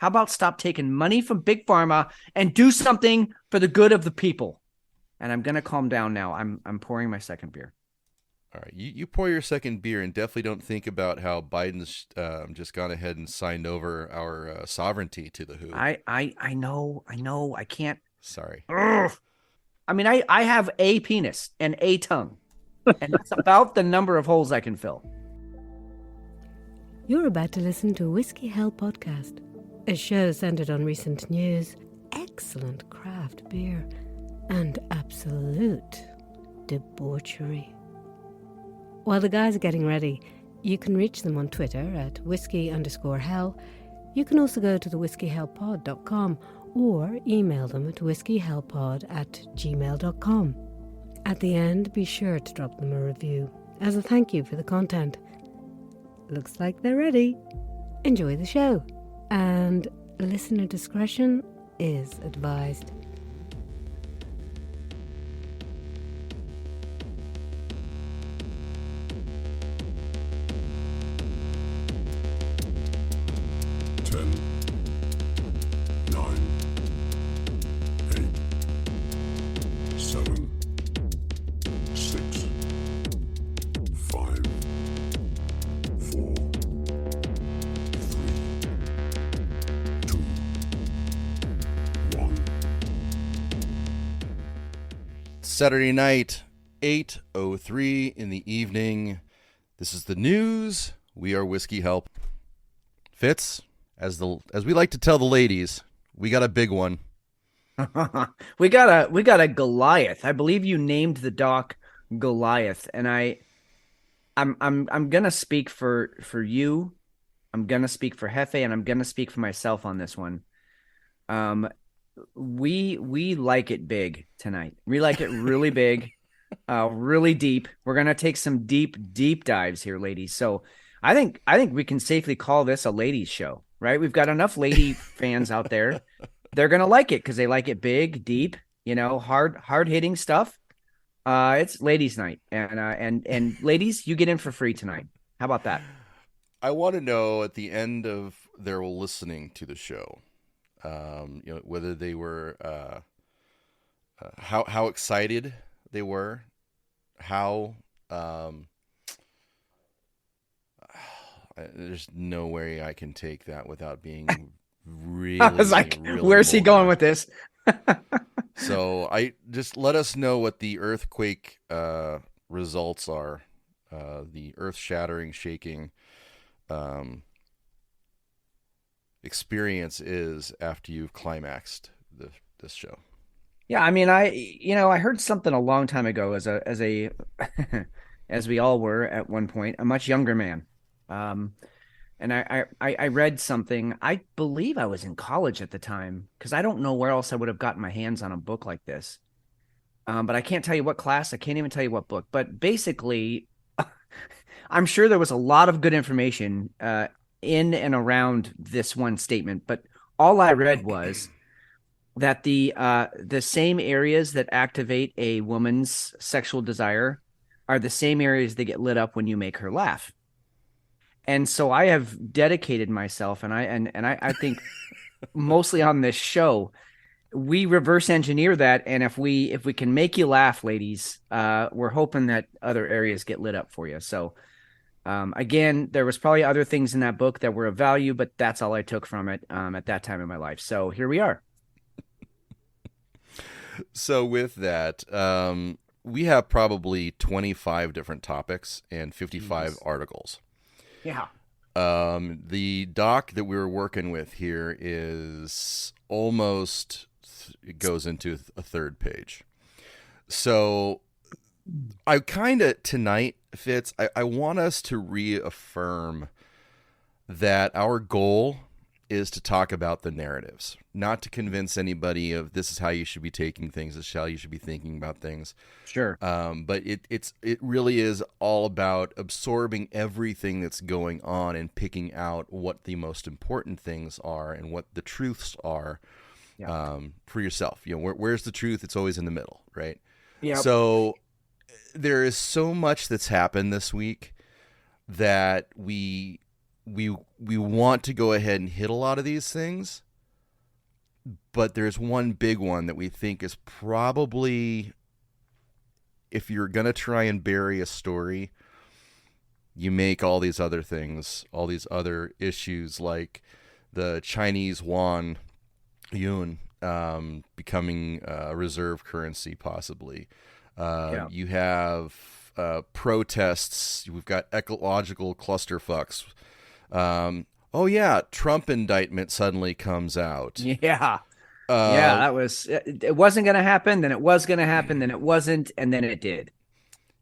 How about stop taking money from Big Pharma and do something for the good of the people? And I'm going to calm down now. I'm pouring my second beer. All right, you pour your second beer and definitely don't think about how Biden's just gone ahead and signed over our sovereignty to the WHO. I know. I can't. Sorry. Ugh. I mean, I have a penis and a tongue, and that's about the number of holes I can fill. You're about to listen to a Whiskey Hell podcast, a show centered on recent news, excellent craft beer, and absolute debauchery. While the guys are getting ready, you can reach them on Twitter at whiskey_hell. You can also go to the whiskeyhellpod.com or email them at whiskeyhellpod@gmail.com. At the end, be sure to drop them a review as a thank you for the content. Looks like they're ready. Enjoy the show, and listener discretion is advised. Saturday night, 8:03 in the evening. This is the news. We are Whiskey Help. Fitz, as we like to tell the ladies, we got a big one. we got a Goliath. I believe you named the doc Goliath, and I'm gonna speak for you. I'm gonna speak for Hefe, and I'm gonna speak for myself on this one. We like it big tonight. We like it really big, really deep. We're gonna take some deep dives here, ladies. So I think we can safely call this a ladies show, right? We've got enough lady fans out there. They're gonna like it because they like it big, deep, hard hitting stuff. It's ladies' night, and ladies, you get in for free tonight. How about that? I want to know at the end of their listening to the show, whether they were how excited they were, how there's no way I can take that without being really. I was like, really where's he going with this? So I just let us know what the earthquake results are, the earth-shattering, shaking experience is after you've climaxed this show. Yeah, I mean, I heard something a long time ago as a as we all were at one point, a much younger man. And I read something. I believe I was in college at the time because I don't know where else I would have gotten my hands on a book like this. But I can't tell you what class. I can't even tell you what book. But basically, I'm sure there was a lot of good information in and around this one statement. But all I read was that the same areas that activate a woman's sexual desire are the same areas that get lit up when you make her laugh. And so I have dedicated myself, and I think mostly on this show, we reverse engineer that. And if we can make you laugh, ladies, we're hoping that other areas get lit up for you. So again, there was probably other things in that book that were of value, but that's all I took from it at that time in my life. So here we are. So with that, we have probably 25 different topics and 55 articles. Yeah. The doc that we were working with here is almost, it goes into a third page. So I kind of tonight, Fitz, I want us to reaffirm that our goal is to talk about the narratives, not to convince anybody of this is how you should be taking things, this is how you should be thinking about things. Sure. But it really is all about absorbing everything that's going on and picking out what the most important things are and what the truths are for yourself. Where's the truth? It's always in the middle, right? Yeah. So there is so much that's happened this week that we we want to go ahead and hit a lot of these things, but there's one big one that we think is probably, if you're going to try and bury a story, you make all these other things, all these other issues like the Chinese Yuan, becoming a reserve currency possibly. Yeah. You have protests. We've got ecological clusterfucks. Oh yeah, Trump indictment suddenly comes out. Yeah. Yeah, Uh, that was it wasn't going to happen, then it was going to happen, then it wasn't, and then it did.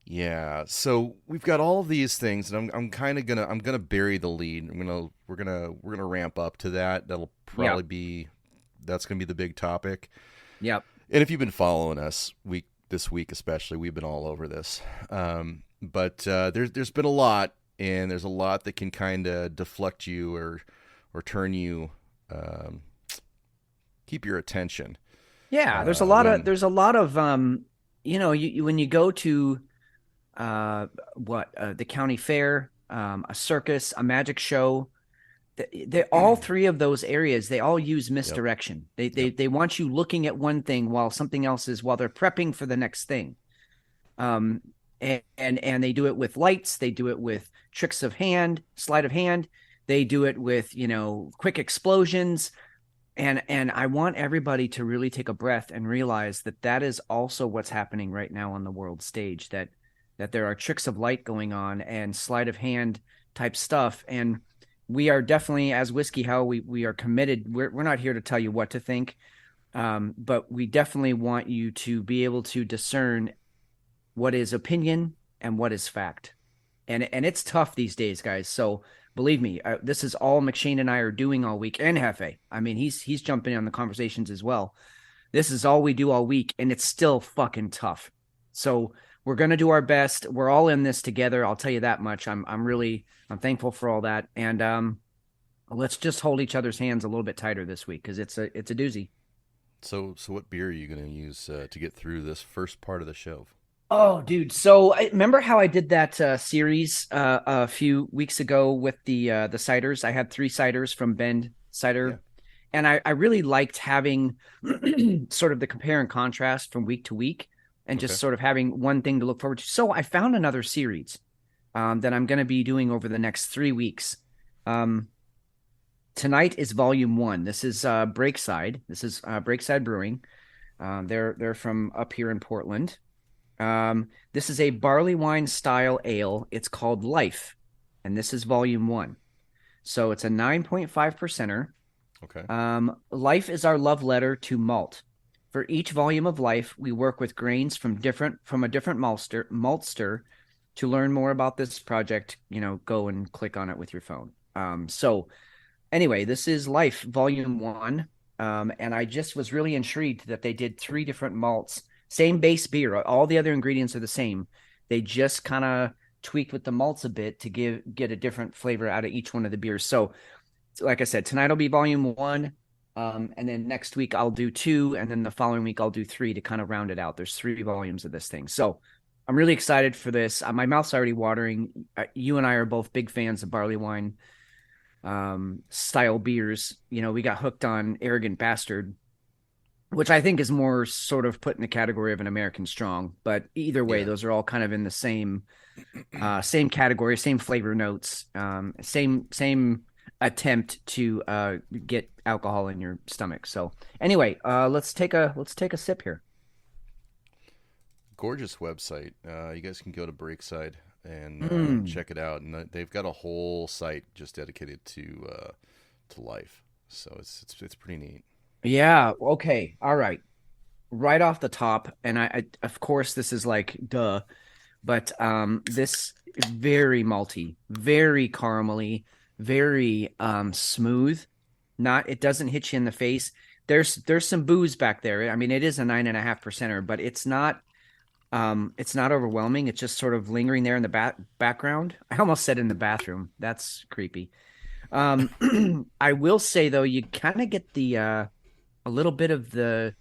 yeah. So we've got all of these things, and I'm kind of gonna bury the lead. We're gonna ramp up to that. That'll Yep. probably be that's gonna be the big topic. Yep. And if you've been following us this week especially, we've been all over this. But there's been a lot, and there's a lot that can kind of deflect you or turn you, keep your attention. Yeah, When there's a lot of when you go to the county fair, a circus, a magic show, they all three of those areas, they all use Yep, misdirection. They they yep, they want you looking at one thing while something else is while they're prepping for the next thing. Um and they do it with lights, they do it with tricks of hand, sleight of hand, they do it with, quick explosions. And I want everybody to really take a breath and realize that that is also what's happening right now on the world stage, that there are tricks of light going on and sleight of hand type stuff. And we are definitely, as Whiskey How, we are committed. We're not here to tell you what to think, but we definitely want you to be able to discern what is opinion and what is fact. And it's tough these days, guys. So believe me, this is all McShane and I are doing all week, and Hefe. I mean, he's jumping in on the conversations as well. This is all we do all week, and it's still fucking tough. So we're gonna do our best. We're all in this together. I'll tell you that much. I'm thankful for all that, and let's just hold each other's hands a little bit tighter this week because it's a doozy. so what beer are you gonna use to get through this first part of the show? Oh, dude. So remember how I did that series a few weeks ago with the ciders? I had three ciders from Bend Yeah. Cider, and I really liked having sort of the compare and contrast from week to week, and Okay. just sort of having one thing to look forward to. So I found another series that I'm going to be doing over the next 3 weeks. Um, Tonight is Volume 1. This is Breakside. This is Breakside Brewing. They're from up here in Portland. This is a barley wine style ale. It's called Life, and this is Volume 1. So it's a 9.5 percenter. Okay. Life is our love letter to malt. For each volume of Life, we work with grains from a different maltster. To learn more about this project, go and click on it with your phone. So anyway, this is Life Volume 1. And I just was really intrigued that they did three different malts, same base beer. All the other ingredients are the same. They just kind of tweaked with the malts a bit to get a different flavor out of each one of the beers. So like I said, tonight will be Volume 1. And then next week I'll do 2. And then the following week I'll do 3 to kind of round it out. There's 3 volumes of this thing. So I'm really excited for this. My mouth's already watering. You and I are both big fans of barley wine style beers. We got hooked on Arrogant Bastard, which I think is more sort of put in the category of an American Strong. But either way, Yeah. those are all kind of in the same category, same flavor notes, same attempt to get alcohol in your stomach. So anyway, let's take a sip here. Gorgeous website. You guys can go to Breakside and Mm. check it out, and they've got a whole site just dedicated to life. So it's pretty neat. Yeah. Okay. All right. Right off the top, and I of course this is like duh, but this very malty, very caramely, very smooth. Not It doesn't hit you in the face. There's some booze back there. I mean, it is a 9.5 percenter, but it's not overwhelming. It's just sort of lingering there in the background. I almost said in the bathroom. That's creepy. I will say though, you kind of get the a little bit of the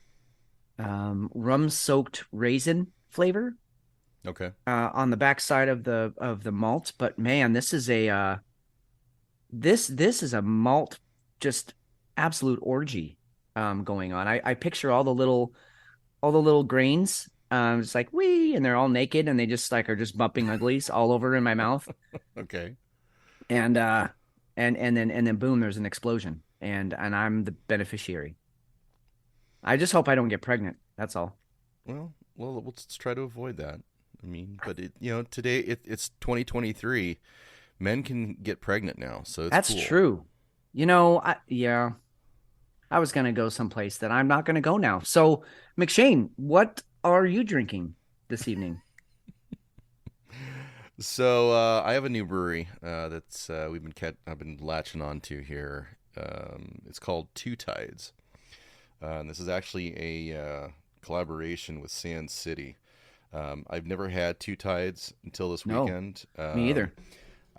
rum soaked raisin flavor Okay. on the backside of the malt. But man, this is this is a malt, just absolute orgy going on. I picture all the little grains. It's like wee, and they're all naked, and they just like are just bumping uglies all over in my mouth, Okay. and and then boom, there's an explosion, and I'm the beneficiary. I just hope I don't get pregnant. That's all. Well, let's try to avoid that. I mean, but today it's 2023. Men can get pregnant now, so it's That's cool. true. Yeah, I was gonna go someplace that I'm not gonna go now. So, McShane, what are you drinking this evening? So I have a new brewery that's I've been latching on to here. It's called Two Tides, and this is actually a collaboration with Sand City. I've never had Two Tides until this No, weekend. me either.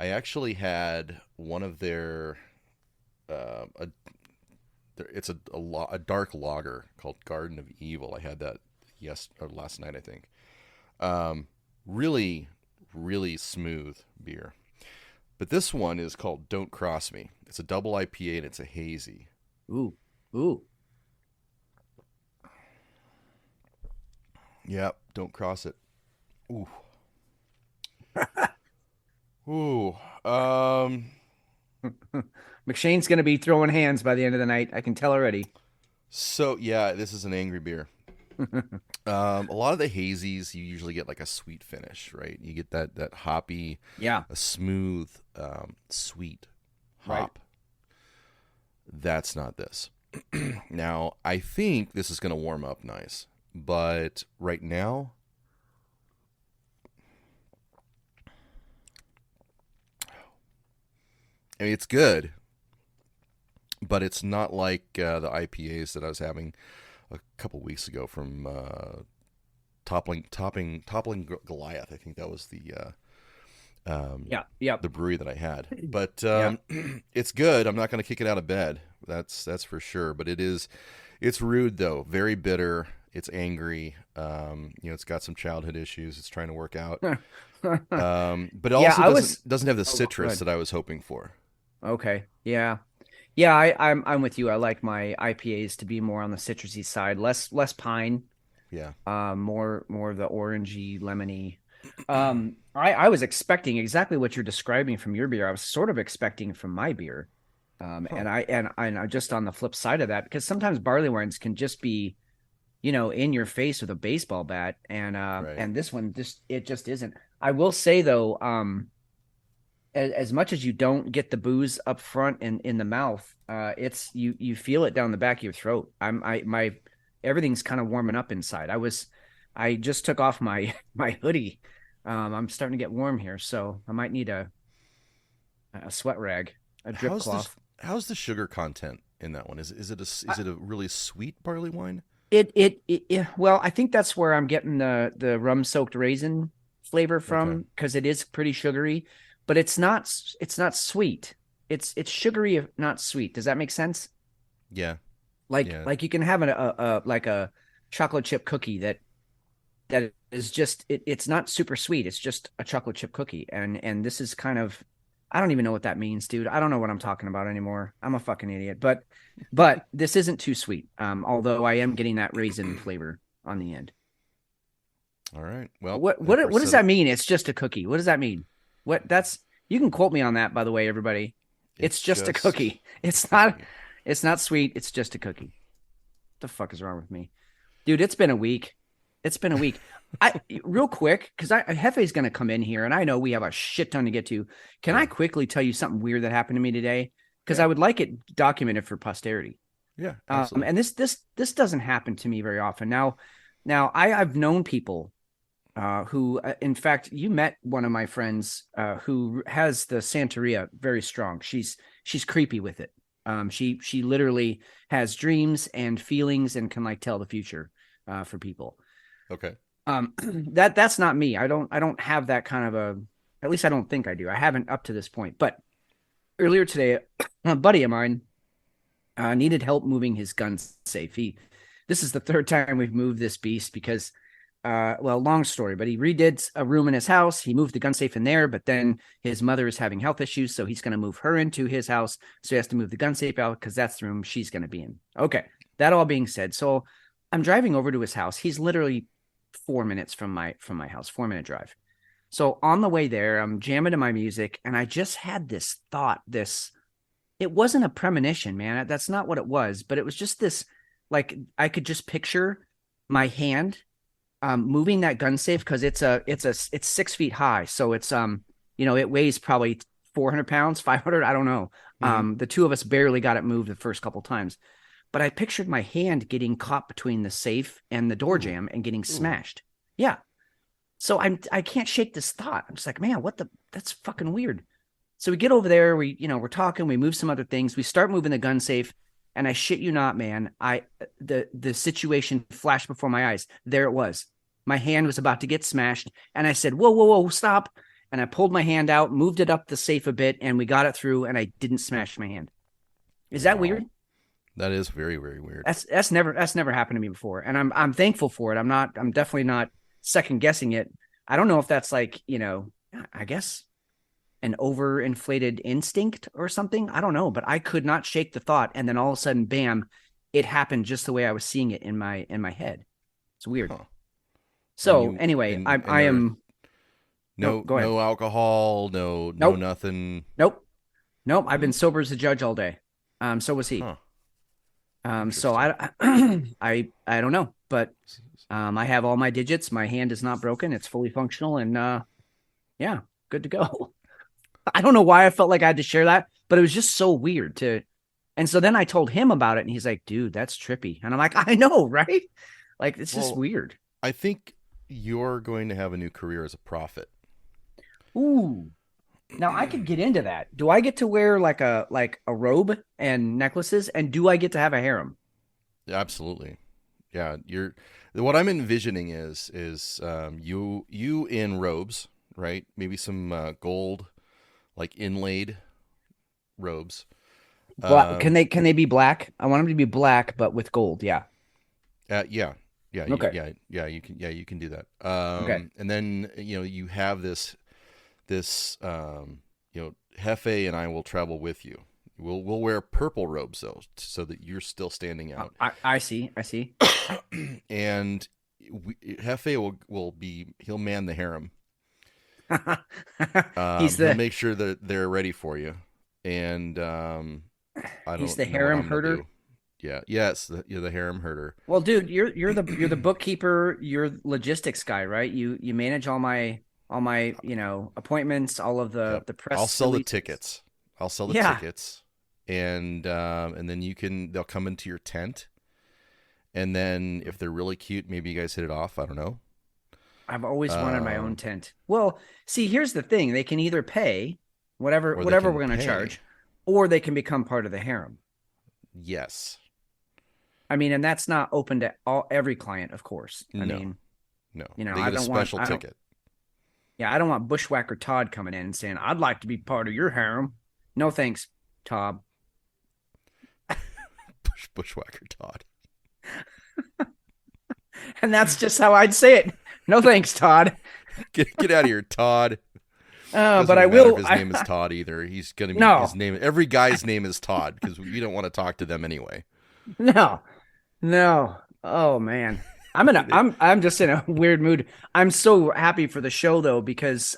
I actually had one of their a it's a dark lager called Garden of Evil. I had that last night, I think. Really, really smooth beer. But this one is called Don't Cross Me. It's a double IPA and it's a hazy. Ooh, ooh. Yep, don't cross it. Ooh. Ooh. McShane's gonna be throwing hands by the end of the night. I can tell already. So yeah, this is an angry beer. A lot of the hazies, you usually get like a sweet finish, right? You get that hoppy, Yeah, a smooth, sweet right. hop. That's not this. Now, I think this is going to warm up nice, but right now, I mean, it's good, but it's not like the IPAs that I was having a couple weeks ago from toppling Goliath. I think that was Yeah, yep, the brewery that I had. But yeah. it's good. I'm not going to kick it out of bed. That's for sure. But it's rude though. Very bitter. It's angry. It's got some childhood issues. It's trying to work out. But it Yeah, also I was. doesn't have the Oh, go citrus ahead. that I was hoping for. Okay, yeah, yeah. I'm with you. I like my IPAs to be more on the citrusy side, less pine, Yeah. more of the orangey, lemony. I was expecting exactly what you're describing from your beer. I was sort of expecting from my beer. Huh. And I just on the flip side of that, because sometimes barley wines can just be, in your face with a baseball bat, Right. and this one just isn't. I will say though, as much as you don't get the booze up front and in the mouth, it's you feel it down the back of your throat. My everything's kind of warming up inside. I just took off my my hoodie. I'm starting to get warm here, so I might need a sweat rag, a drip How's cloth. how's the sugar content in that one? Is it a really sweet barley wine? Well, I think that's where I'm getting the rum soaked raisin flavor Okay. from, because it is pretty sugary, but it's not sweet. It's sugary, not sweet. Does that make sense? Yeah. like Yeah. like you can have like a chocolate chip cookie that is just it's not super sweet. It's just a chocolate chip cookie, and this is kind of, I don't even know what that means, dude. I don't know what I'm talking about anymore. I'm a fucking idiot. But this isn't too sweet, although I am getting that raisin flavor on the end. All right. Well, what if what we're what does set that up, mean? It's just a cookie. What does that mean? What that's You can quote me on that, by the way, everybody. It's it's just a just cookie. It's a not cookie. it's not sweet. It's just a cookie. What the fuck is wrong with me? Dude, it's been a week. It's been a week. I Real quick, because Hefe's gonna come in here, and I know we have a shit ton to get to. Can I Yeah. quickly tell you something weird that happened to me today? Because Yeah. I would like it documented for posterity. Yeah. Absolutely. And this doesn't happen to me very often. Now I've known people who, in fact, you met one of my friends who has the Santeria very strong. She's creepy with it. She literally has dreams and feelings and can like tell the future for people. Okay. That's not me. I don't have that kind of a. At least I don't think I do. I haven't up to this point. But earlier today, a buddy of mine needed help moving his gun safe. This is the third time we've moved this beast because well, long story, but he redid a room in his house. He moved the gun safe in there, but then his mother is having health issues, so he's going to move her into his house. So he has to move the gun safe out because that's the room she's going to be in. Okay, that all being said, so I'm driving over to his house. He's literally 4 minutes from my house, 4 minute drive. So on the way there, I'm jamming to my music, and I just had this thought. It wasn't a premonition, man. That's not what it was, but it was just this, like, I could just picture my hand moving that gun safe, because it's 6 feet high, so it's it weighs probably 400 pounds, 500, I don't know. The two of us barely got it moved the first couple times, but I pictured my hand getting caught between the safe and the door jam and getting smashed. Yeah, so I can't shake this thought. I'm just like, man, that's fucking weird. So we get over there, we're talking, we move some other things, we start moving the gun safe. And I shit you not, man, the situation flashed before my eyes. There it was. My hand was about to get smashed. And I said, whoa, whoa, whoa, stop. And I pulled my hand out, moved it up the safe a bit, and we got it through, and I didn't smash my hand. Is that weird? That is very, very weird. That's never happened to me before. And I'm thankful for it. I'm definitely not second guessing it. I don't know if that's like, I guess an overinflated instinct or something. I don't know, but I could not shake the thought. And then all of a sudden, bam, it happened just the way I was seeing it in my head. It's weird. Huh. So anyway, I am no alcohol, no nothing. Nope. I've been sober as a judge all day. So was he. So I don't know, but I have all my digits. My hand is not broken. It's fully functional, and yeah, good to go. I don't know why I felt like I had to share that, but it was just so weird to. And so then I told him about it, and he's like, dude, that's trippy. And I'm like, I know, right? Like, it's just weird. I think you're going to have a new career as a prophet. Ooh. Now I could get into that. Do I get to wear like a robe and necklaces, and do I get to have a harem? Absolutely. Yeah. What I'm envisioning is you in robes, right? Maybe some gold, like inlaid robes. Can they be black? I want them to be black, but with gold. Yeah. Yeah. Okay. You can do that. Okay. And then you have this Hefe and I will travel with you. We'll wear purple robes though, so that you're still standing out. I see. And Hefe he'll man the harem. He'll make sure that they're ready for you, and he's the harem herder. Yeah, yes, you're the harem herder. Well, dude, you're the bookkeeper, you're logistics guy, right? You manage all my appointments, all of the press. I'll sell releases. the tickets. I'll sell the tickets, and then they'll come into your tent, and then if they're really cute, maybe you guys hit it off. I don't know. I've always wanted my own tent. Well, see, here's the thing: they can either pay whatever we're going to charge, or they can become part of the harem. Yes. I mean, and that's not open to every client, of course. No. They get a special ticket. Yeah, I don't want Bushwhacker Todd coming in and saying, "I'd like to be part of your harem." No thanks, Todd. Bushwhacker Todd. And that's just how I'd say it. No thanks, Todd. Get out of here, Todd. But I will. His name is Todd either. He's gonna be his name. Every guy's name is Todd because we don't want to talk to them anyway. No. Oh man, I'm just in a weird mood. I'm so happy for the show though, because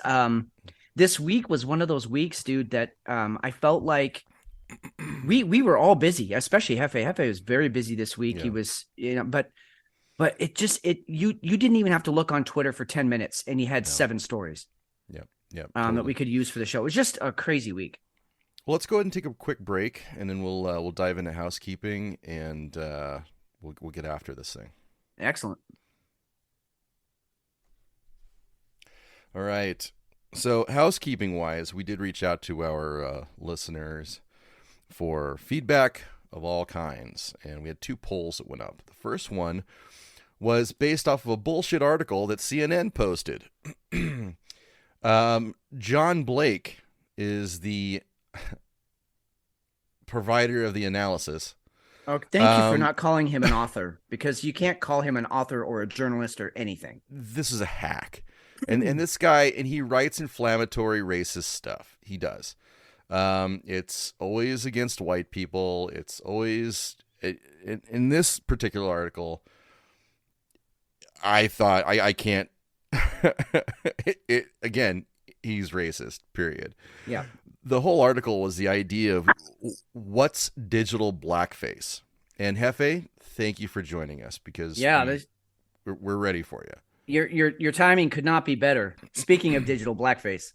this week was one of those weeks, dude, that I felt like we were all busy, especially Hefe. Hefe was very busy this week. Yeah. He was, but you didn't even have to look on Twitter for 10 minutes and you had 7 stories. Yeah. That we could use for the show. It was just a crazy week. Well, let's go ahead and take a quick break, and then we'll dive into housekeeping, and we'll get after this thing. Excellent. All right. So housekeeping wise, we did reach out to our listeners for feedback of all kinds, and we had 2 polls that went up. The first one was based off of a bullshit article that CNN posted. John Blake is the provider of the analysis. Oh, thank you for not calling him an author, because you can't call him an author or a journalist or anything. This is a hack. And this guy, and he writes inflammatory racist stuff. He does. It's always against white people. It's always in this particular article. I thought I can't. Again, he's racist. Period. Yeah. The whole article was the idea of what's digital blackface. And Hefe, thank you for joining us, because we're ready for you. Your timing could not be better. Speaking of digital blackface.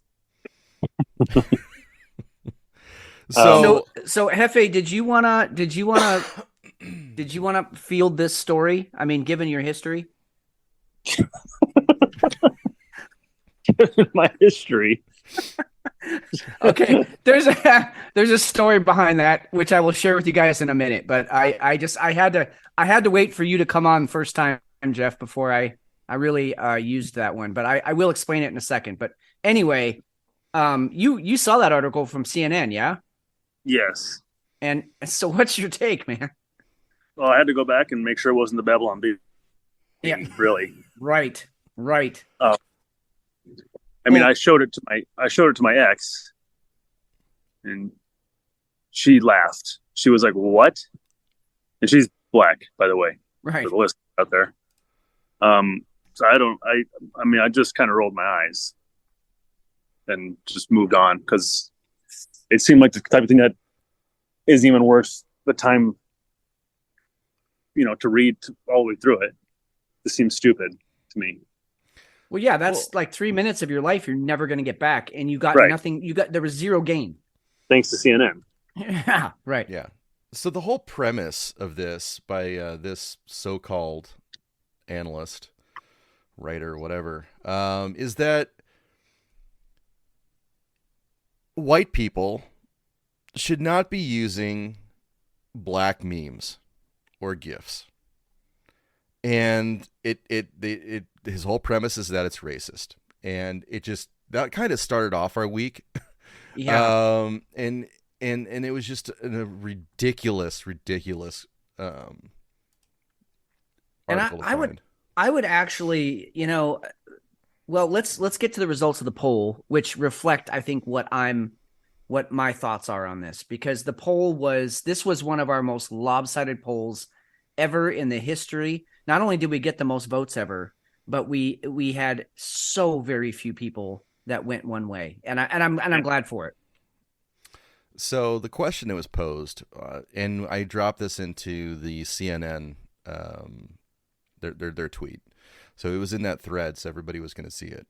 So Hefe, did you wanna field this story? I mean, given your history. My history. Okay, there's a story behind that, which I will share with you guys in a minute. But I had to wait for you to come on first time, Jeff, before I really used that one. But I will explain it in a second. But anyway, you saw that article from CNN, yeah? Yes. And so, what's your take, man? Well, I had to go back and make sure it wasn't the Babylon Bee. Yeah, really. Right. I mean, I showed it to my ex, and she laughed. She was like, "What?" And she's black, by the way, right? For the list out there. So I just kind of rolled my eyes and just moved on, because it seemed like the type of thing that isn't even worth the time, to read all the way through it. This seems stupid to me. Well, yeah, that's like 3 minutes of your life you're never going to get back, and you got nothing. There was zero gain. Thanks to CNN. Yeah, right. Yeah. So the whole premise of this by this so-called analyst, writer, whatever, is that white people should not be using black memes or GIFs. And his whole premise is that it's racist, and that kind of started off our week. Yeah. And it was just a ridiculous article. And I would actually, well, let's get to the results of the poll, which reflect, I think, what my thoughts are on this, because the poll was one of our most lopsided polls ever in the history. Not only did we get the most votes ever, but we had so very few people that went one way, and I'm glad for it. So the question that was posed, and I dropped this into the CNN, their tweet. So it was in that thread, so everybody was going to see it.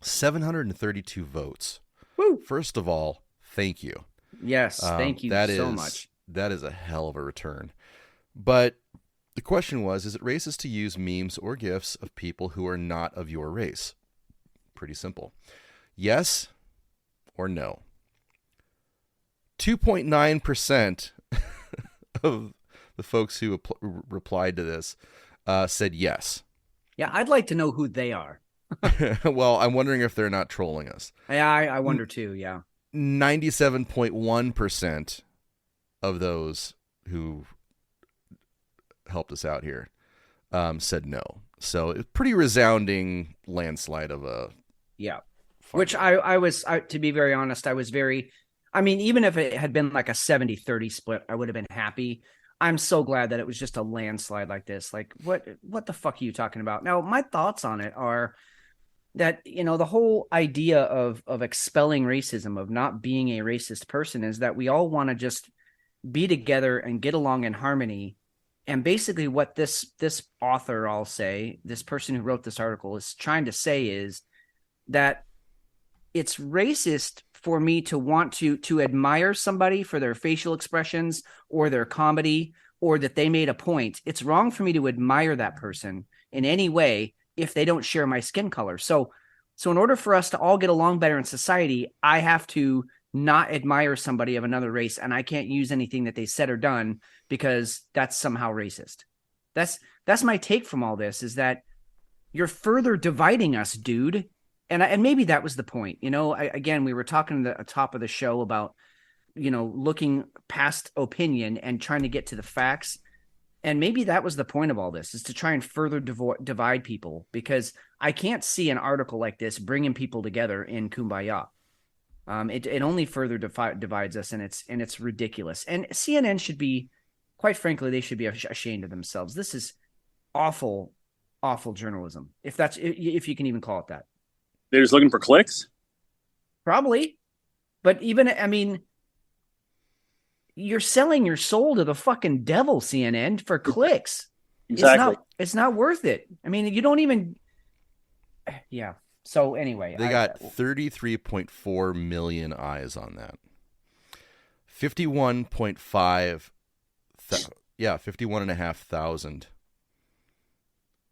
732 votes. Woo! First of all, thank you. Yes, thank you so much. That is a hell of a return. But the question was, is it racist to use memes or GIFs of people who are not of your race? Pretty simple. Yes or no. 2.9% of the folks who replied to this said yes. Yeah, I'd like to know who they are. Well, I'm wondering if they're not trolling us. Yeah, I wonder too, yeah. 97.1% of those who helped us out here said no. So it's pretty resounding landslide of a which I was to be very honest, I was very, I mean, even if it had been like a 70-30 split, I would have been happy. I'm so glad that it was just a landslide like this. Like, what the fuck are you talking about? Now, my thoughts on it are that, the whole idea of expelling racism, of not being a racist person, is that we all want to just be together and get along in harmony. And basically what this author, I'll say, this person who wrote this article is trying to say is that it's racist for me to want to admire somebody for their facial expressions or their comedy, or that they made a point. It's wrong for me to admire that person in any way if they don't share my skin color. So in order for us to all get along better in society, I have to not admire somebody of another race, and I can't use anything that they said or done because that's somehow racist. That's my take from all this, is that you're further dividing us, dude. And maybe that was the point. Again, we were talking at the top of the show about looking past opinion and trying to get to the facts. And maybe that was the point of all this, is to try and further divide people, because I can't see an article like this bringing people together in Kumbaya. It only further divides us, and it's ridiculous. And CNN should be, quite frankly, they should be ashamed of themselves. This is awful, awful journalism, if you can even call it that. They're just looking for clicks? Probably. But even, I mean, you're selling your soul to the fucking devil, CNN, for clicks. Exactly. It's not worth it. I mean, you don't even. Yeah. So anyway, they got 33.4 million eyes on that. 51,500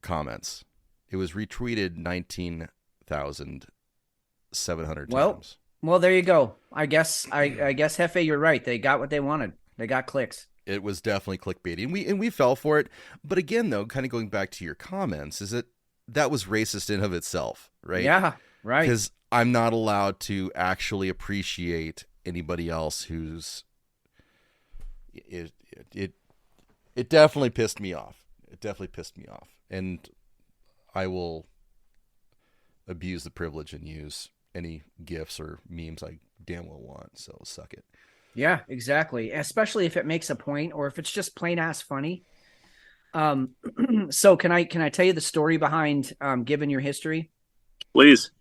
comments. It was retweeted 19,700 times. Well, there you go. I guess Hefe, you're right. They got what they wanted. They got clicks. It was definitely clickbait, and we fell for it. But again, though, kind of going back to your comments, is that was racist in of itself, right? Yeah, right. Because I'm not allowed to actually appreciate anybody else who's it definitely pissed me off. It definitely pissed me off, and I will abuse the privilege and use any GIFs or memes I damn well want. So suck it. Yeah, exactly. Especially if it makes a point, or if it's just plain ass funny. So can I tell you the story behind Given Your History? Please.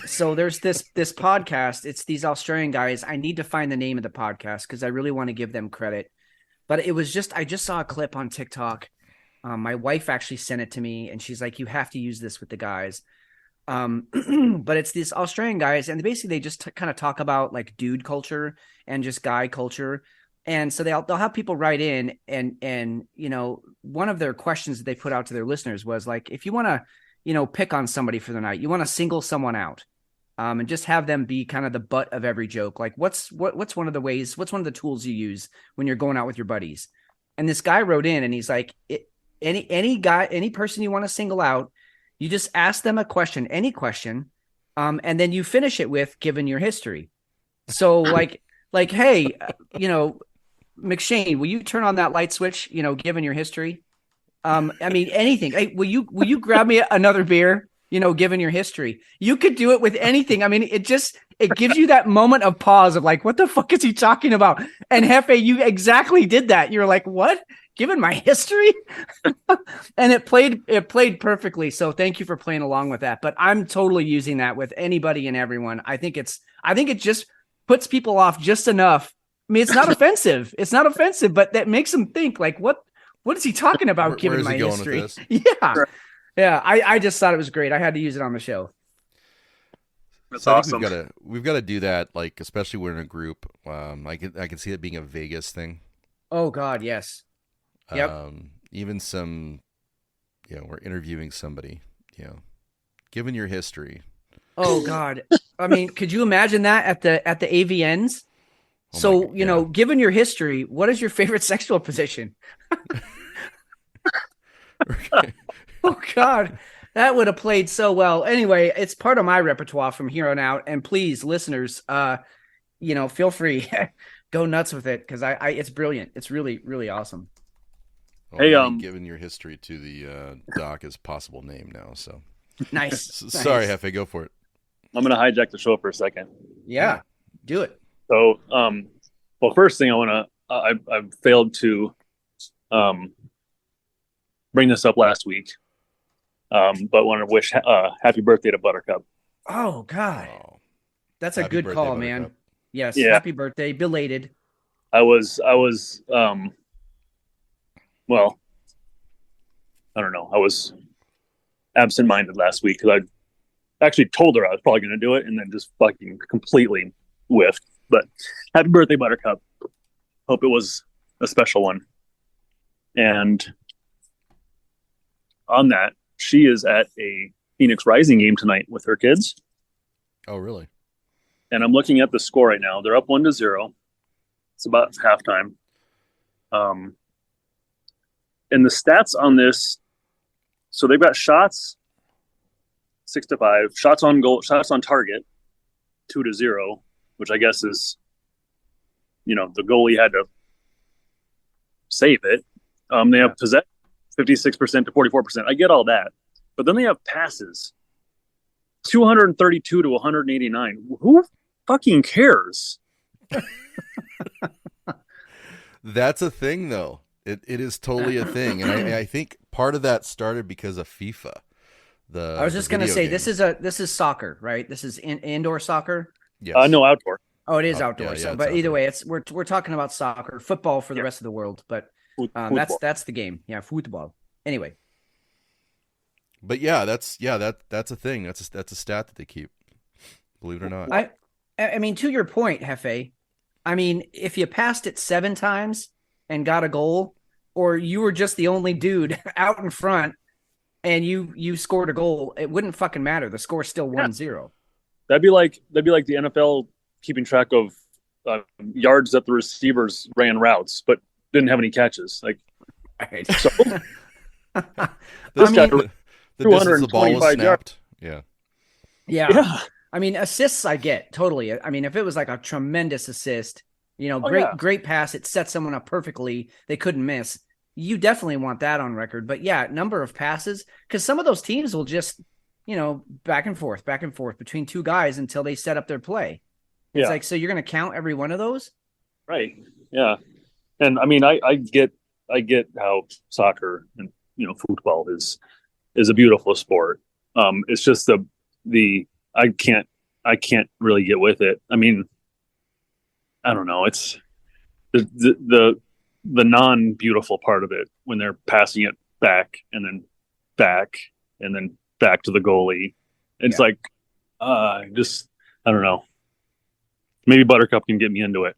So there's this podcast. It's these Australian guys. I need to find the name of the podcast because I really want to give them credit. But I just saw a clip on TikTok. My wife actually sent it to me, and she's like, "You have to use this with the guys." But it's these Australian guys, and they just kind of talk about like dude culture and just guy culture. And so they'll have people write in, and one of their questions that they put out to their listeners was like, if you want to, pick on somebody for the night, you want to single someone out, and just have them be kind of the butt of every joke. Like what's one of the tools you use when you're going out with your buddies? And this guy wrote in, and he's like, any person you want to single out, you just ask them a question, any question, and then you finish it with "Given Your History." So like, hey, McShane, will you turn on that light switch? Given your history. I mean, anything. Hey, will you grab me another beer? Given your history, you could do it with anything. I mean, it gives you that moment of pause of like, what the fuck is he talking about? And Hefe, you exactly did that. You're like, what? Given my history? And it played perfectly. So thank you for playing along with that. But I'm totally using that with anybody and everyone. I think it just puts people off just enough. I mean, it's not offensive. It's not offensive, but that makes them think like, what is he talking about? Given my history? Yeah. Sure. Yeah. I just thought it was great. I had to use it on the show. That's so awesome. We've got to do that. Like, especially when we're in a group. I can see it being a Vegas thing. Oh God. Yes. Yep. Even some, we're interviewing somebody, given your history. Oh God. I mean, could you imagine that at the AVNs? So, given your history, what is your favorite sexual position? Oh God, that would have played so well. Anyway, it's part of my repertoire from here on out. And please, listeners, feel free, go nuts with it. Cause it's brilliant. It's really, really awesome. Well, given your history to the doc as possible name now. So nice. Sorry, Hefe, go for it. I'm going to hijack the show for a second. Yeah, do it. So, well, first thing I've failed to bring this up last week, but want to wish happy birthday to Buttercup. Oh God, that's a good call, man. Buttercup. Yes, yeah. Happy birthday, belated. I was well, I don't know. I was absent-minded last week because I actually told her I was probably going to do it and then just fucking completely whiffed. But happy birthday, Buttercup. Hope it was a special one. And on that, she is at a Phoenix Rising game tonight with her kids. Oh, really? And I'm looking at the score right now. They're up 1-0. It's about halftime. And the stats on this, so they've got shots 6-5, shots on goal, shots on target 2-0, which I guess is the goalie had to save it. They have possession 56% to 44%. I get all that, but then they have passes 232 to 189. Who fucking cares? That's a thing, though. It is totally a thing, and I think part of that started because of FIFA. I was just going to say this is soccer, right? This is indoor soccer. Yes. No, outdoor. Oh, it is outdoor. Yeah, But either outdoor. way, we're talking about soccer, football for the rest of the world. But that's the game. Yeah, football. Anyway. But yeah, that's a thing. That's a stat that they keep. Believe it or not. I mean, to your point, Hefe. I mean, if you passed it 7 times and got a goal, or you were just the only dude out in front and you scored a goal, it wouldn't fucking matter. The score's still 1-0. That'd be like the NFL keeping track of yards that the receivers ran routes, but didn't have any catches. Like, Right. so This guy the distance the ball was 225 snapped. Yeah. Yeah. I mean, assists I get totally. I mean, if it was like a tremendous assist, great pass, it set someone up perfectly, they couldn't miss. You definitely want that on record. But yeah, number of passes, because some of those teams will just, back and forth between 2 guys until they set up their play. It's like, so you're going to count every one of those? Right. Yeah. And I mean, I get how soccer and, football is a beautiful sport. It's just the I can't really get with it. I mean, I don't know. It's the non-beautiful part of it when they're passing it back and then back to the goalie. It's like, I don't know. Maybe Buttercup can get me into it.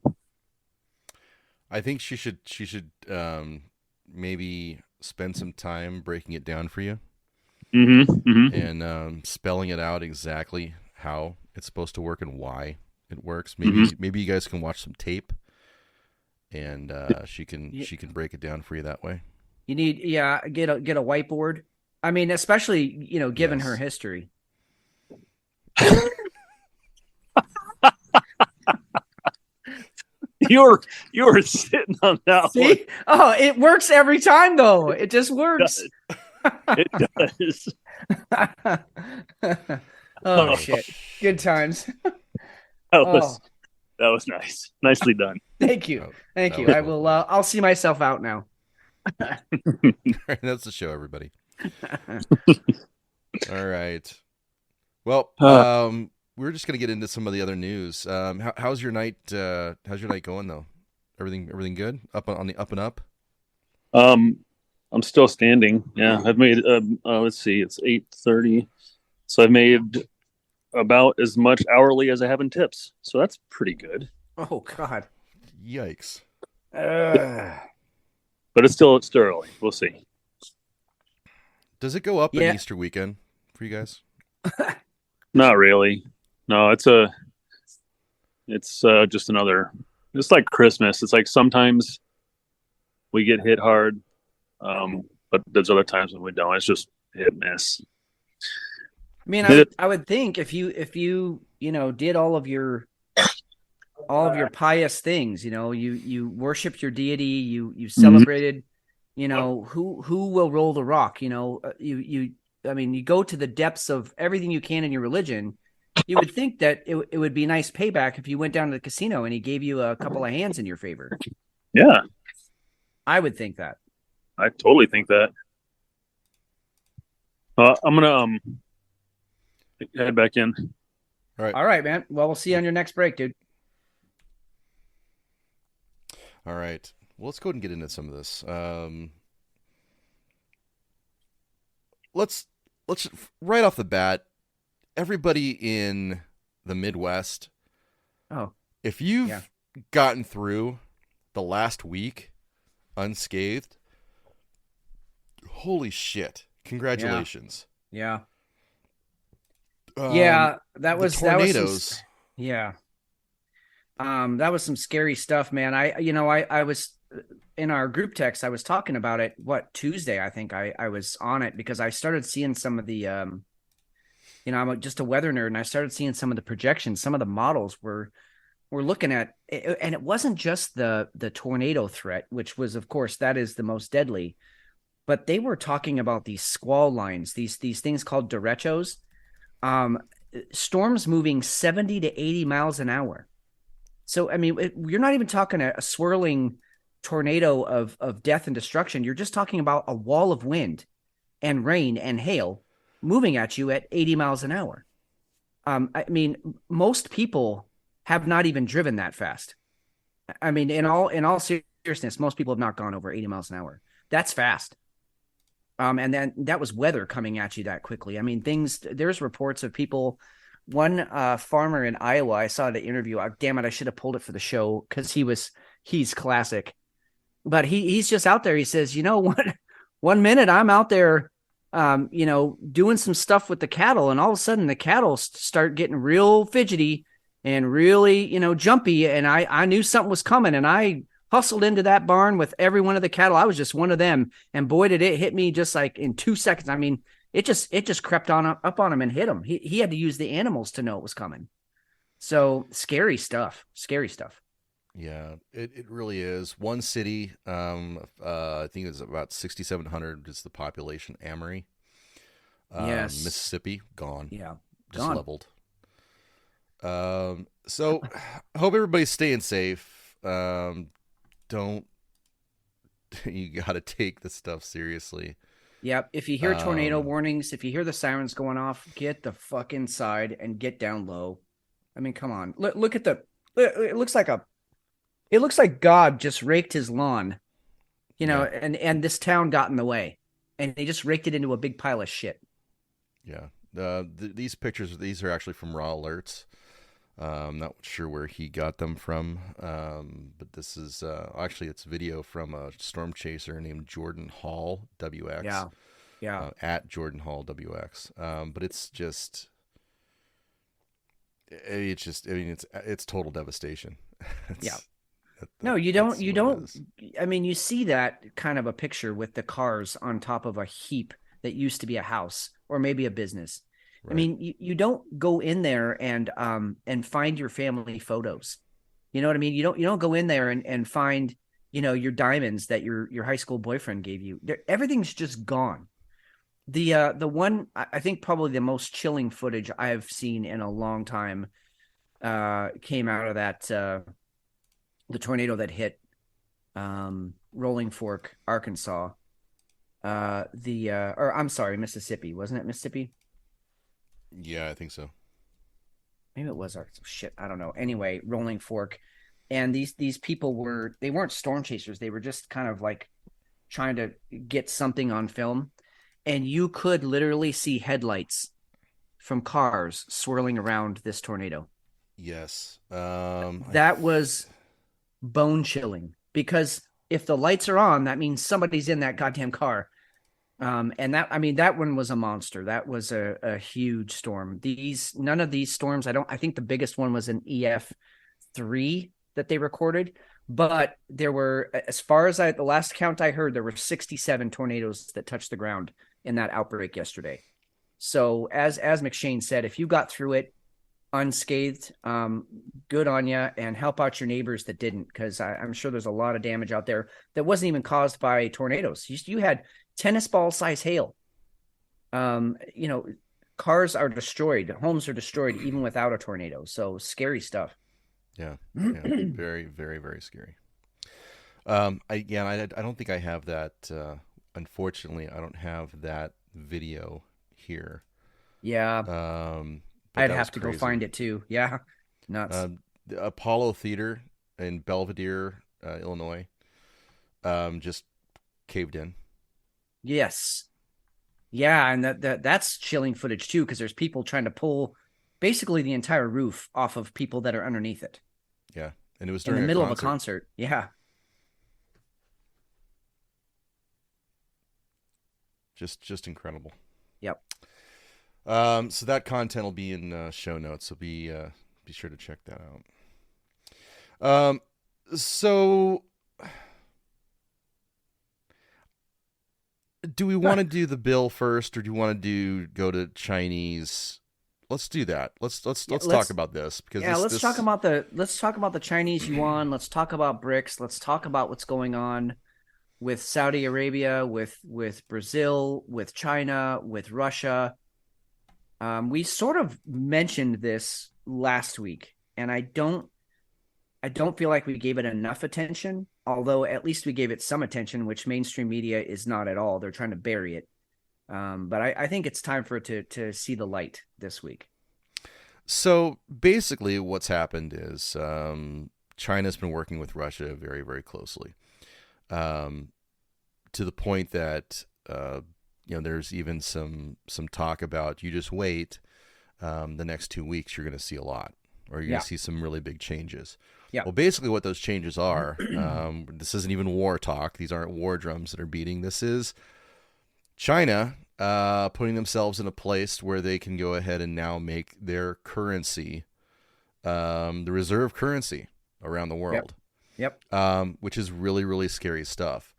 I think she should maybe spend some time breaking it down for you. And spelling it out exactly how it's supposed to work and why it works. Maybe you guys can watch some tape, and she can break it down for you that way. You need get a whiteboard. I mean, especially given her history. You were sitting on that one. Oh, it works every time though. It just works. It does. Oh shit! Good times. That was nice. Nicely done. Thank you. I will. I'll see myself out now. That's the show, everybody. All right. Well, we're just gonna get into some of the other news. How's your night? How's your night going though? Everything good? Up on the up and up? I'm still standing. Yeah, I've made. Let's see, it's 8:30, so I've made about as much hourly as I have in tips. So that's pretty good. Oh God! Yikes! But it's still early. We'll see. Does it go up in Easter weekend for you guys? Not really. No, it's just another. It's like Christmas. It's like sometimes we get hit hard. But there's other times when we don't. It's just hit and miss. I mean, I would think if you did all of your pious things, you worshiped your deity, you celebrated, who will roll the rock, you go to the depths of everything you can in your religion. You would think that it would be nice payback if you went down to the casino and he gave you a couple of hands in your favor. Yeah, I would think that. I totally think that. I'm gonna head back in. All right, man. Well, we'll see you on your next break, dude. All right. Well, let's go ahead and get into some of this. Let's right off the bat, everybody in the Midwest. Oh, if you've gotten through the last week unscathed, holy shit! Congratulations. Yeah. That was tornadoes. That was some scary stuff, man. I was in our group text. I was talking about it. Tuesday? I think I was on it because I started seeing some of the, I'm just a weather nerd, and I started seeing some of the projections. Some of the models were we're looking at, and it wasn't just the tornado threat, which was, of course, that is the most deadly, but they were talking about these squall lines, these things called derechos, um, storms moving 70 to 80 miles an hour. So, I mean, you're not even talking a swirling tornado of death and destruction. You're just talking about a wall of wind and rain and hail moving at you at 80 miles an hour. I mean, most people have not even driven that fast. I mean, in all seriousness, most people have not gone over 80 miles an hour. That's fast. And then that was weather coming at you that quickly. I mean, there's reports of people. One farmer in Iowa, I saw the interview. Damn it, I should have pulled it for the show because he's classic. But he's just out there. He says, one minute I'm out there, doing some stuff with the cattle, and all of a sudden the cattle start getting real fidgety and really, jumpy. And I knew something was coming, and I hustled into that barn with every one of the cattle. I was just one of them, and boy, did it hit me just like in 2 seconds. I mean, it just crept up on him and hit him. He had to use the animals to know it was coming. So scary stuff. Yeah, it really is. One city, I think it's about 6,700 is the population. Amory, Yes. Mississippi, gone. Yeah. Just Gone. leveled. So I hope everybody's staying safe. Don't you got to take this stuff seriously. Yep. If you hear tornado Um, warnings, if you hear the sirens going off, get the fuck inside and get down low. I mean, come on. Look at it looks like God just raked his lawn, Yeah. and this town got in the way, and he just raked it into a big pile of shit. Yeah. These pictures, these are actually from Raw Alerts. Not sure where he got them from, but this is actually it's video from a storm chaser named Jordan Hall WX. Yeah. Yeah. At Jordan Hall WX. But it's just, I mean, it's total devastation. Yeah. That, No, you that's don't. You what it don't. is. I mean, you see that kind of a picture with the cars on top of a heap that used to be a house or maybe a business. I Right. mean, you don't go in there and find your family photos. You know what I mean? You don't go in there and find, your diamonds that your high school boyfriend gave you. Everything's just gone. The one I think probably the most chilling footage I've seen in a long time came out of that the tornado that hit Rolling Fork, Arkansas. Or I'm sorry, Mississippi. Wasn't it Mississippi? Yeah, I think so. Maybe it was Arkansas. Shit, I don't know. Anyway, Rolling Fork. And these people they weren't storm chasers. They were just kind of like trying to get something on film. And you could literally see headlights from cars swirling around this tornado. Yes. That was bone chilling because if the lights are on, that means somebody's in that goddamn car. And that one was a monster. That was a huge storm. None of these storms, I think the biggest one was an EF3 that they recorded, but there were, as far as the last count I heard, there were 67 tornadoes that touched the ground in that outbreak yesterday. So as McShane said, if you got through it unscathed, good on you, and help out your neighbors that didn't, because I'm sure there's a lot of damage out there that wasn't even caused by tornadoes. You had tennis ball size hail. Cars are destroyed, homes are destroyed even without a tornado. So scary stuff. Yeah. Yeah. Very, very, very scary. I don't think I have that. Unfortunately, I don't have that video here. Yeah, But I'd that was have to go crazy. find it too. Yeah, nuts. The Apollo Theater in Belvedere, Illinois, just caved in. Yes. Yeah, and that's chilling footage too, because there's people trying to pull basically the entire roof off of people that are underneath it Yeah, and it was in the during middle a of a concert. concert. Yeah. Just incredible. Yep. So that content will be in show notes. So be sure to check that out. So do we want to do the bill first, or do you want to go to Chinese Let's do that. Let's Yeah, talk about this because let's talk about the Chinese yuan. Let's talk about BRICS. Let's talk about what's going on with Saudi Arabia, with Brazil, with China, with Russia. We sort of mentioned this last week, and I don't feel like we gave it enough attention, although at least we gave it some attention, which mainstream media is not at all. They're trying to bury it. But I think it's time for it to see the light this week. So basically what's happened is China's been working with Russia very, very closely, to the point that there's even some talk about, you just wait, the next 2 weeks you're going to see a lot, or you're going to see some really big changes. Yeah. Well, basically what those changes are, this isn't even war talk. These aren't war drums that are beating. This is China putting themselves in a place where they can go ahead and now make their currency the reserve currency around the world. Yep. Which is really, really scary stuff.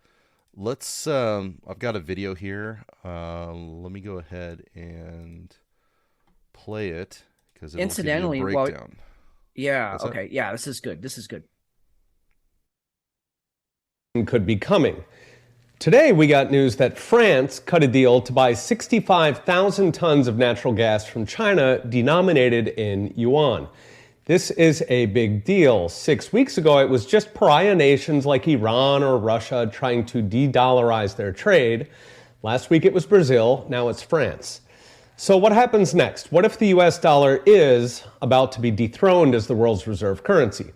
Let's I've got a video here. Let me go ahead and play it because it'll Incidentally, give you a breakdown. Okay. Yeah, this is good. Could be coming. Today, we got news that France cut a deal to buy 65,000 tons of natural gas from China denominated in yuan. This is a big deal. 6 weeks ago, it was just pariah nations like Iran or Russia trying to de-dollarize their trade. Last week, it was Brazil. Now it's France. So what happens next? What if the US dollar is about to be dethroned as the world's reserve currency?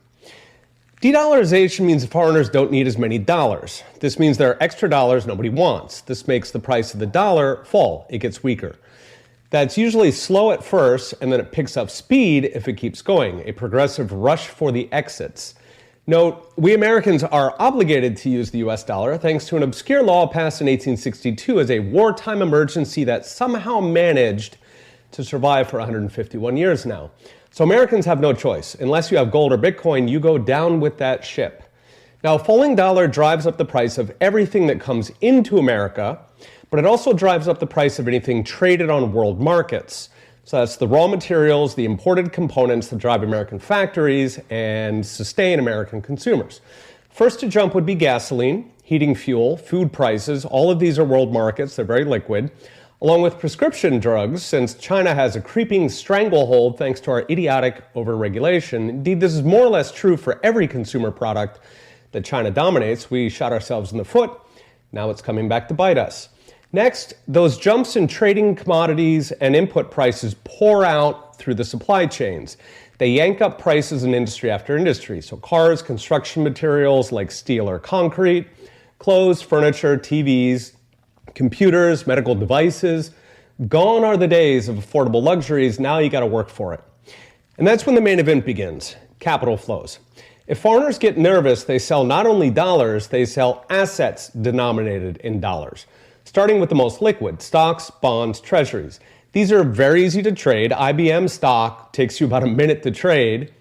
De-dollarization means foreigners don't need as many dollars. This means there are extra dollars nobody wants. This makes the price of the dollar fall. It gets weaker. That's usually slow at first, and then it picks up speed if it keeps going, a progressive rush for the exits. Note, we Americans are obligated to use the US dollar thanks to an obscure law passed in 1862 as a wartime emergency that somehow managed to survive for 151 years now. So Americans have no choice. Unless you have gold or Bitcoin, you go down with that ship. Now, a falling dollar drives up the price of everything that comes into America, but it also drives up the price of anything traded on world markets. So that's the raw materials, the imported components that drive American factories and sustain American consumers. First to jump would be gasoline, heating fuel, food prices. All of these are world markets. They're very liquid. Along with prescription drugs, since China has a creeping stranglehold thanks to our idiotic overregulation. Indeed, this is more or less true for every consumer product that China dominates. We shot ourselves in the foot. Now it's coming back to bite us. Next, those jumps in trading commodities and input prices pour out through the supply chains. They yank up prices in industry after industry. So cars, construction materials like steel or concrete, clothes, furniture, TVs, computers, medical devices. Gone are the days of affordable luxuries. Now you got to work for it. And that's when the main event begins, capital flows. If foreigners get nervous, they sell not only dollars, they sell assets denominated in dollars. Starting with the most liquid, stocks, bonds, treasuries. These are very easy to trade. IBM stock takes you about a minute to trade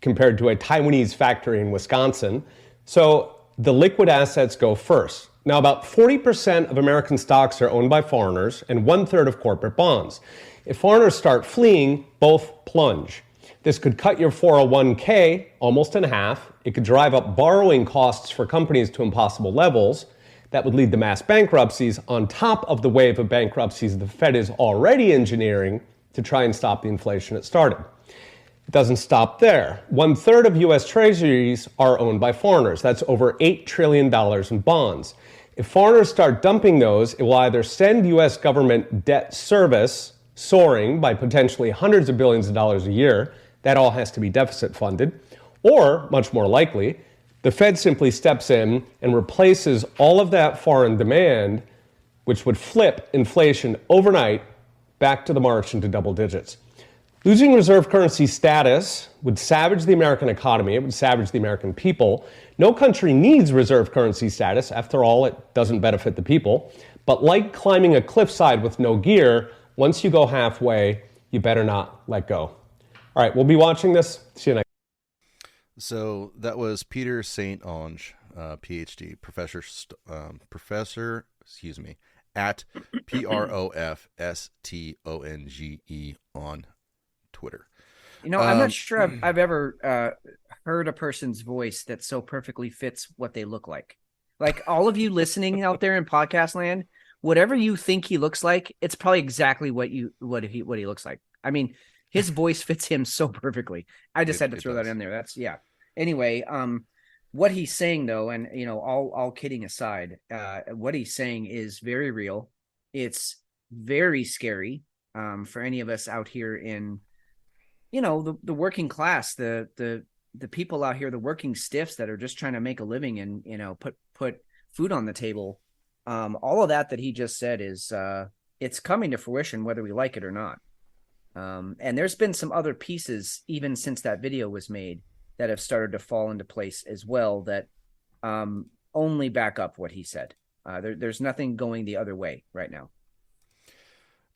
compared to a Taiwanese factory in Wisconsin. So the liquid assets go first. Now, about 40% of American stocks are owned by foreigners and 1/3 of corporate bonds. If foreigners start fleeing, both plunge. This could cut your 401k almost in half. It could drive up borrowing costs for companies to impossible levels. That would lead to mass bankruptcies on top of the wave of bankruptcies the Fed is already engineering to try and stop the inflation it started. It doesn't stop there. 1/3 of U.S. treasuries are owned by foreigners. That's over $8 trillion in bonds. If foreigners start dumping those, it will either send U.S. government debt service soaring by potentially hundreds of billions of dollars a year. That all has to be deficit funded. Or, much more likely, the Fed simply steps in and replaces all of that foreign demand, which would flip inflation overnight back to the march into double digits. Losing reserve currency status would savage the American economy. It would savage the American people. No country needs reserve currency status. After all, it doesn't benefit the people. But like climbing a cliffside with no gear, once you go halfway, you better not let go. All right, we'll be watching this. See you next. So that was Peter St. Onge, PhD, professor, at ProfStonge on Twitter. I'm not sure I've ever heard a person's voice that so perfectly fits what they look like. Like all of you listening out there in podcast land, whatever you think he looks like, it's probably exactly what he looks like. I mean, his voice fits him so perfectly. I just had to throw that in there. That's Anyway, what he's saying though, and all kidding aside, what he's saying is very real. It's very scary for any of us out here in the working class, the people out here, the working stiffs that are just trying to make a living and put food on the table. All of that he just said is it's coming to fruition whether we like it or not. And there's been some other pieces even since that video was made that have started to fall into place as well that only back up what he said. There's nothing going the other way right now.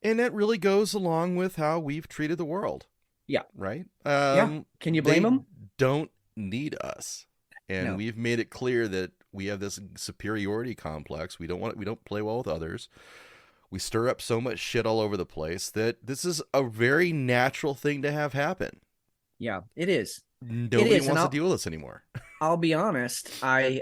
And that really goes along with how we've treated the world. Yeah. Right. Can you blame them? Don't need us, and No. we've made it clear that we have this superiority complex. We don't play well with others. We stir up so much shit all over the place that this is a very natural thing to have happen. Yeah, it is. Nobody wants to deal with us anymore. I'll be honest. We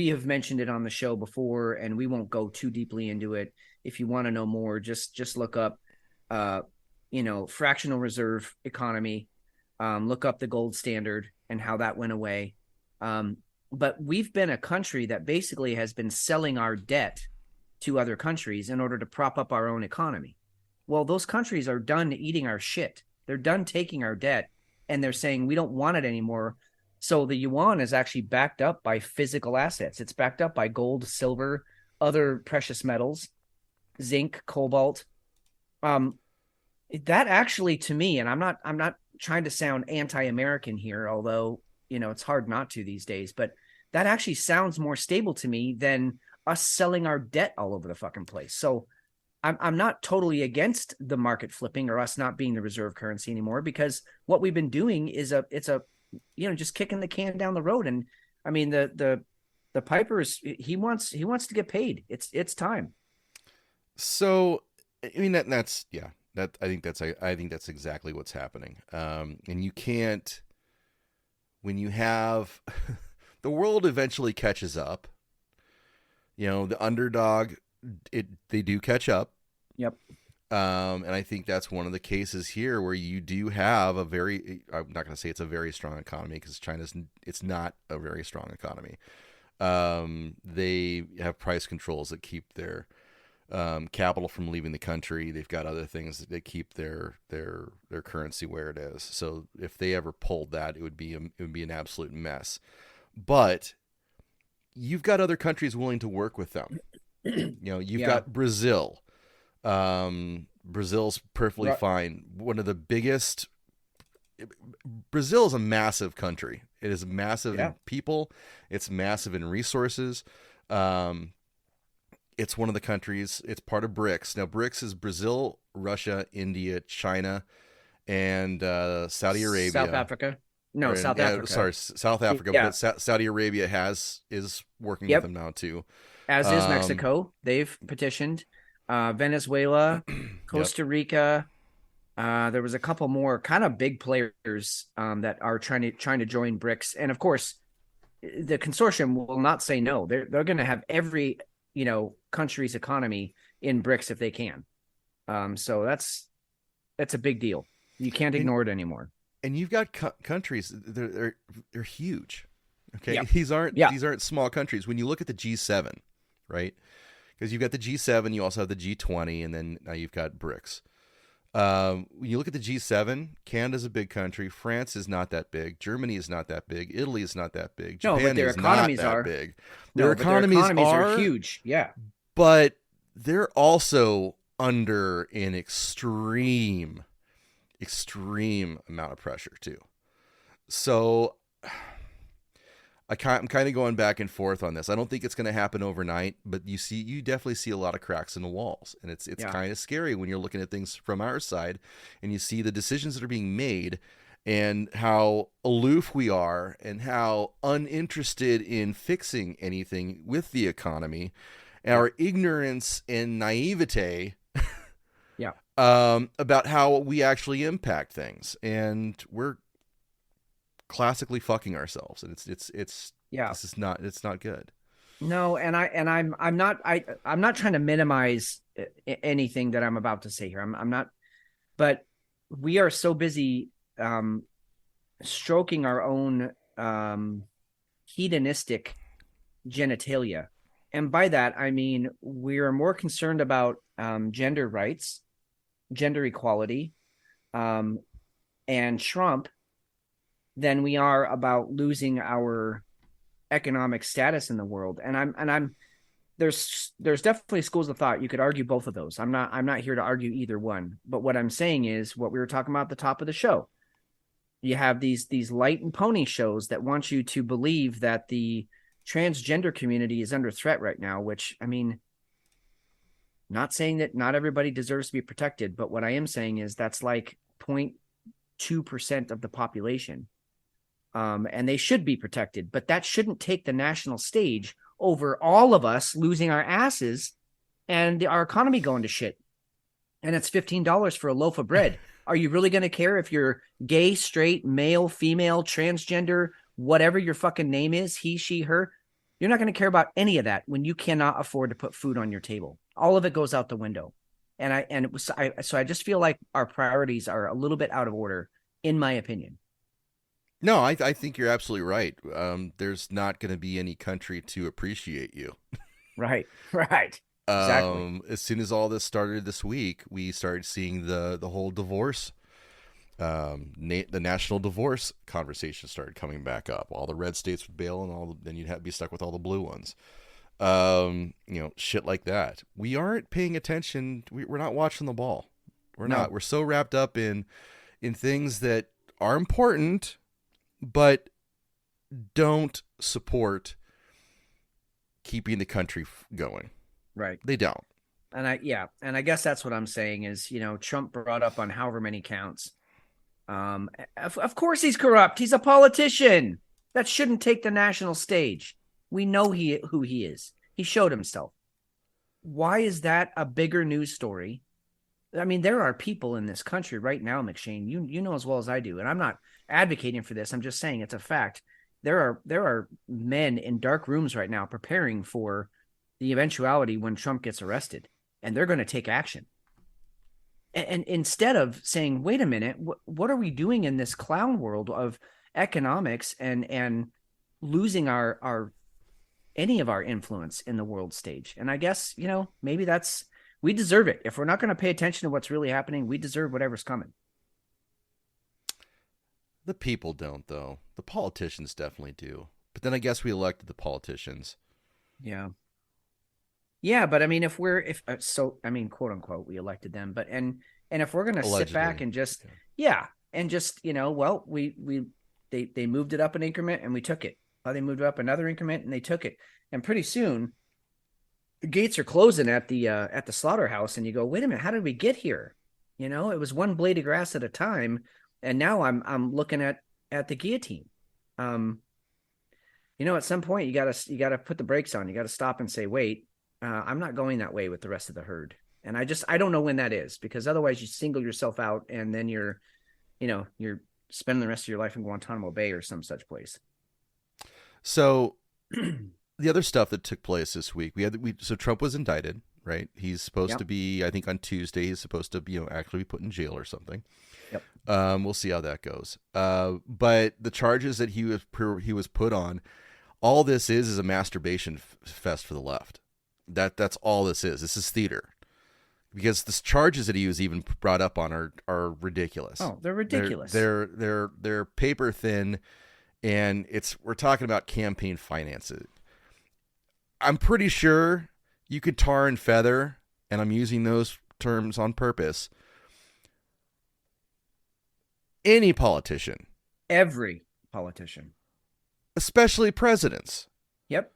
have mentioned it on the show before, and we won't go too deeply into it. If you want to know more, just look up, fractional reserve economy. Look up the gold standard and how that went away. But we've been a country that basically has been selling our debt to other countries in order to prop up our own economy. Well, those countries are done eating our shit. They're done taking our debt, and they're saying we don't want it anymore. So the yuan is actually backed up by physical assets. It's backed up by gold, silver, other precious metals, zinc, cobalt. That actually, to me, and I'm not trying to sound anti-American here, although it's hard not to these days, but that actually sounds more stable to me than us selling our debt all over the fucking place. So I'm not totally against the market flipping or us not being the reserve currency anymore, because what we've been doing is just kicking the can down the road. And I mean, the Piper he wants to get paid. It's time. So, I mean, I think that's exactly what's happening. And you can't, when you have the world eventually catches up, the underdog, they do catch up. Yep. And I think that's one of the cases here where you do have I'm not going to say it's a very strong economy, because it's not a very strong economy. They have price controls that keep their capital from leaving the country. They've got other things that keep their currency where it is. So if they ever pulled that, it would be an absolute mess. But you've got other countries willing to work with them. You've got Brazil. Brazil's perfectly fine. One of the biggest. Brazil is a massive country. It is massive in people. It's massive in resources. It's one of the countries. It's part of BRICS. Now, BRICS is Brazil, Russia, India, China, and Saudi Arabia. South Africa. No, South Africa. Sorry, South Africa. Yeah. But Saudi Arabia is working with them now too. As is Mexico. They've petitioned. Venezuela, Costa Rica. There was a couple more kind of big players that are trying to join BRICS, and of course, the consortium will not say no. They're going to have every country's economy in BRICS if they can. So that's a big deal. You can't ignore it anymore. And you've got countries, they're huge. Okay, yeah. These aren't small countries. When you look at the G7, right? Because you've got the G7, you also have the G20, and then now you've got BRICS. When you look at the G7, Canada's a big country. France is not that big. Germany is not that big. Italy is not that big. Japan is not that big. Their economies are huge. Yeah, but they're also under an extreme amount of pressure too. So I'm kind of going back and forth on this. I don't think it's going to happen overnight, but you definitely see a lot of cracks in the walls, and it's kind of scary when you're looking at things from our side and you see the decisions that are being made and how aloof we are and how uninterested in fixing anything with the economy. Our ignorance and naivete Yeah. About how we actually impact things, and we're classically fucking ourselves, and it's Yeah. this is not it's not good. No, and I'm not trying to minimize anything that I'm about to say here. I'm not, but we are so busy stroking our own hedonistic genitalia. And by that, I mean, we're more concerned about gender rights, gender equality, and Trump than we are about losing our economic status in the world. And I'm there's definitely schools of thought. You could argue both of those. I'm not here to argue either one. But what I'm saying is what we were talking about at the top of the show. You have these light and pony shows that want you to believe that the transgender community is under threat right now, which, I mean, not saying that not everybody deserves to be protected, but what I am saying is that's like 0.2% of the population. And they should be protected, but that shouldn't take the national stage over all of us losing our asses and our economy going to shit. And it's $15 for a loaf of bread. Are you really going to care if you're gay, straight, male, female, transgender, whatever your fucking name is, he, she, her? You're not going to care about any of that when you cannot afford to put food on your table. All of it goes out the window. So I just feel like our priorities are a little bit out of order, in my opinion. No, I think you're absolutely right. There's not going to be any country to appreciate you. Right. Exactly. As soon as all this started this week, we started seeing the whole divorce, the national divorce conversation started coming back up. All the red states would bail, and then you'd have to be stuck with all the blue ones. Shit like that. We aren't paying attention. We're not watching the ball. We're not. We're so wrapped up in things that are important, but don't support keeping the country going. Right. They don't. And I guess that's what I'm saying is, Trump brought up on however many counts. Of course he's corrupt. He's a politician. That shouldn't take the national stage. We know who he is. He showed himself. Why is that a bigger news story? I mean, there are people in this country right now, McShane, you know as well as I do, and I'm not advocating for this. I'm just saying it's a fact. There are men in dark rooms right now preparing for the eventuality when Trump gets arrested, and they're going to take action. And instead of saying, wait a minute, what are we doing in this clown world of economics and losing our any of our influence in the world stage? And I guess, maybe we deserve it. If we're not going to pay attention to what's really happening, we deserve whatever's coming. The people don't, though. The politicians definitely do. But then I guess we elected the politicians. Yeah. Yeah, but I mean, quote unquote, we elected them, but and if we're gonna sit back and just they moved it up an increment and we took it. They moved it up another increment and they took it, and pretty soon the gates are closing at the slaughterhouse, and you go, wait a minute, how did we get here? It was one blade of grass at a time, and now I'm looking at the guillotine. At some point you gotta put the brakes on. You gotta stop and say, wait. I'm not going that way with the rest of the herd. And I don't know when that is, because otherwise you single yourself out and then you're spending the rest of your life in Guantanamo Bay or some such place. So the other stuff that took place this week, so Trump was indicted, right? He's supposed to be, I think on Tuesday, he's supposed to be, actually be put in jail or something. Yep. We'll see how that goes. But the charges that he was put on, all this is a masturbation fest for the left. That's all this is. This is theater, because the charges that he was even brought up on are ridiculous. Oh, they're ridiculous. They're paper thin, and we're talking about campaign finances. I'm pretty sure you could tar and feather, and I'm using those terms on purpose, any politician, every politician, especially presidents. Yep.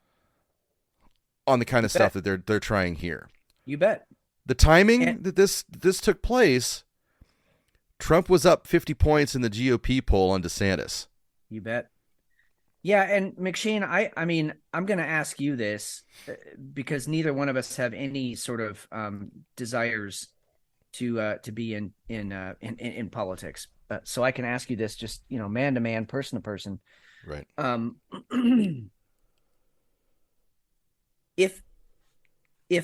On the kind of stuff that they're trying here. You bet. The timing that this took place, Trump was up 50 points in the GOP poll on DeSantis. You bet. Yeah, and McShane, I mean, I'm going to ask you this because neither one of us have any sort of desires to be in politics. So I can ask you this, just man to man, person to person. Right. If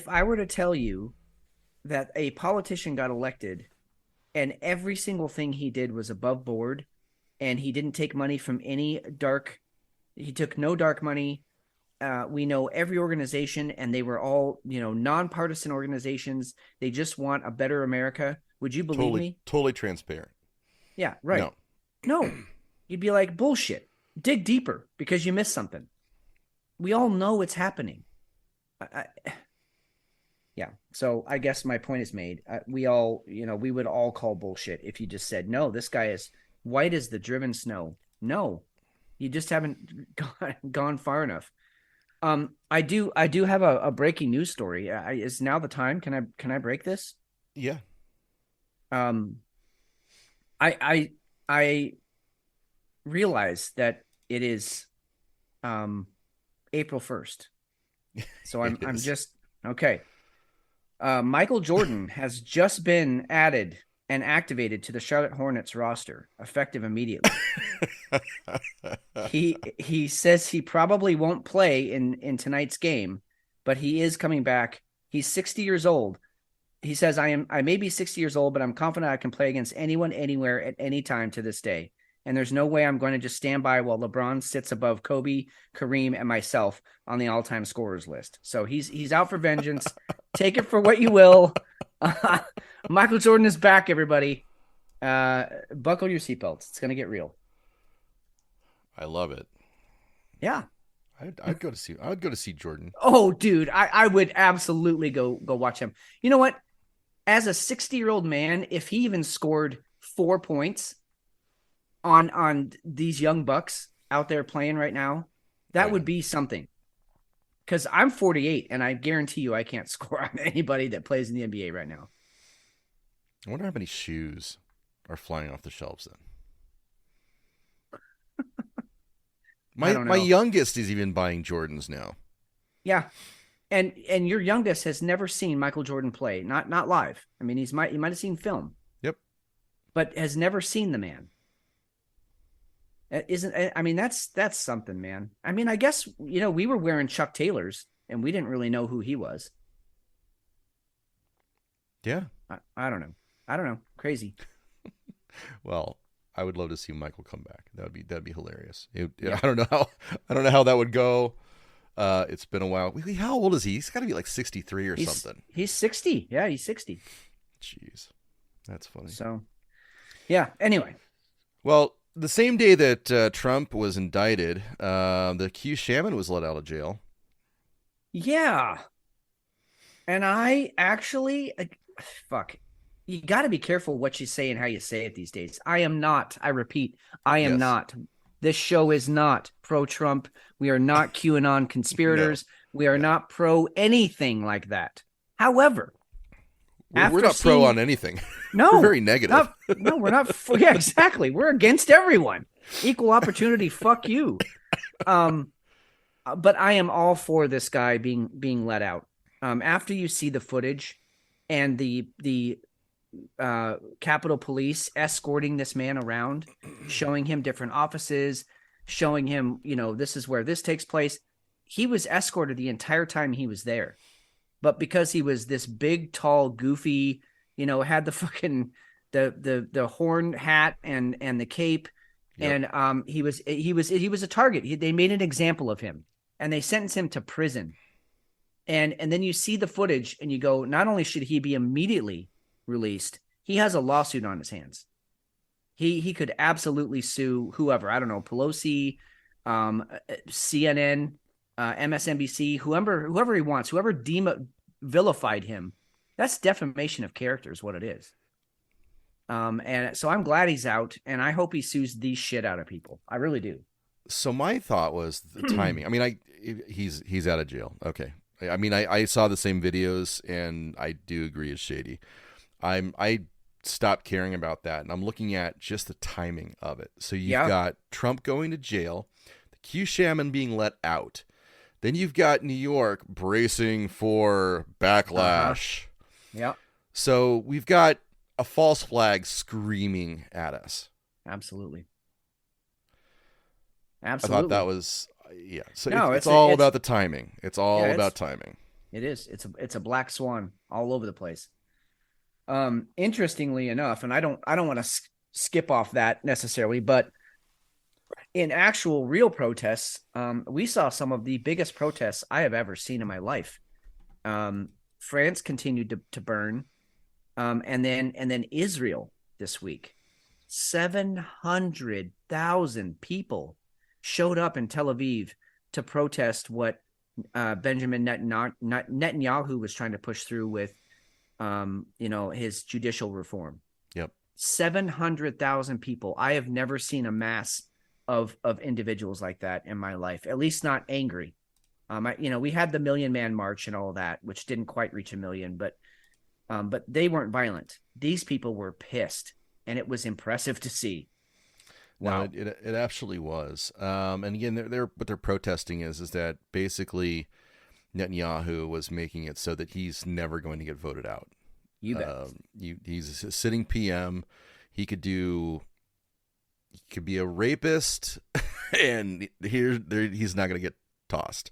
I were to tell you that a politician got elected and every single thing he did was above board, and he didn't take money from he took no dark money. We know every organization, and they were all, nonpartisan organizations. They just want a better America. Would you believe me? Totally transparent. Yeah, right. No. You'd be like, bullshit. Dig deeper because you missed something. We all know it's happening. Yeah. So I guess my point is made. We would all call bullshit if you just said, no, this guy is white as the driven snow. No, you just haven't gone far enough. I do have a breaking news story. Is now the time? Can I break this? Yeah. I realize that it is April 1st. So I'm just okay. Michael Jordan has just been added and activated to the Charlotte Hornets roster, effective immediately. He says he probably won't play in tonight's game, but he is coming back. He's 60 years old. He says, I may be 60 years old, but I'm confident I can play against anyone, anywhere, at any time to this day. And there's no way I'm going to just stand by while LeBron sits above Kobe, Kareem, and myself on the all-time scorers list. So he's out for vengeance. Take it for what you will. Michael Jordan is back, everybody. Buckle your seatbelts. It's going to get real. I love it. Yeah. I'd go to see Jordan. Oh, dude, I would absolutely go watch him. You know what? As a 60-year-old man, if he even scored 4 points on these young bucks out there playing right now, that would be something. Because I'm 48, and I guarantee you I can't score on anybody that plays in the NBA right now. I wonder how many shoes are flying off the shelves then. My youngest is even buying Jordans now. Yeah. And your youngest has never seen Michael Jordan play, not live. I mean, he might have seen film. Yep. But has never seen the man. That's something, man. I mean, I guess, we were wearing Chuck Taylors and we didn't really know who he was. Yeah. I don't know. Crazy. Well, I would love to see Michael come back. That'd be hilarious. I don't know how that would go. It's been a while. How old is he? He's got to be like 63 or something. He's 60. Yeah, he's 60. Jeez. That's funny. So, yeah. Anyway. Well, the same day that Trump was indicted, the Q shaman was let out of jail. Yeah. And I actually, you got to be careful what you say and how you say it these days. I repeat, I am not. This show is not pro-Trump. We are not QAnon conspirators. No. We are not pro anything like that. However, we're not pro on anything. No, we're very negative. We're not. Yeah, exactly. We're against everyone. Equal opportunity. Fuck you. But I am all for this guy being let out. After you see the footage and the Capitol Police escorting this man around, showing him different offices, showing him, this is where this takes place. He was escorted the entire time he was there. But because he was this big, tall, goofy, had the fucking the horn hat and the cape, yep. And he was a target. They made an example of him, and they sentenced him to prison. And then you see the footage, and you go, not only should he be immediately released, he has a lawsuit on his hands. He could absolutely sue whoever. I don't know, Pelosi, CNN. MSNBC, whoever he wants, whoever vilified him. That's defamation of character is what it is. And so I'm glad he's out, and I hope he sues the shit out of people. I really do. So my thought was the timing. I mean, he's out of jail. Okay. I mean, I saw the same videos, and I do agree it's shady. I stopped caring about that, and I'm looking at just the timing of it. So you've got Trump going to jail, the Q shaman being let out. Then you've got New York bracing for backlash. Yeah. So we've got a false flag screaming at us. Absolutely. I Absolutely. thought that was, yeah. So No, it's all about the timing. It's all about timing. It is. It's a black swan all over the place. Interestingly enough, and I don't want to skip off that necessarily, but in actual real protests, we saw some of the biggest protests I have ever seen in my life. France continued to burn, and then Israel this week. 700,000 people showed up in Tel Aviv to protest what Benjamin Netanyahu was trying to push through with, his judicial reform. Yep. 700,000 people. I have never seen a mass of individuals like that in my life, at least not angry. We had the Million Man March and all that, which didn't quite reach a million, but they weren't violent. These people were pissed, and it was impressive to see. Wow. No, it absolutely was. And again, what they're protesting is that basically Netanyahu was making it so that he's never going to get voted out. You bet. He's a sitting PM. He could be a rapist, and he's not going to get tossed.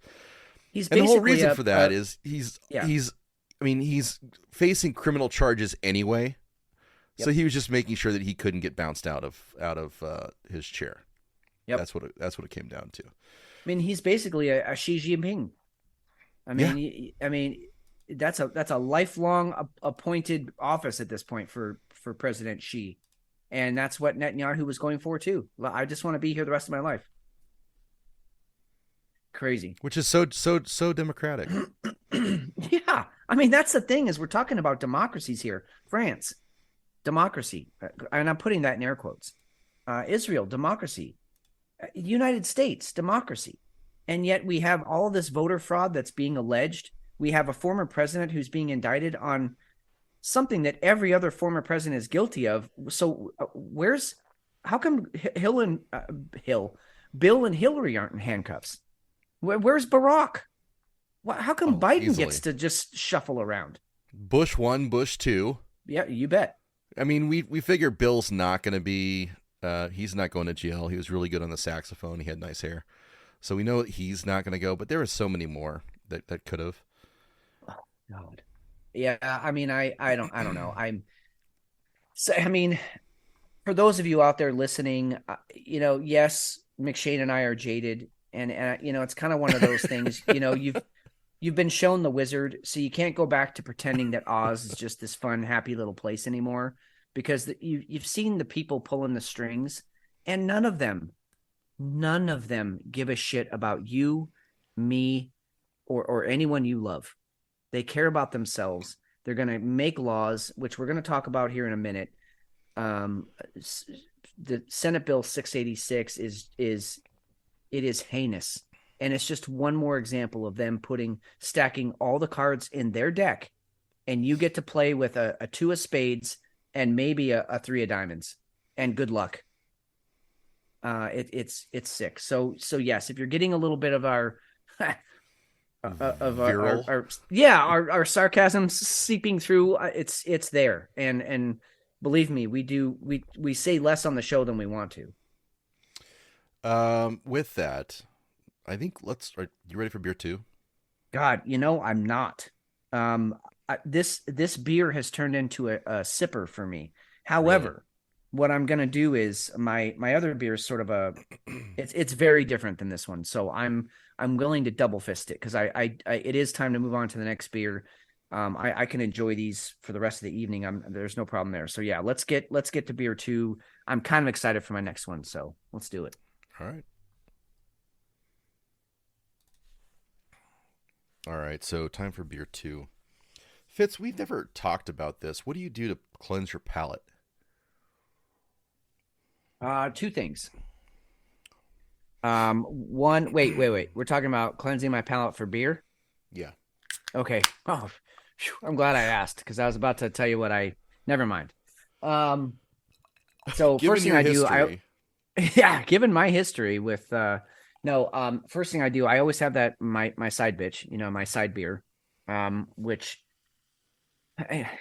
He's and the whole reason for that is he's facing criminal charges anyway. Yep. So he was just making sure that he couldn't get bounced out of his chair. Yep. That's what it came down to. I mean, he's basically a Xi Jinping. I mean, that's a lifelong appointed office at this point for President Xi, and that's what Netanyahu was going for too. I just want to be here the rest of my life. Crazy. Which is so democratic. Yeah, I mean, that's the thing, is we're talking about democracies here. France, democracy, and I'm putting that in air quotes. Israel, democracy. United States, democracy. And yet we have all this voter fraud that's being alleged. We have a former president who's being indicted on something that every other former president is guilty of. So how come Bill and Hillary aren't in handcuffs? Where's Barack? How come Biden easily gets to just shuffle around? Bush 1, Bush 2. Yeah, you bet. I mean, we figure Bill's not going to be, he's not going to jail. He was really good on the saxophone. He had nice hair. So we know he's not going to go, but there are so many more that could have. Oh, God. Yeah, I mean, I don't know. For those of you out there listening, yes, McShane and I are jaded, and it's kind of one of those things. You've been shown the wizard, so you can't go back to pretending that Oz is just this fun, happy little place anymore, because you've seen the people pulling the strings, and none of them give a shit about you, me, or anyone you love. They care about themselves. They're going to make laws, which we're going to talk about here in a minute. The Senate Bill 686 is heinous. And it's just one more example of them stacking all the cards in their deck, and you get to play with a 2 of spades and maybe a 3 of diamonds, and good luck. It's sick. So yes, if you're getting a little bit of our our sarcasm seeping through, it's there, and believe me, we say less on the show than we want to. With that, I think are you ready for beer 2? God, I'm not. This beer has turned into a sipper for me. However, what I'm gonna do is my other beer is sort of it's very different than this one. So I'm willing to double fist it, because it is time to move on to the next beer. I can enjoy these for the rest of the evening. There's no problem there. So yeah, let's get to beer 2. I'm kind of excited for my next one, so let's do it. All right, so time for beer 2. Fitz, we've never talked about this. What do you do to cleanse your palate? 2 things. One, wait. We're talking about cleansing my palate for beer? Yeah. Okay. Oh, I'm glad I asked, because I was about to tell you never mind. So first thing I do, given my history with, first thing I do, I always have my side bitch, my side beer, which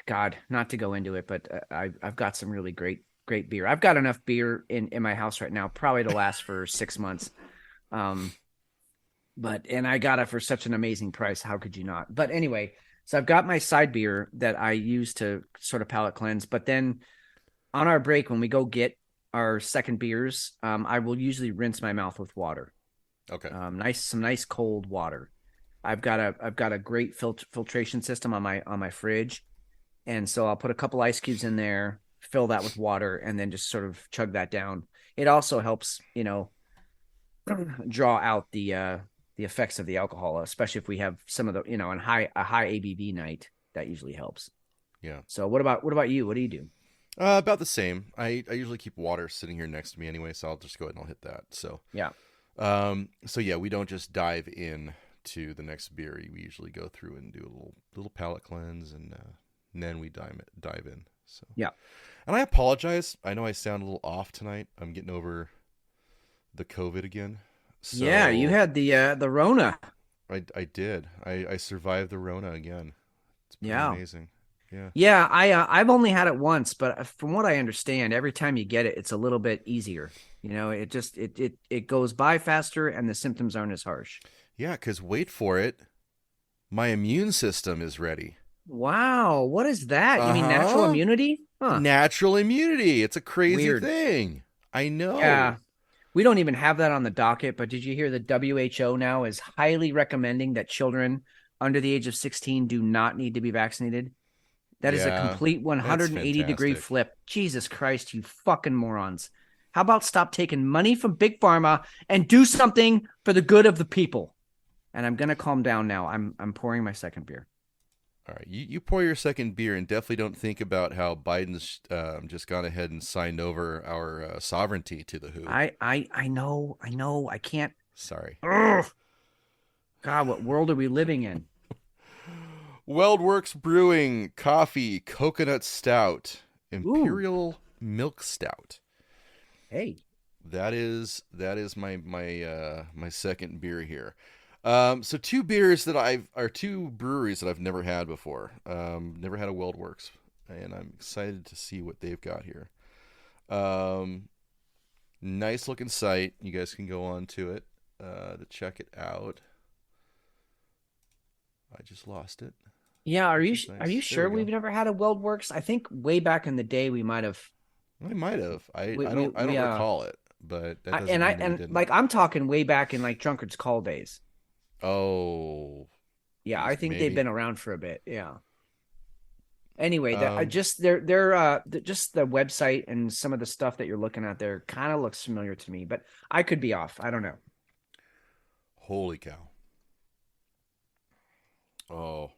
God, not to go into it, but I've got some really great beer. I've got enough beer in my house right now, probably to last for 6 months. Um, and I got it for such an amazing price. How could you not? But anyway, so I've got my side beer that I use to sort of palate cleanse. But then on our break, when we go get our second beers, I will usually rinse my mouth with water. Okay. Some nice cold water. I've got a great filtration system on my fridge, and so I'll put a couple ice cubes in there, fill that with water, and then just sort of chug that down. It also helps, draw out the effects of the alcohol, especially if we have some of the, a high ABV night. That usually helps. Yeah. So what about you? What do you do? About the same. I usually keep water sitting here next to me anyway, so I'll just go ahead and I'll hit that. So Yeah. So yeah, we don't just dive in to the next beer. We usually go through and do a little palate cleanse, and then we dive in. So Yeah. And I apologize. I know I sound a little off tonight. I'm getting over the COVID again. So Yeah, you had the Rona. I did. I survived the Rona again. It's pretty amazing. Yeah. Yeah, I've only had it once, but from what I understand, every time you get it, it's a little bit easier. It just it goes by faster and the symptoms aren't as harsh. Yeah, because wait for it, my immune system is ready. Wow, what is that? You mean natural immunity? Huh. Natural immunity. It's a crazy Weird. thing. I know. Yeah. We don't even have that on the docket, but did you hear the WHO now is highly recommending that children under the age of 16 do not need to be vaccinated? That is a complete 180-degree flip. Jesus Christ, you fucking morons. How about stop taking money from Big Pharma and do something for the good of the people? And I'm going to calm down now. I'm pouring my second beer. All right, you pour your second beer and definitely don't think about how Biden's just gone ahead and signed over our sovereignty to the WHO. I know. I can't. Sorry. Ugh. God, what world are we living in? WeldWorks Brewing Coffee Coconut Stout Imperial Milk Stout. Hey, that is my second beer here. So two breweries that I've never had before. Never had a WeldWorks, and I'm excited to see what they've got here. Nice looking site. You guys can go on to it to check it out. I just lost it. Yeah, are you sure we've never had a WeldWorks? I think way back in the day we might have. We might have. I don't recall it, but that doesn't mean we didn't. Like I'm talking way back in like Drunkard's Call days. Oh. Yeah, I think maybe. they've been around for a bit. Yeah. Anyway, just they're just the website and some of the stuff that you're looking at there kind of looks familiar to me, but I could be off. I don't know. Holy cow. Oh.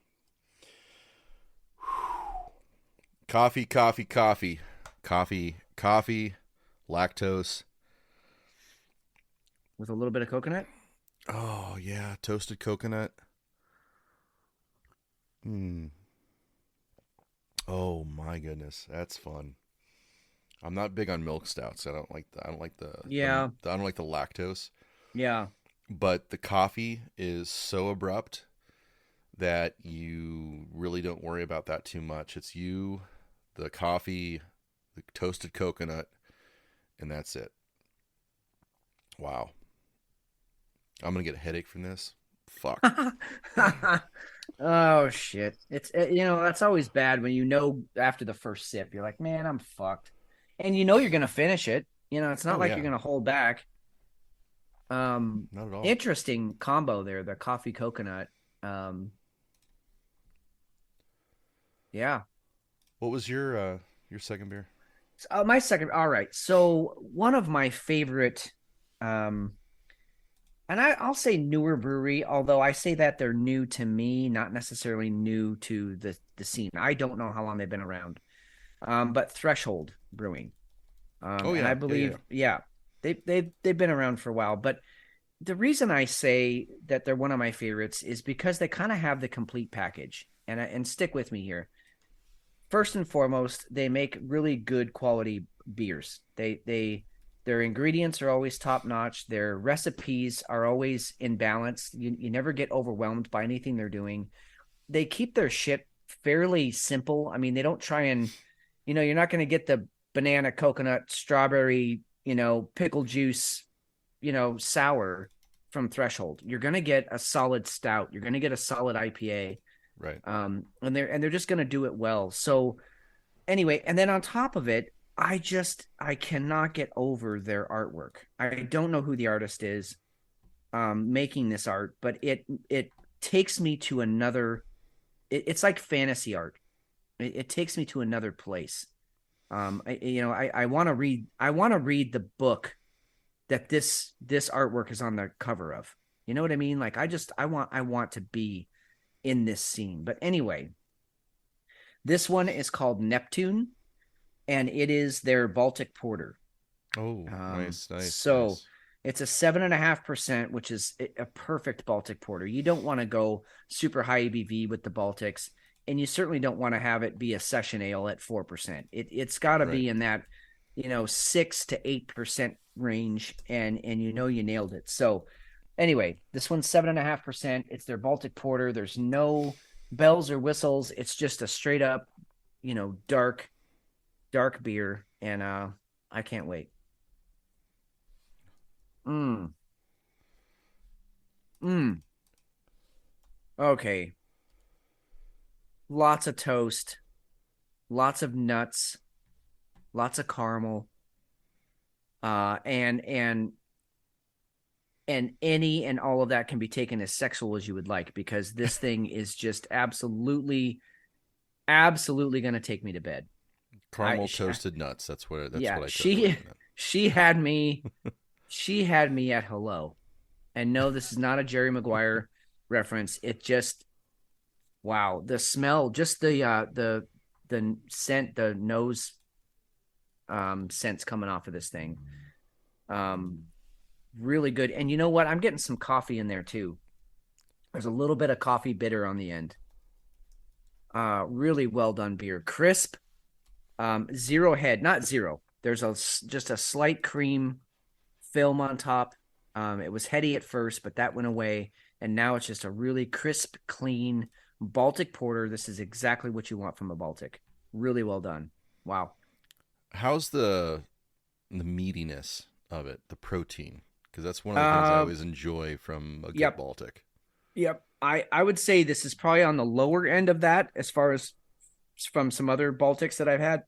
Coffee, lactose. With a little bit of coconut? Oh, yeah, toasted coconut. Oh my goodness, that's fun. I'm not big on milk stouts. I don't like the lactose. Yeah. But the coffee is so abrupt that you really don't worry about that too much. It's the coffee, the toasted coconut, and that's it. Wow. I'm going to get a headache from this. Fuck. Oh shit. It's that's always bad when after the first sip you're like, "Man, I'm fucked." And you're going to finish it. It's not you're going to hold back. Not at all. Interesting combo there, the coffee coconut. Yeah. What was your second beer? My second. All right. So one of my favorite, and I'll say newer brewery, although I say that they're new to me, not necessarily new to the scene. I don't know how long they've been around. But Threshold Brewing. And I believe, they've been around for a while. But the reason I say that they're one of my favorites is because they kind of have the complete package. And stick with me here. First and foremost, they make really good quality beers. Their ingredients are always top notch. Their recipes are always in balance. You never get overwhelmed by anything they're doing. They keep their shit fairly simple. I mean, they don't try and, you're not going to get the banana, coconut, strawberry, pickle juice, sour from Threshold. You're going to get a solid stout. You're going to get a solid IPA. Right. And they're just going to do it well. So anyway, and then on top of it, I cannot get over their artwork. I don't know who the artist is making this art, but it takes me to another. It's like fantasy art. It takes me to another place. I want to read. I want to read the book that this artwork is on the cover of. You know what I mean? Like I want to be in this scene. But anyway, this one is called Neptune, and it is their Baltic Porter. Oh, nice. So nice. It's a 7.5%, which is a perfect Baltic Porter. You don't want to go super high ABV with the Baltics, and you certainly don't want to have it be a session ale at 4%. It's got to be in that 6 to 8% range, and you nailed it. So anyway, this one's 7.5%. It's their Baltic Porter. There's no bells or whistles. It's just a straight up, dark beer, and I can't wait. Okay. Lots of toast, lots of nuts, lots of caramel, and any and all of that can be taken as sexual as you would like, because this thing is just absolutely going to take me to bed. Caramel toasted nuts. That's what I took. She had me at hello. And no, this is not a Jerry Maguire reference. It just, wow, the smell, just the scent, the nose scents coming off of this thing. Really good. And you know what? I'm getting some coffee in there too. There's a little bit of coffee bitter on the end. Really well done beer. Crisp, zero head, not zero. There's just a slight cream film on top. It was heady at first, but that went away. And now it's just a really crisp, clean Baltic Porter. This is exactly what you want from a Baltic. Really well done. Wow. How's the meatiness of it, the protein? Because that's one of the things I always enjoy from a good Baltic. Yep. I would say this is probably on the lower end of that as far as from some other Baltics that I've had.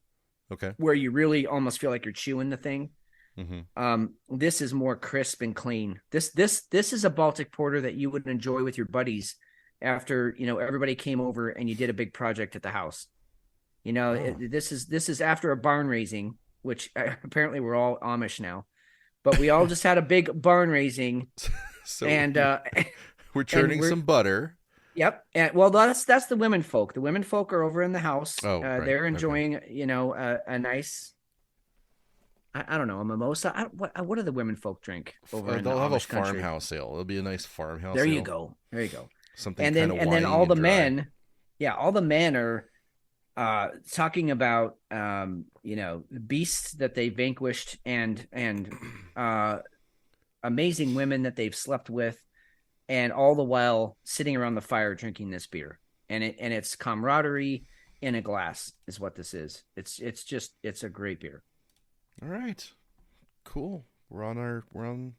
Okay. Where you really almost feel like you're chewing the thing. Mm-hmm. This is more crisp and clean. This is a Baltic Porter that you would enjoy with your buddies after, everybody came over and you did a big project at the house. This is after a barn raising, which apparently we're all Amish now, but we all just had a big barn raising. So and we're churning some butter. Yep. And well, that's the women folk. The women folk are over in the house. Oh, right. They're enjoying, a nice, I don't know, a mimosa. What do the women folk drink over in the They'll have a Amish country? farmhouse ale. It'll be a nice farmhouse There ale. you go. There you go. Something and kind then of and then winey all the and dry. all the men are talking about beasts that they vanquished and amazing women that they've slept with, and all the while sitting around the fire drinking this beer. And it's camaraderie in a glass is what this is. It's a great beer. All right. Cool. We're on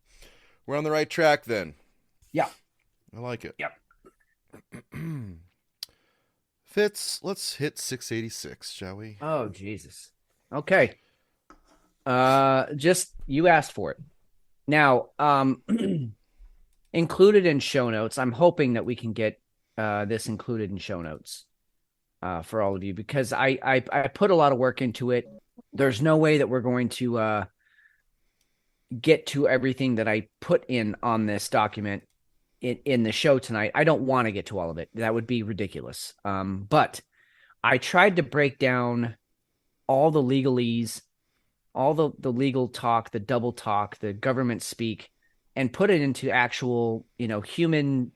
the right track then. Yeah. I like it. Yep. Fitz, let's hit 686, shall we? Oh, Jesus. Okay. Just you asked for it. Now, included in show notes, I'm hoping that we can get this included in show notes for all of you, because I put a lot of work into it. There's no way that we're going to get to everything that I put in on this document in the show tonight. I don't want to get to all of it. That would be ridiculous. But I tried to break down all the legalese, all the legal talk, the double talk, the government speak, and put it into actual, human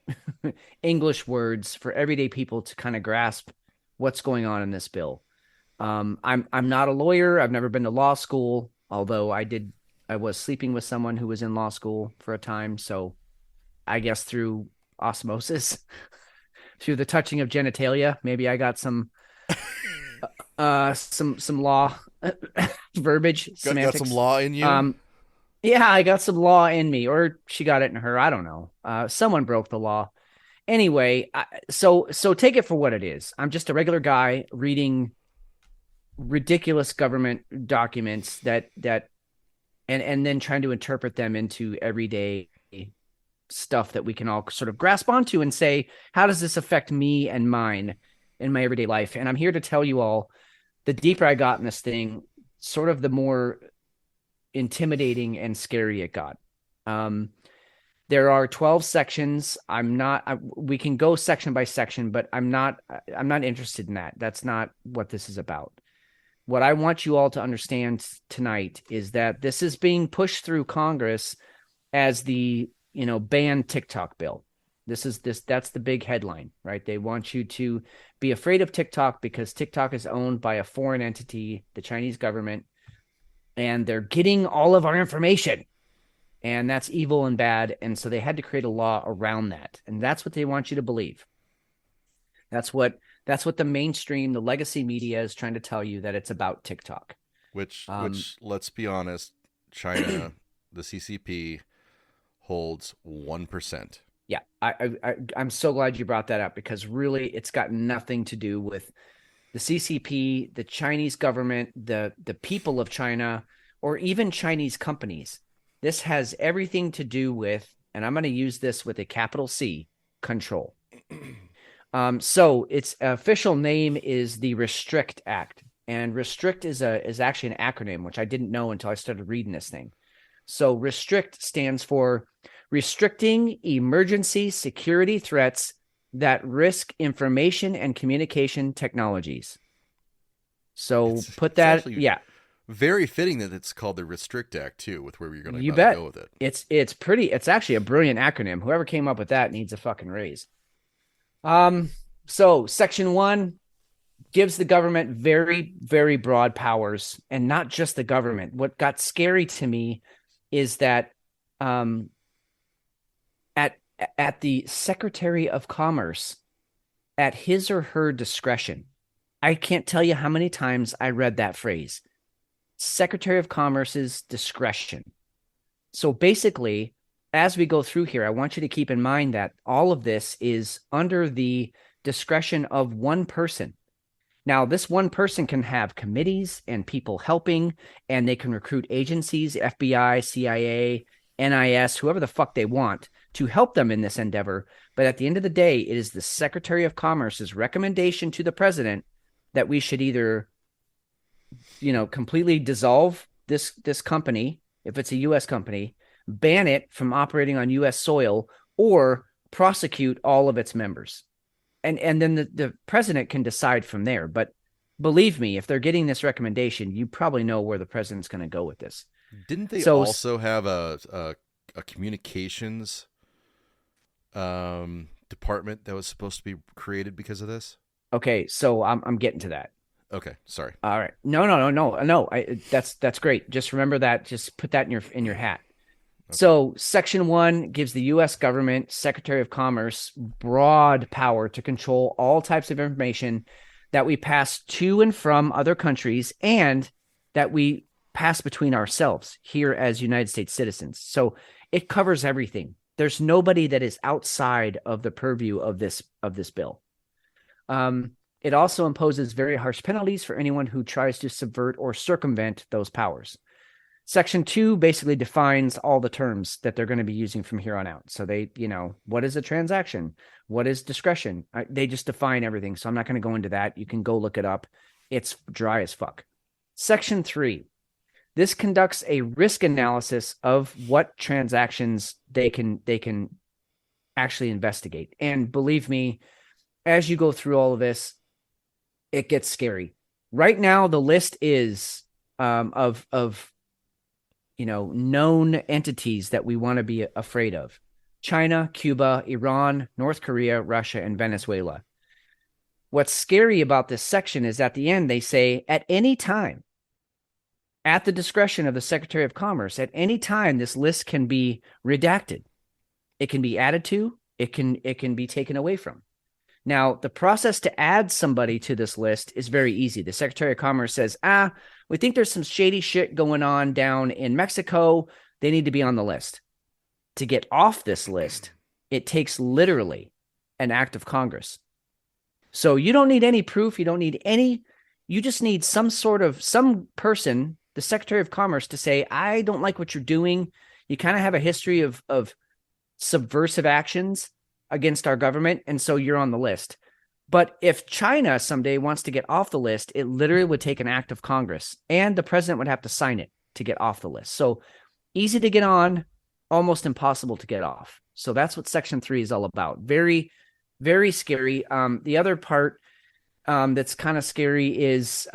English words for everyday people to kind of grasp what's going on in this bill. I'm not a lawyer. I've never been to law school, although I was sleeping with someone who was in law school for a time. So I guess through osmosis, through the touching of genitalia. Maybe I got some law verbiage, Got semantics. some law in you? Yeah, I got some law in me, or she got it in her. I don't know. Someone broke the law. Anyway, so take it for what it is. I'm just a regular guy reading ridiculous government documents that and then trying to interpret them into everyday stuff that we can all sort of grasp onto and say, how does this affect me and mine in my everyday life? And I'm here to tell you all, the deeper I got in this thing, sort of the more intimidating and scary it got. There are 12 sections. We can go section by section, but I'm not interested in that. That's not what this is about. What I want you all to understand tonight is that this is being pushed through Congress as the, ban TikTok bill. That's the big headline, right? They want you to be afraid of TikTok because TikTok is owned by a foreign entity, the Chinese government, and they're getting all of our information. And that's evil and bad. And so they had to create a law around that. And that's what they want you to believe. That's what the mainstream, the legacy media is trying to tell you, that it's about TikTok. Which let's be honest, China, the CCP holds 1%. Yeah, I'm so glad you brought that up, because really it's got nothing to do with the CCP, the Chinese government, the people of China, or even Chinese companies. This has everything to do with, and I'm going to use this with a capital C, control. So its official name is the Restrict Act, and Restrict is actually an acronym, which I didn't know until I started reading this thing. So Restrict stands for Restricting Emergency Security Threats that Risk Information and Communication Technologies. So put that, yeah. Very fitting that it's called the Restrict Act too, with where you're going to go with it. It's actually a brilliant acronym. Whoever came up with that needs a fucking raise. So Section 1 gives the government very, very broad powers, and not just the government. What got scary to me is that at the Secretary of Commerce, at his or her discretion, I can't tell you how many times I read that phrase, Secretary of Commerce's discretion. So basically, as we go through here, I want you to keep in mind that all of this is under the discretion of one person. Now, this one person can have committees and people helping, and they can recruit agencies, FBI, CIA, NIS, whoever the fuck they want, to help them in this endeavor. But at the end of the day, it is the Secretary of Commerce's recommendation to the president that we should either, completely dissolve this company, if it's a U.S. company, ban it from operating on U.S. soil, or prosecute all of its members. And then the president can decide from there. But believe me, if they're getting this recommendation, you probably know where the president's going to go with this. Didn't they also have a communications department that was supposed to be created because of this? Okay, so I'm getting to that. Okay, sorry. All right. No. That's great. Just remember that. Just put that in your hat. Okay. So Section 1 gives the U.S. government, Secretary of Commerce, broad power to control all types of information that we pass to and from other countries, and that we pass between ourselves here as United States citizens. So it covers everything. There's nobody that is outside of the purview of this bill. It also imposes very harsh penalties for anyone who tries to subvert or circumvent those powers. Section 2 basically defines all the terms that they're going to be using from here on out. So they, what is a transaction? What is discretion? They just define everything. So I'm not going to go into that. You can go look it up. It's dry as fuck. Section 3. This conducts a risk analysis of what transactions they can actually investigate. And believe me, as you go through all of this, it gets scary. Right now, the list is of known entities that we want to be afraid of: China, Cuba, Iran, North Korea, Russia, and Venezuela. What's scary about this section is at the end, they say, at any time, at the discretion of the Secretary of Commerce, at any time, this list can be redacted. It can be added to, it can be taken away from. Now, the process to add somebody to this list is very easy. The Secretary of Commerce says, we think there's some shady shit going on down in Mexico. They need to be on the list. To get off this list, it takes literally an act of Congress. So you don't need any proof. You don't need any. You just need some person, the Secretary of Commerce, to say, I don't like what you're doing. You kind of have a history of subversive actions against our government, and so you're on the list. But if China someday wants to get off the list, it literally would take an act of Congress, and the president would have to sign it to get off the list. So easy to get on, almost impossible to get off. So that's what Section 3 is all about. Very, very scary. The other part that's kind of scary is,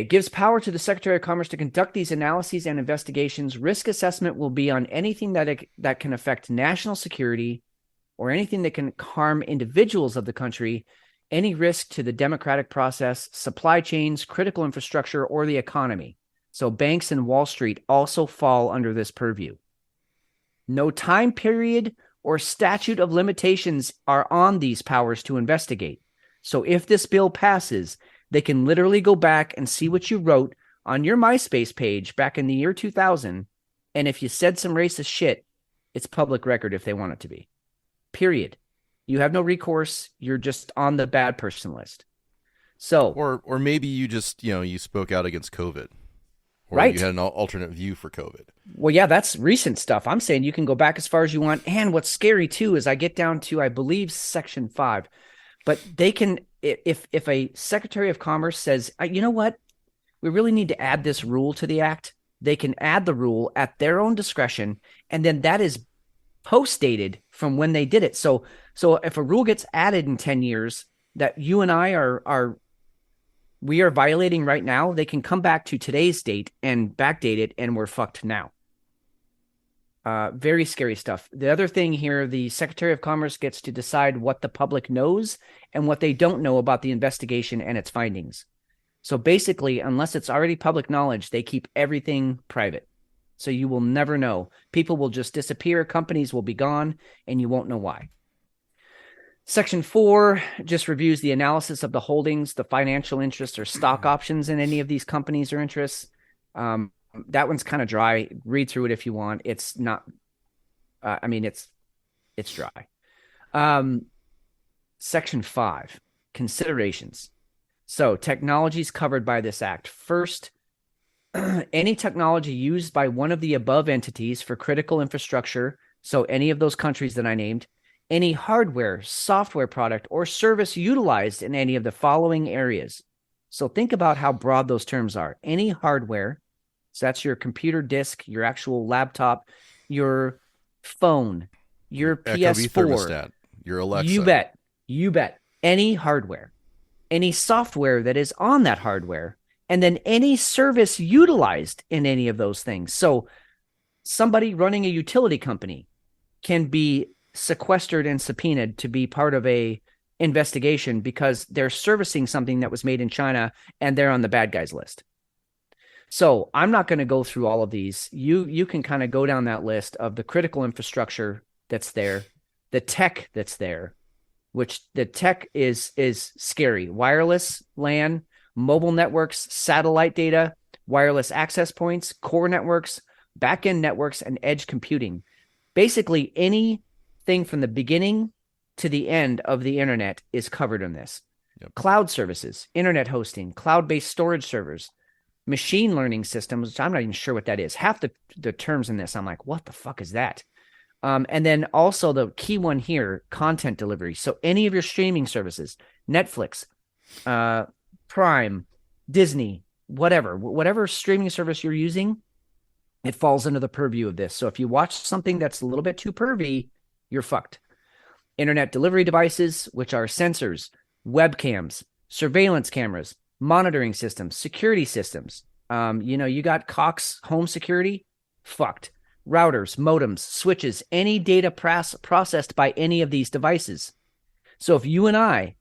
gives power to the Secretary of Commerce to conduct these analyses and investigations. Risk assessment will be on anything that can affect national security or anything that can harm individuals of the country, any risk to the democratic process, supply chains, critical infrastructure, or the economy. So banks and Wall Street also fall under this purview. No time period or statute of limitations are on these powers to investigate. So if this bill passes, they can literally go back and see what you wrote on your MySpace page back in the year 2000. And if you said some racist shit, it's public record if they want it to be. Period. You have no recourse. You're just on the bad person list. So, or maybe you just, you spoke out against COVID. Or right. You had an alternate view for COVID. Well, yeah, that's recent stuff. I'm saying you can go back as far as you want. And what's scary too is I get down to, I believe, Section 5. But they can, if a Secretary of Commerce says, you know what, we really need to add this rule to the act, they can add the rule at their own discretion, and then that is post-dated from when they did it. So if a rule gets added in 10 years that you and I we are violating right now, they can come back to today's date and backdate it, and we're fucked now. Very scary stuff. The other thing here, the Secretary of Commerce gets to decide what the public knows and what they don't know about the investigation and its findings. So basically, unless it's already public knowledge, they keep everything private. So you will never know. People will just disappear. Companies will be gone, and you won't know why. Section 4 just reviews the analysis of the holdings, the financial interests or stock options in any of these companies or interests. That one's kind of dry. Read through it if you want. It's not, it's dry. Section 5, considerations. So technologies covered by this act. First, any technology used by one of the above entities for critical infrastructure, so any of those countries that I named, any hardware, software product, or service utilized in any of the following areas. So think about how broad those terms are. Any hardware, so that's your computer disk, your actual laptop, your phone, your PS4. Thermostat, your Alexa. You bet. Any hardware, any software that is on that hardware, and then any service utilized in any of those things. So somebody running a utility company can be sequestered and subpoenaed to be part of a investigation because they're servicing something that was made in China and they're on the bad guys list. So I'm not going to go through all of these. You can kind of go down that list of the critical infrastructure that's there, the tech that's there, which the tech is scary. Wireless, LAN, mobile networks, satellite data, wireless access points, core networks, backend networks, and edge computing. Basically, anything from the beginning to the end of the internet is covered in this. Yep. Cloud services, internet hosting, cloud-based storage servers, machine learning systems, which I'm not even sure what that is. Half the terms in this, I'm like, what the fuck is that? And then also the key one here, content delivery. So any of your streaming services, Netflix, Prime, Disney, whatever streaming service you're using, it falls under the purview of this. So if you watch something that's a little bit too pervy, you're fucked. Internet delivery devices, which are sensors, webcams, surveillance cameras, monitoring systems, security systems. You got Cox home security, fucked. Routers, modems, switches, any data processed by any of these devices. So if you and I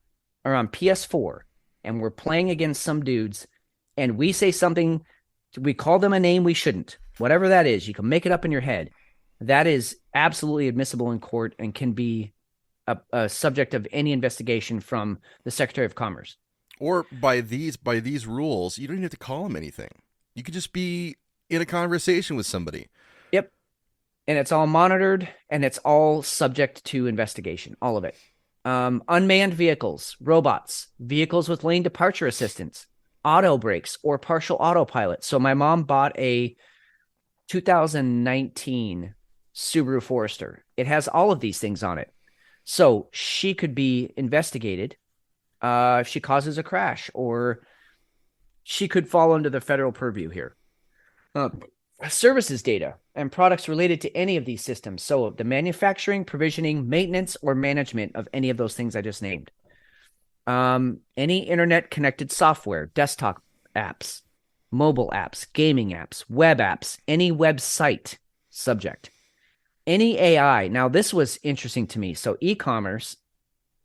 are on PS4 and we're playing against some dudes and we say something, we call them a name we shouldn't, whatever that is, you can make it up in your head. That is absolutely admissible in court and can be a subject of any investigation from the Secretary of Commerce. Or by these rules, you don't even have to call them anything. You could just be in a conversation with somebody. Yep. And it's all monitored, and it's all subject to investigation, all of it. Unmanned vehicles, robots, vehicles with lane departure assistance, auto brakes or partial autopilot. So my mom bought a 2019 Subaru Forester. It has all of these things on it. So she could be investigated if she causes a crash, or she could fall under the federal purview here. Services data and products related to any of these systems. So the manufacturing, provisioning, maintenance, or management of any of those things I just named. Any internet connected software, desktop apps, mobile apps, gaming apps, web apps, any website subject. Any AI. Now, this was interesting to me. So e-commerce,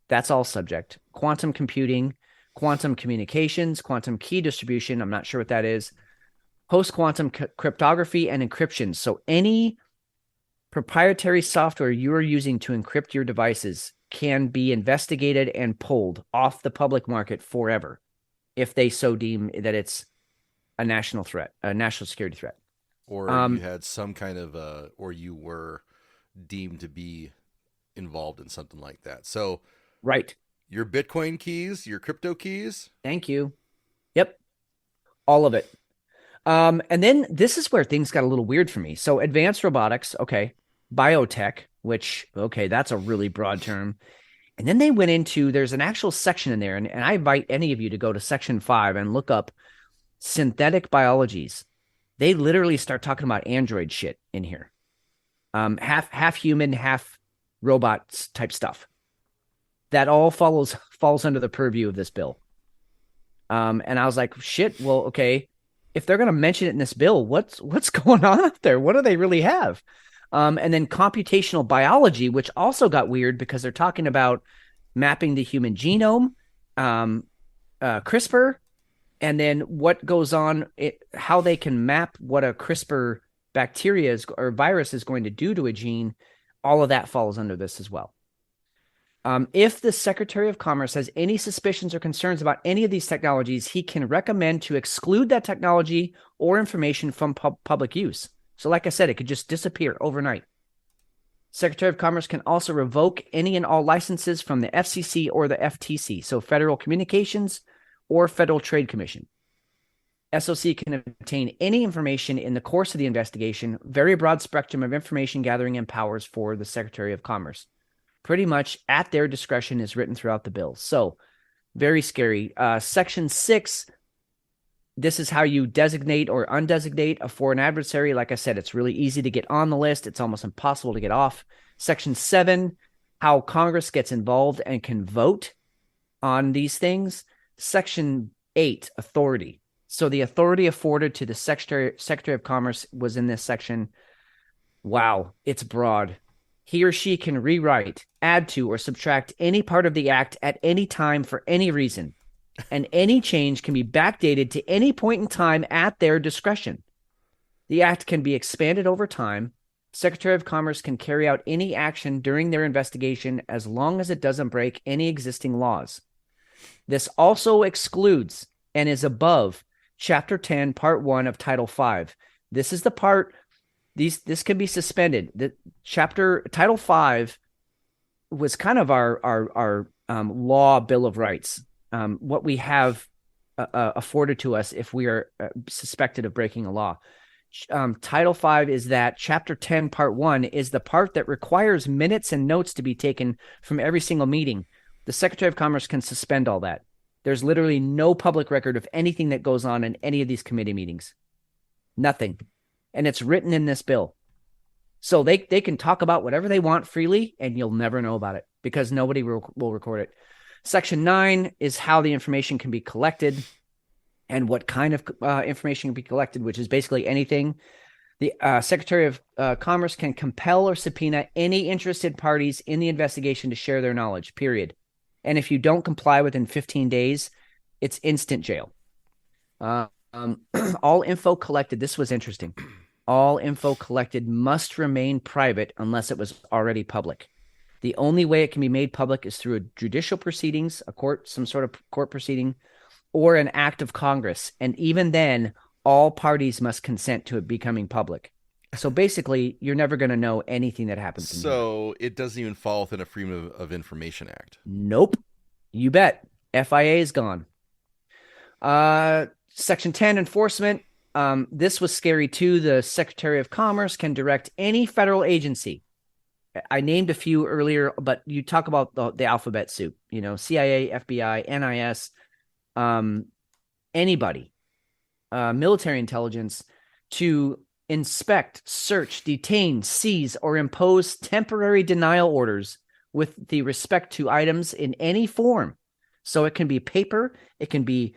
that's all subject. Quantum computing, quantum communications, quantum key distribution. I'm not sure what that is. Post-quantum cryptography and encryption. So any proprietary software you are using to encrypt your devices can be investigated and pulled off the public market forever if they so deem that it's a national threat, a national security threat. Or you had some kind of, or you were deemed to be involved in something like that. So, right. Your Bitcoin keys, your crypto keys. Thank you. Yep. All of it. And then this is where things got a little weird for me. So advanced robotics, okay. Biotech, which, okay, that's a really broad term. And then they went into, there's an actual section in there, and I invite any of you to go to section 5 and look up synthetic biologies. They literally start talking about android shit in here. Half human, half robots type stuff. That all falls under the purview of this bill. And I was like, shit, well, okay, if they're going to mention it in this bill, what's going on up there? What do they really have? And then computational biology, which also got weird because they're talking about mapping the human genome, CRISPR, and then what goes on, how they can map what a CRISPR bacteria or virus is going to do to a gene. All of that falls under this as well. If the Secretary of Commerce has any suspicions or concerns about any of these technologies, he can recommend to exclude that technology or information from public use. So like I said, it could just disappear overnight. Secretary of Commerce can also revoke any and all licenses from the FCC or the FTC, so Federal Communications or Federal Trade Commission. SOC can obtain any information in the course of the investigation, very broad spectrum of information gathering and powers for the Secretary of Commerce. Pretty much at their discretion is written throughout the bill. So very scary. Section 6, this is how you designate or undesignate a foreign adversary. Like I said, it's really easy to get on the list. It's almost impossible to get off. Section 7, how Congress gets involved and can vote on these things. Section 8, authority. So the authority afforded to the Secretary of Commerce was in this section. Wow, it's broad. He or she can rewrite, add to, or subtract any part of the act at any time for any reason, and any change can be backdated to any point in time at their discretion. The act can be expanded over time. Secretary of Commerce can carry out any action during their investigation as long as it doesn't break any existing laws. This also excludes and is above Chapter 10, Part 1 of Title 5. This is the part... This can be suspended. The Title 5 was kind of our law Bill of Rights, what we have afforded to us if we are suspected of breaking a law. Title 5 is that Chapter 10, Part 1 is the part that requires minutes and notes to be taken from every single meeting. The Secretary of Commerce can suspend all that. There's literally no public record of anything that goes on in any of these committee meetings. Nothing. And it's written in this bill. So they can talk about whatever they want freely, and you'll never know about it because nobody will record it. Section 9 is how the information can be collected and what kind of information can be collected, which is basically anything. The Secretary of Commerce can compel or subpoena any interested parties in the investigation to share their knowledge, period. And if you don't comply within 15 days, it's instant jail. All info collected, this was interesting. All info collected must remain private unless it was already public. The only way it can be made public is through a judicial proceedings, a court, some sort of court proceeding, or an act of Congress. And even then, all parties must consent to it becoming public. So basically, you're never going to know anything that happens. So it doesn't even fall within a Freedom of Information Act. Nope. You bet. FIA is gone. Section 10, enforcement. This was scary too. The Secretary of Commerce can direct any federal agency. I named a few earlier, but you talk about the alphabet soup, CIA, FBI, NIS, anybody, military intelligence, to inspect, search, detain, seize, or impose temporary denial orders with the respect to items in any form. So it can be paper, it can be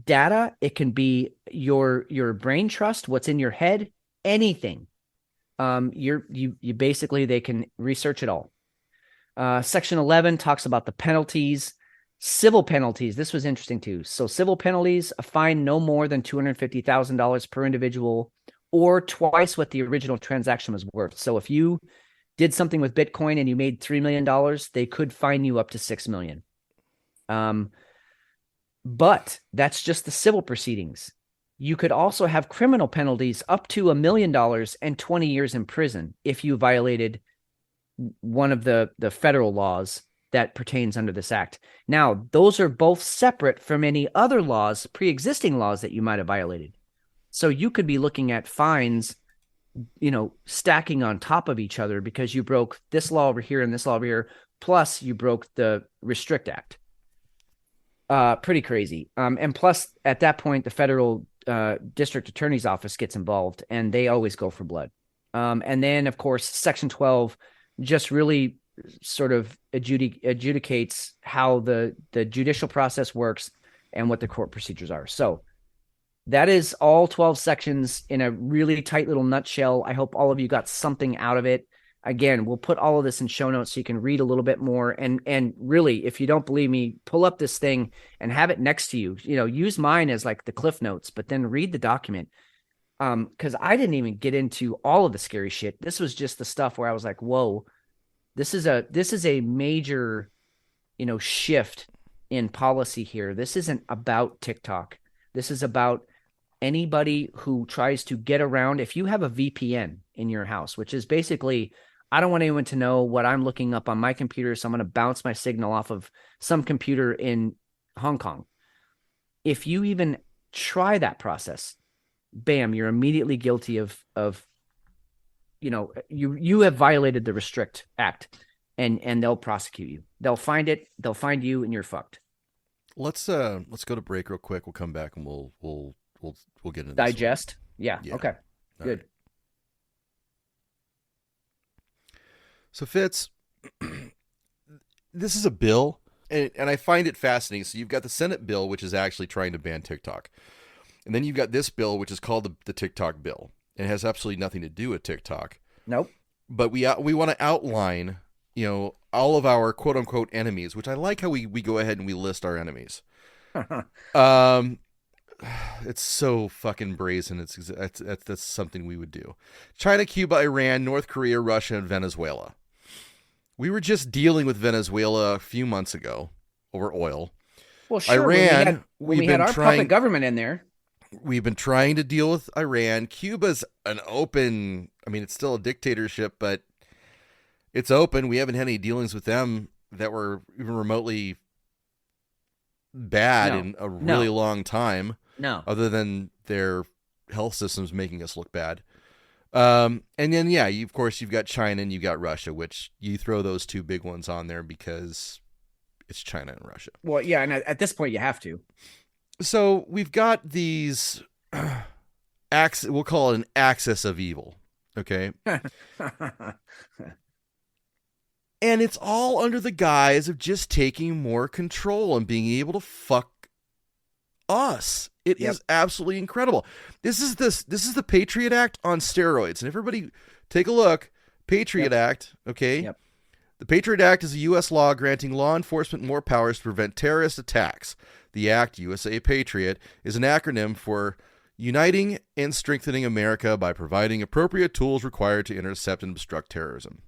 data, it can be your brain trust, what's in your head, anything. You basically, they can research it all. Section 11 talks about the penalties, civil penalties. This was interesting too. So civil penalties, a fine no more than $250,000 per individual, or twice what the original transaction was worth. So if you did something with Bitcoin and you made $3 million, they could fine you up to $6 million. But that's just the civil proceedings. You could also have criminal penalties up to $1 million and 20 years in prison if you violated one of the federal laws that pertains under this act. Now, those are both separate from any other laws, pre-existing laws that you might have violated. So you could be looking at fines, stacking on top of each other because you broke this law over here and this law over here, plus you broke the Restrict Act. Pretty crazy. And plus, at that point, the federal district attorney's office gets involved, and they always go for blood. And then, of course, Section 12 just really sort of adjudicates how the judicial process works and what the court procedures are. So that is all 12 sections in a really tight little nutshell. I hope all of you got something out of it. Again, we'll put all of this in show notes so you can read a little bit more. And really, if you don't believe me, pull up this thing and have it next to you. Use mine as like the cliff notes, but then read the document. Because I didn't even get into all of the scary shit. This was just the stuff where I was like, whoa, this is a major, shift in policy here. This isn't about TikTok. This is about anybody who tries to get around. If you have a VPN in your house, which is basically, I don't want anyone to know what I'm looking up on my computer, so I'm going to bounce my signal off of some computer in Hong Kong. If you even try that process, bam, you're immediately guilty of you have violated the Restrict Act, and they'll prosecute you. They'll find it, they'll find you, and you're fucked. Let's go to break real quick. We'll come back and we'll get into digest. Yeah. Okay. All Good. Right. So Fitz, this is a bill, and I find it fascinating. So you've got the Senate bill, which is actually trying to ban TikTok. And then you've got this bill, which is called the TikTok bill. It has absolutely nothing to do with TikTok. Nope. But we want to outline, all of our quote unquote enemies, which I like how we go ahead and we list our enemies. It's so fucking brazen. That's something we would do. China, Cuba, Iran, North Korea, Russia, and Venezuela. We were just dealing with Venezuela a few months ago over oil. Well, sure. Iran, we had our puppet government in there. We've been trying to deal with Iran. Cuba's an open, it's still a dictatorship, but it's open. We haven't had any dealings with them that were even remotely bad in a really long time. No. Other than their health systems making us look bad. And then, of course, you've got China and you've got Russia, which you throw those two big ones on there because it's China and Russia. Well, yeah, and at this point you have to. So we've got these we'll call it an axis of evil, okay? And it's all under the guise of just taking more control and being able to fuck us. It is absolutely incredible. This is the Patriot Act on steroids. And everybody take a look. Patriot Act, okay? Yep. The Patriot Act is a U.S. law granting law enforcement more powers to prevent terrorist attacks. The Act, USA Patriot, is an acronym for Uniting and Strengthening America by Providing Appropriate Tools Required to Intercept and Obstruct Terrorism.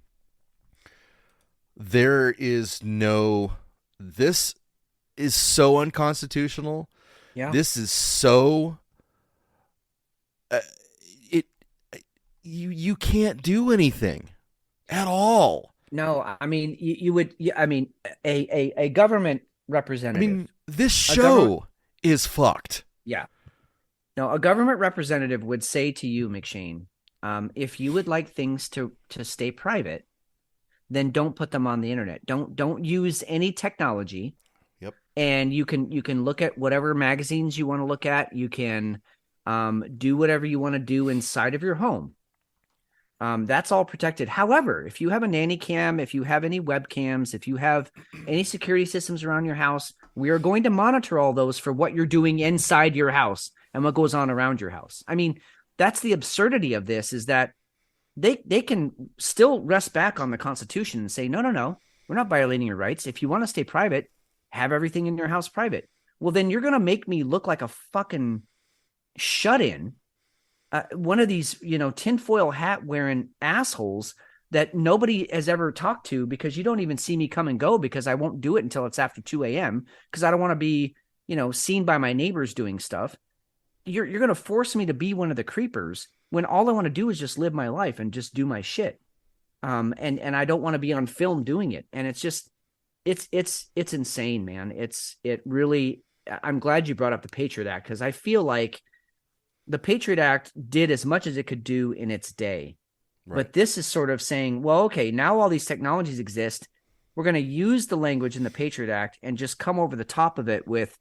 There is no, this is so unconstitutional. Yeah. This is so, you can't do anything at all. No, I mean, you would, I mean, a government representative. I mean, this show is fucked. Yeah. No, a government representative would say to you, McShane, if you would like things to stay private, then don't put them on the internet. Don't use any technology. Yep. And you can look at whatever magazines you want to look at. You can do whatever you want to do inside of your home. That's all protected. However, if you have a nanny cam, if you have any webcams, if you have any security systems around your house, we are going to monitor all those for what you're doing inside your house and what goes on around your house. I mean, that's the absurdity of this, is that they can still rest back on the Constitution and say, no, we're not violating your rights. If you want to stay private, have everything in your house private. Well, then you're going to make me look like a fucking shut-in, one of these, tinfoil hat wearing assholes that nobody has ever talked to, because you don't even see me come and go, because I won't do it until it's after 2 a.m. because I don't want to be, seen by my neighbors doing stuff. You're going to force me to be one of the creepers when all I want to do is just live my life and just do my shit. And I don't want to be on film doing it. And it's just, it's insane, man. I'm glad you brought up the Patriot Act, because I feel like the Patriot Act did as much as it could do in its day. Right. But this is sort of saying, well, okay, now all these technologies exist. We're going to use the language in the Patriot Act and just come over the top of it with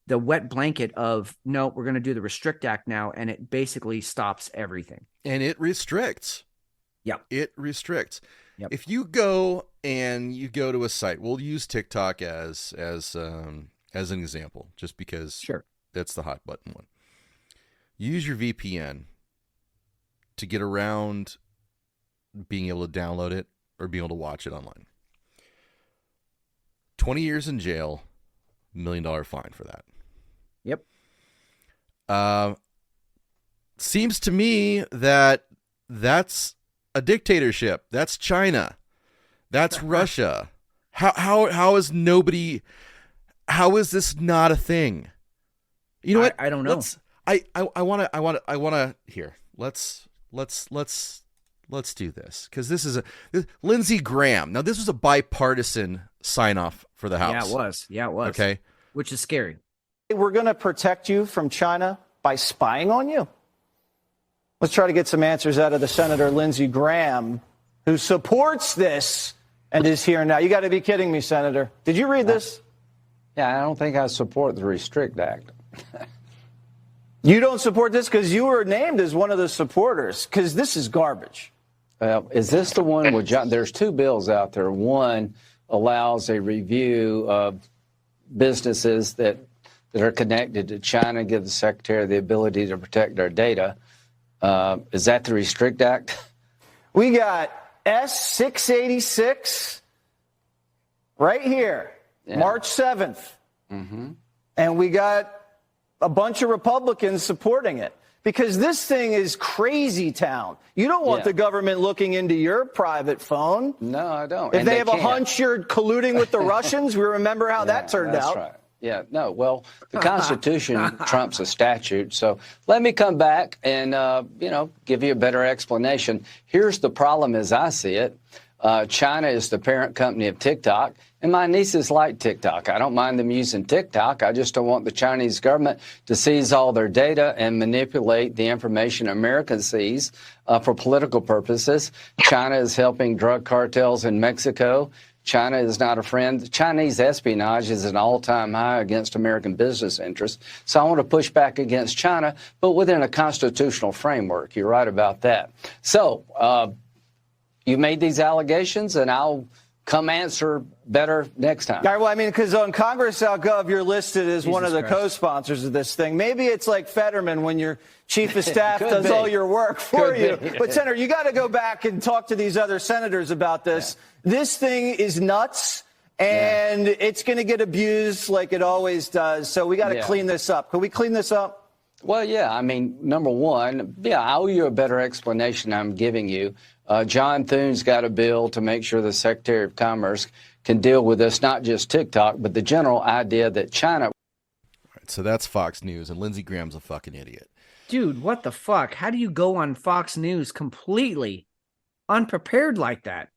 the wet blanket of, no, we're going to do the Restrict Act now. And it basically stops everything. And it restricts. Yep. It restricts. Yep. If you go to a site, we'll use TikTok as an example, just because sure, that's the hot button one. Use your VPN to get around being able to download it or being able to watch it online. 20 years in jail, $1 million fine for that. Yep. Seems to me that that's a dictatorship. That's China. That's Russia. How is this not a thing? You know what? I don't know. I want to here. Let's do this, because this is Lindsey Graham. Now, this was a bipartisan sign off for the House. Yeah, it was. Okay. Which is scary. We're going to protect you from China by spying on you. Let's try to get some answers out of the Senator Lindsey Graham, who supports this and is here now. You got to be kidding me, Senator. Did you read this? Yeah, I don't think I support the Restrict Act. You don't support this because you were named as one of the supporters, because this is garbage. Is this the one with John? There's two bills out there. One allows a review of businesses that are connected to China, give the Secretary the ability to protect our data. Is that the Restrict Act? We got S-686 right here, yeah. March 7th. Mm-hmm. And we got a bunch of Republicans supporting it, because this thing is crazy town. You don't want the government looking into your private phone. No, I don't. If they have a hunch you're colluding with the Russians, we remember how that turned out. Right. Yeah, no, well, the Constitution trumps a statute. So let me come back and, give you a better explanation. Here's the problem as I see it. China is the parent company of TikTok, and my nieces like TikTok. I don't mind them using TikTok. I just don't want the Chinese government to seize all their data and manipulate the information America sees for political purposes. China is helping drug cartels in Mexico. China is not a friend. Chinese espionage is an all-time high against American business interests. So I want to push back against China, but within a constitutional framework. You're right about that. So you made these allegations, and I'll come answer better next time. All right, well, I mean, because on Congress.gov, you're listed as one of the co-sponsors of this thing. Maybe it's like Fetterman when your chief of staff does all your work for you. But, Senator, you got to go back and talk to these other senators about this. Yeah. This thing is nuts, and it's going to get abused like it always does. So we got to clean this up. Can we clean this up? Well, yeah, I mean, number one, yeah, I owe you a better explanation I'm giving you. John Thune's got a bill to make sure the Secretary of Commerce can deal with this, not just TikTok, but the general idea that China. All right, so that's Fox News, and Lindsey Graham's a fucking idiot. Dude, what the fuck? How do you go on Fox News completely unprepared like that?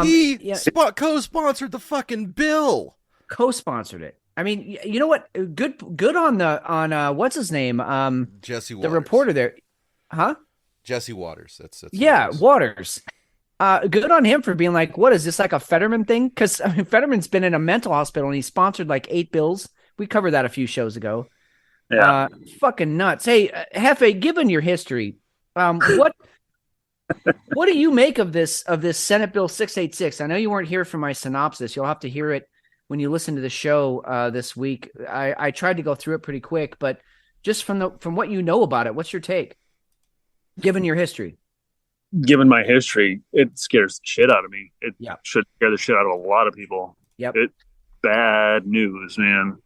He co-sponsored the fucking bill. Co-sponsored it. I mean, you know what? Good on what's his name? Jesse Waters. The reporter there. Huh? Jesse Waters. That's yeah, Waters. Good on him for being like, what is this, like a Fetterman thing? Because I mean, Fetterman's been in a mental hospital and he sponsored like 8 bills. We covered that a few shows ago. Yeah. Fucking nuts. Hey, Hefe, given your history, what do you make of this Senate Bill 686? I know you weren't here for my synopsis. You'll have to hear it when you listen to the show this week. I tried to go through it pretty quick, but just from what you know about it, what's your take, given your history? Given my history, it scares the shit out of me. It Yeah. should scare the shit out of a lot of people. Yep. It's bad news, man.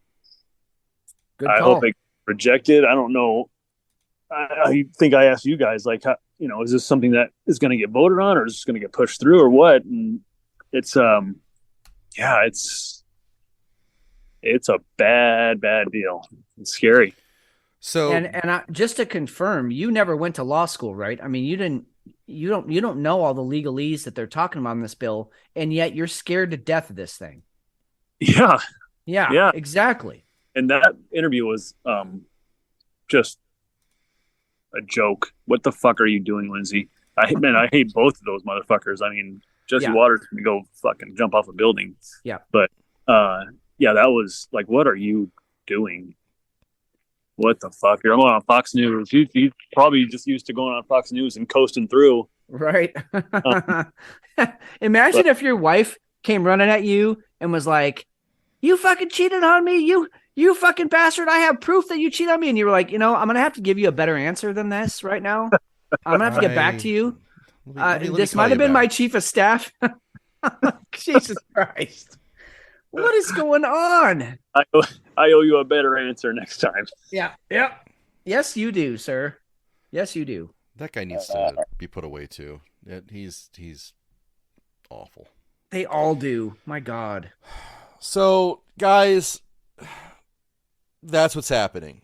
Good I call. hope it reject it. I don't know. I think I asked you guys, like, how, is this something that is going to get voted on, or is this going to get pushed through, or what? And it's it's a bad deal. It's scary. So and just to confirm, you never went to law school, right? I mean, you don't know all the legalese that they're talking about in this bill, and yet you're scared to death of this thing. Yeah, exactly. And that interview was just a joke. What the fuck are you doing, Lindsay? I hate both of those motherfuckers. I mean, Jesse Waters can go fucking jump off a building. Yeah. But that was like, what are you doing? What the fuck? You're on Fox News. You probably just used to going on Fox News and coasting through. Right. Imagine if your wife came running at you and was like, "You fucking cheated on me. You fucking bastard. I have proof that you cheated on me." And you were like, I'm going to have to give you a better answer than this right now. I'm going to have to get back to you. This might have been my chief of staff. Jesus Christ. What is going on? I owe you a better answer next time. Yeah. Yes, you do, sir. Yes, you do. That guy needs to be put away too. He's awful. They all do. My God. So, guys, that's what's happening.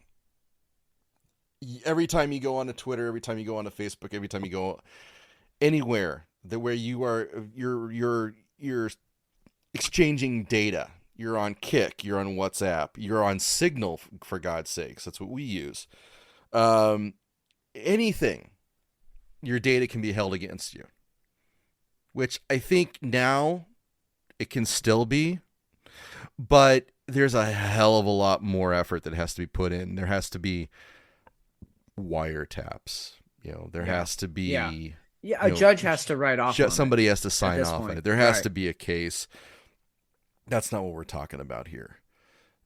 Every time you go onto Twitter, every time you go onto Facebook, every time you go anywhere where you're exchanging data. You're on Kik, you're on WhatsApp, you're on Signal, for God's sakes. That's what we use. Anything, your data can be held against you. Which I think now it can still be, but there's a hell of a lot more effort that has to be put in. There has to be wiretaps. There has to be... Yeah, a judge has to write off on somebody it has to sign off on it. There has to be a case. That's not what we're talking about here.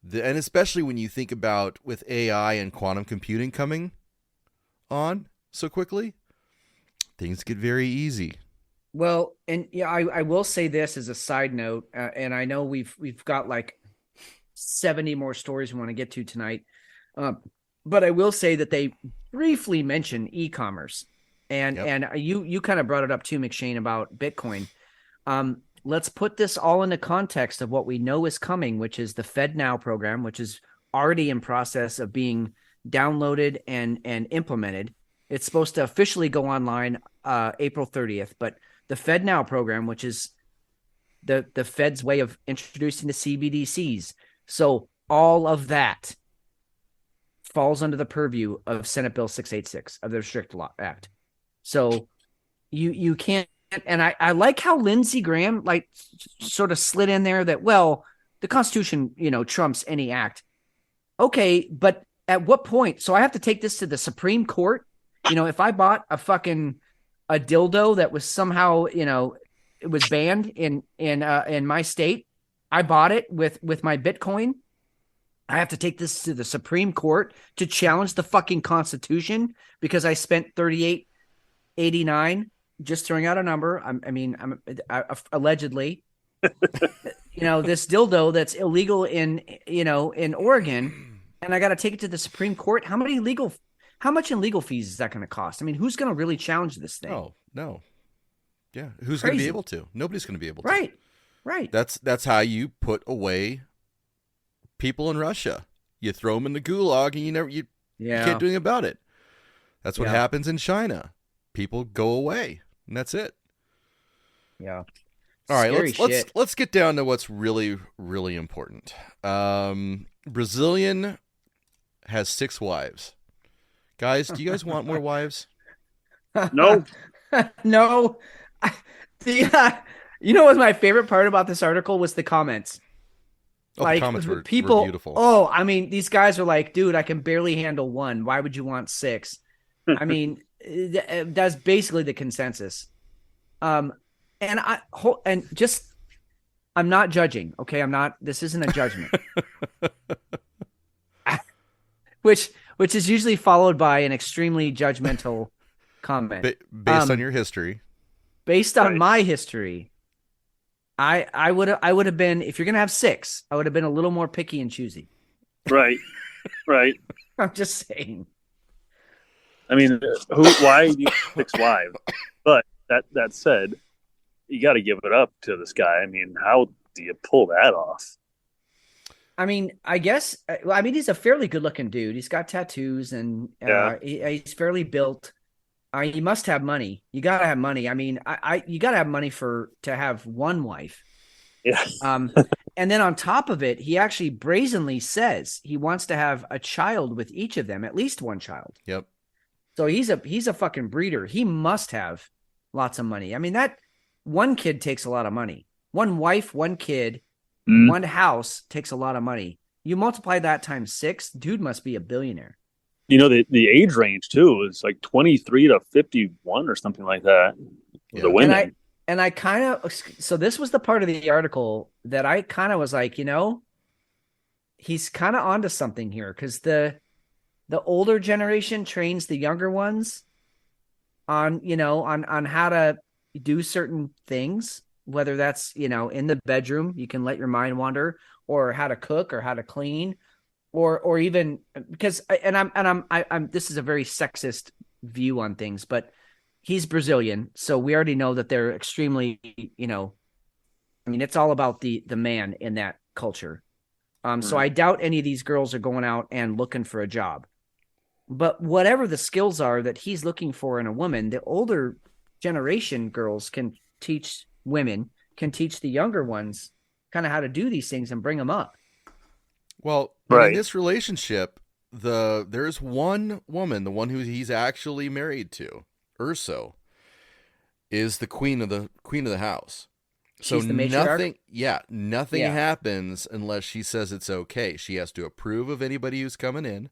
And especially when you think about with AI and quantum computing coming on so quickly, things get very easy. Well, and I will say this as a side note, and I know we've got like 70 more stories we want to get to tonight, but I will say that they briefly mention e-commerce, and you kind of brought it up too, McShane, about Bitcoin. Let's put this all into context of what we know is coming, which is the FedNow program, which is already in process of being downloaded and implemented. It's supposed to officially go online April 30th, but the FedNow program, which is the Fed's way of introducing the CBDCs. So all of that falls under the purview of Senate Bill 686 of the Restrict Law Act. So you can't. And I like how Lindsey Graham sort of slid in there that, well, the Constitution, trumps any act. Okay, but at what point? So I have to take this to the Supreme Court. If I bought a dildo that was somehow, it was banned in my state, I bought it with my Bitcoin. I have to take this to the Supreme Court to challenge the fucking Constitution because I spent $38.89. Just throwing out a number. I'm allegedly, this dildo that's illegal in Oregon. and I got to take it to the Supreme Court. How much in legal fees is that going to cost? I mean, who's going to really challenge this thing? Oh, no. Yeah. Who's going to be able to? Nobody's going to be able to. Right. Right. That's how you put away people in Russia. You throw them in the gulag and you can't do anything about it. That's what happens in China. People go away and that's it. Yeah. All right, let's get down to what's really, really important. Brazilian has 6 wives. Guys, do you guys want more wives? No. No. You know what my favorite part about this article was the comments. Oh, like, the comments were beautiful. Oh, I mean, these guys are like, dude, I can barely handle 1. Why would you want 6? I mean, that's basically the consensus. I'm not judging. Okay. This isn't a judgment, which is usually followed by an extremely judgmental comment. Based on your history. Based on my history, I would have been, if you're going to have 6, I would have been a little more picky and choosy. Right. Right. I'm just saying. I mean, why do you have 6 wives? But that said, you got to give it up to this guy. I mean, how do you pull that off? I mean, I guess, he's a fairly good looking dude. He's got tattoos and he's fairly built. He must have money. You got to have money. I mean, you got to have money to have 1 wife. Yeah. And then on top of it, he actually brazenly says he wants to have a child with each of them, at least 1 child. Yep. So he's a fucking breeder. He must have lots of money. I mean, that 1 kid takes a lot of money. 1 wife, 1 kid, 1 house takes a lot of money. You multiply that times 6, dude must be a billionaire. You know, the age range too is like 23 to 51 or something like that. Yeah. The women. And I kind of, so this was the part of the article that I kind of was like, he's kind of onto something here, because the older generation trains the younger ones on how to do certain things, whether that's, in the bedroom, you can let your mind wander, or how to cook or how to clean, or even because, I'm this is a very sexist view on things, but he's Brazilian. So we already know that they're extremely, it's all about the man in that culture. So I doubt any of these girls are going out and looking for a job. But whatever the skills are that he's looking for in a woman, the older generation girls can teach the younger ones kind of how to do these things and bring them up. Well, in this relationship, there's one woman, the one who he's actually married to, Urso, is the queen of the house. So she's the matriarch? nothing happens unless she says it's okay. She has to approve of anybody who's coming in,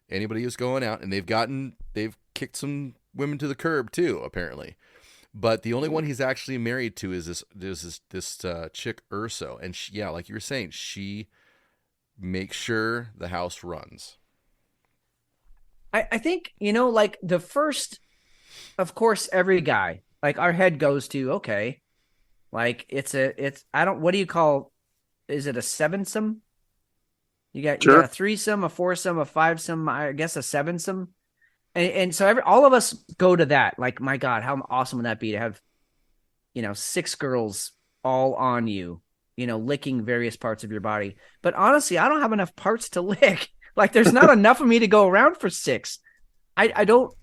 anybody who's going out, and they've kicked some women to the curb too, apparently. But the only one he's actually married to is this chick Urso, and like you were saying, she makes sure the house runs. I think like the first, of course, every guy, like our head goes to, okay, like what do you call? Is it a 7-some? You got a 3-some, a 4-some, a 5-some, I guess a 7-some. And so all of us go to that. Like, my God, how awesome would that be to have, 6 girls all on you, licking various parts of your body. But honestly, I don't have enough parts to lick. Like, there's not enough of me to go around for 6. I don't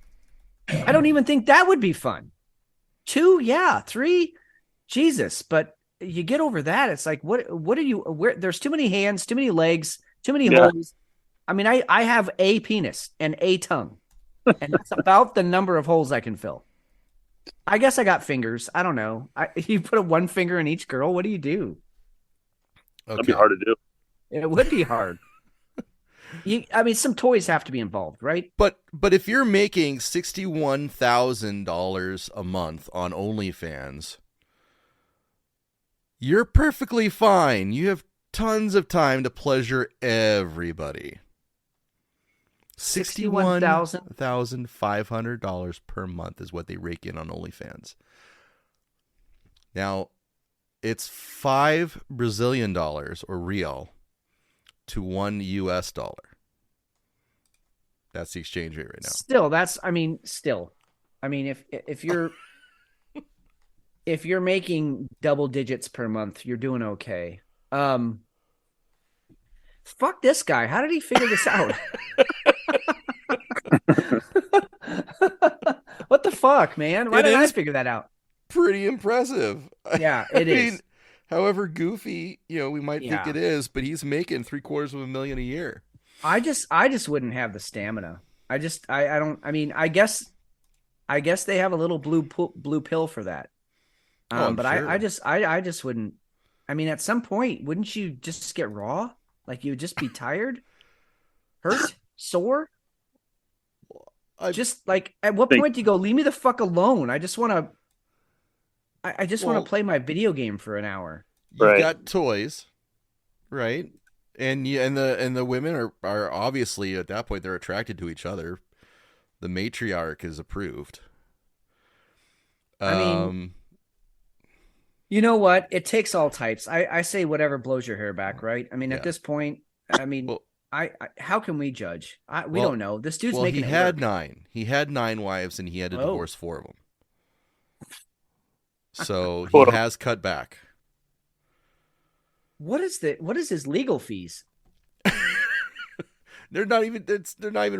even think that would be fun. 2, yeah, 3, Jesus. But you get over that, it's like, what are you? Where? There's too many hands, too many legs, too many holes. I mean, I have a penis and a tongue. And that's about the number of holes I can fill. I guess I got fingers. I don't know. You put a 1 finger in each girl. What do you do? Okay. That'd be hard to do. It would be hard. Some toys have to be involved, right? But if you're making $61,000 a month on OnlyFans, you're perfectly fine. You have tons of time to pleasure everybody. $61,500 per month is what they rake in on OnlyFans. Now, it's $5 Brazilian or real to $1 US. That's the exchange rate right now. Still, if you're making double digits per month, you're doing okay. Fuck this guy. How did he figure this out? What the fuck, man? Why didn't I figure that out? Pretty impressive. Yeah, it is. However goofy, we might think it is, but he's making $750,000 a year. I just wouldn't have the stamina. I guess they have a little blue pill for that. But sure. I just wouldn't. I mean, at some point, wouldn't you just get raw? Like you would just be tired, hurt, sore? Just like at what point do you go, leave me the fuck alone? I just want to play my video game for an hour. You've got toys, right? And the women are obviously at that point they're attracted to each other. The matriarch is approved. I mean, you know what? It takes all types. I say whatever blows your hair back, right? I mean, at this point, how can we judge? We don't know. This dude's making. He had 9 wives, and he had to divorce 4 of them. So he has cut back. What is his legal fees? They're not even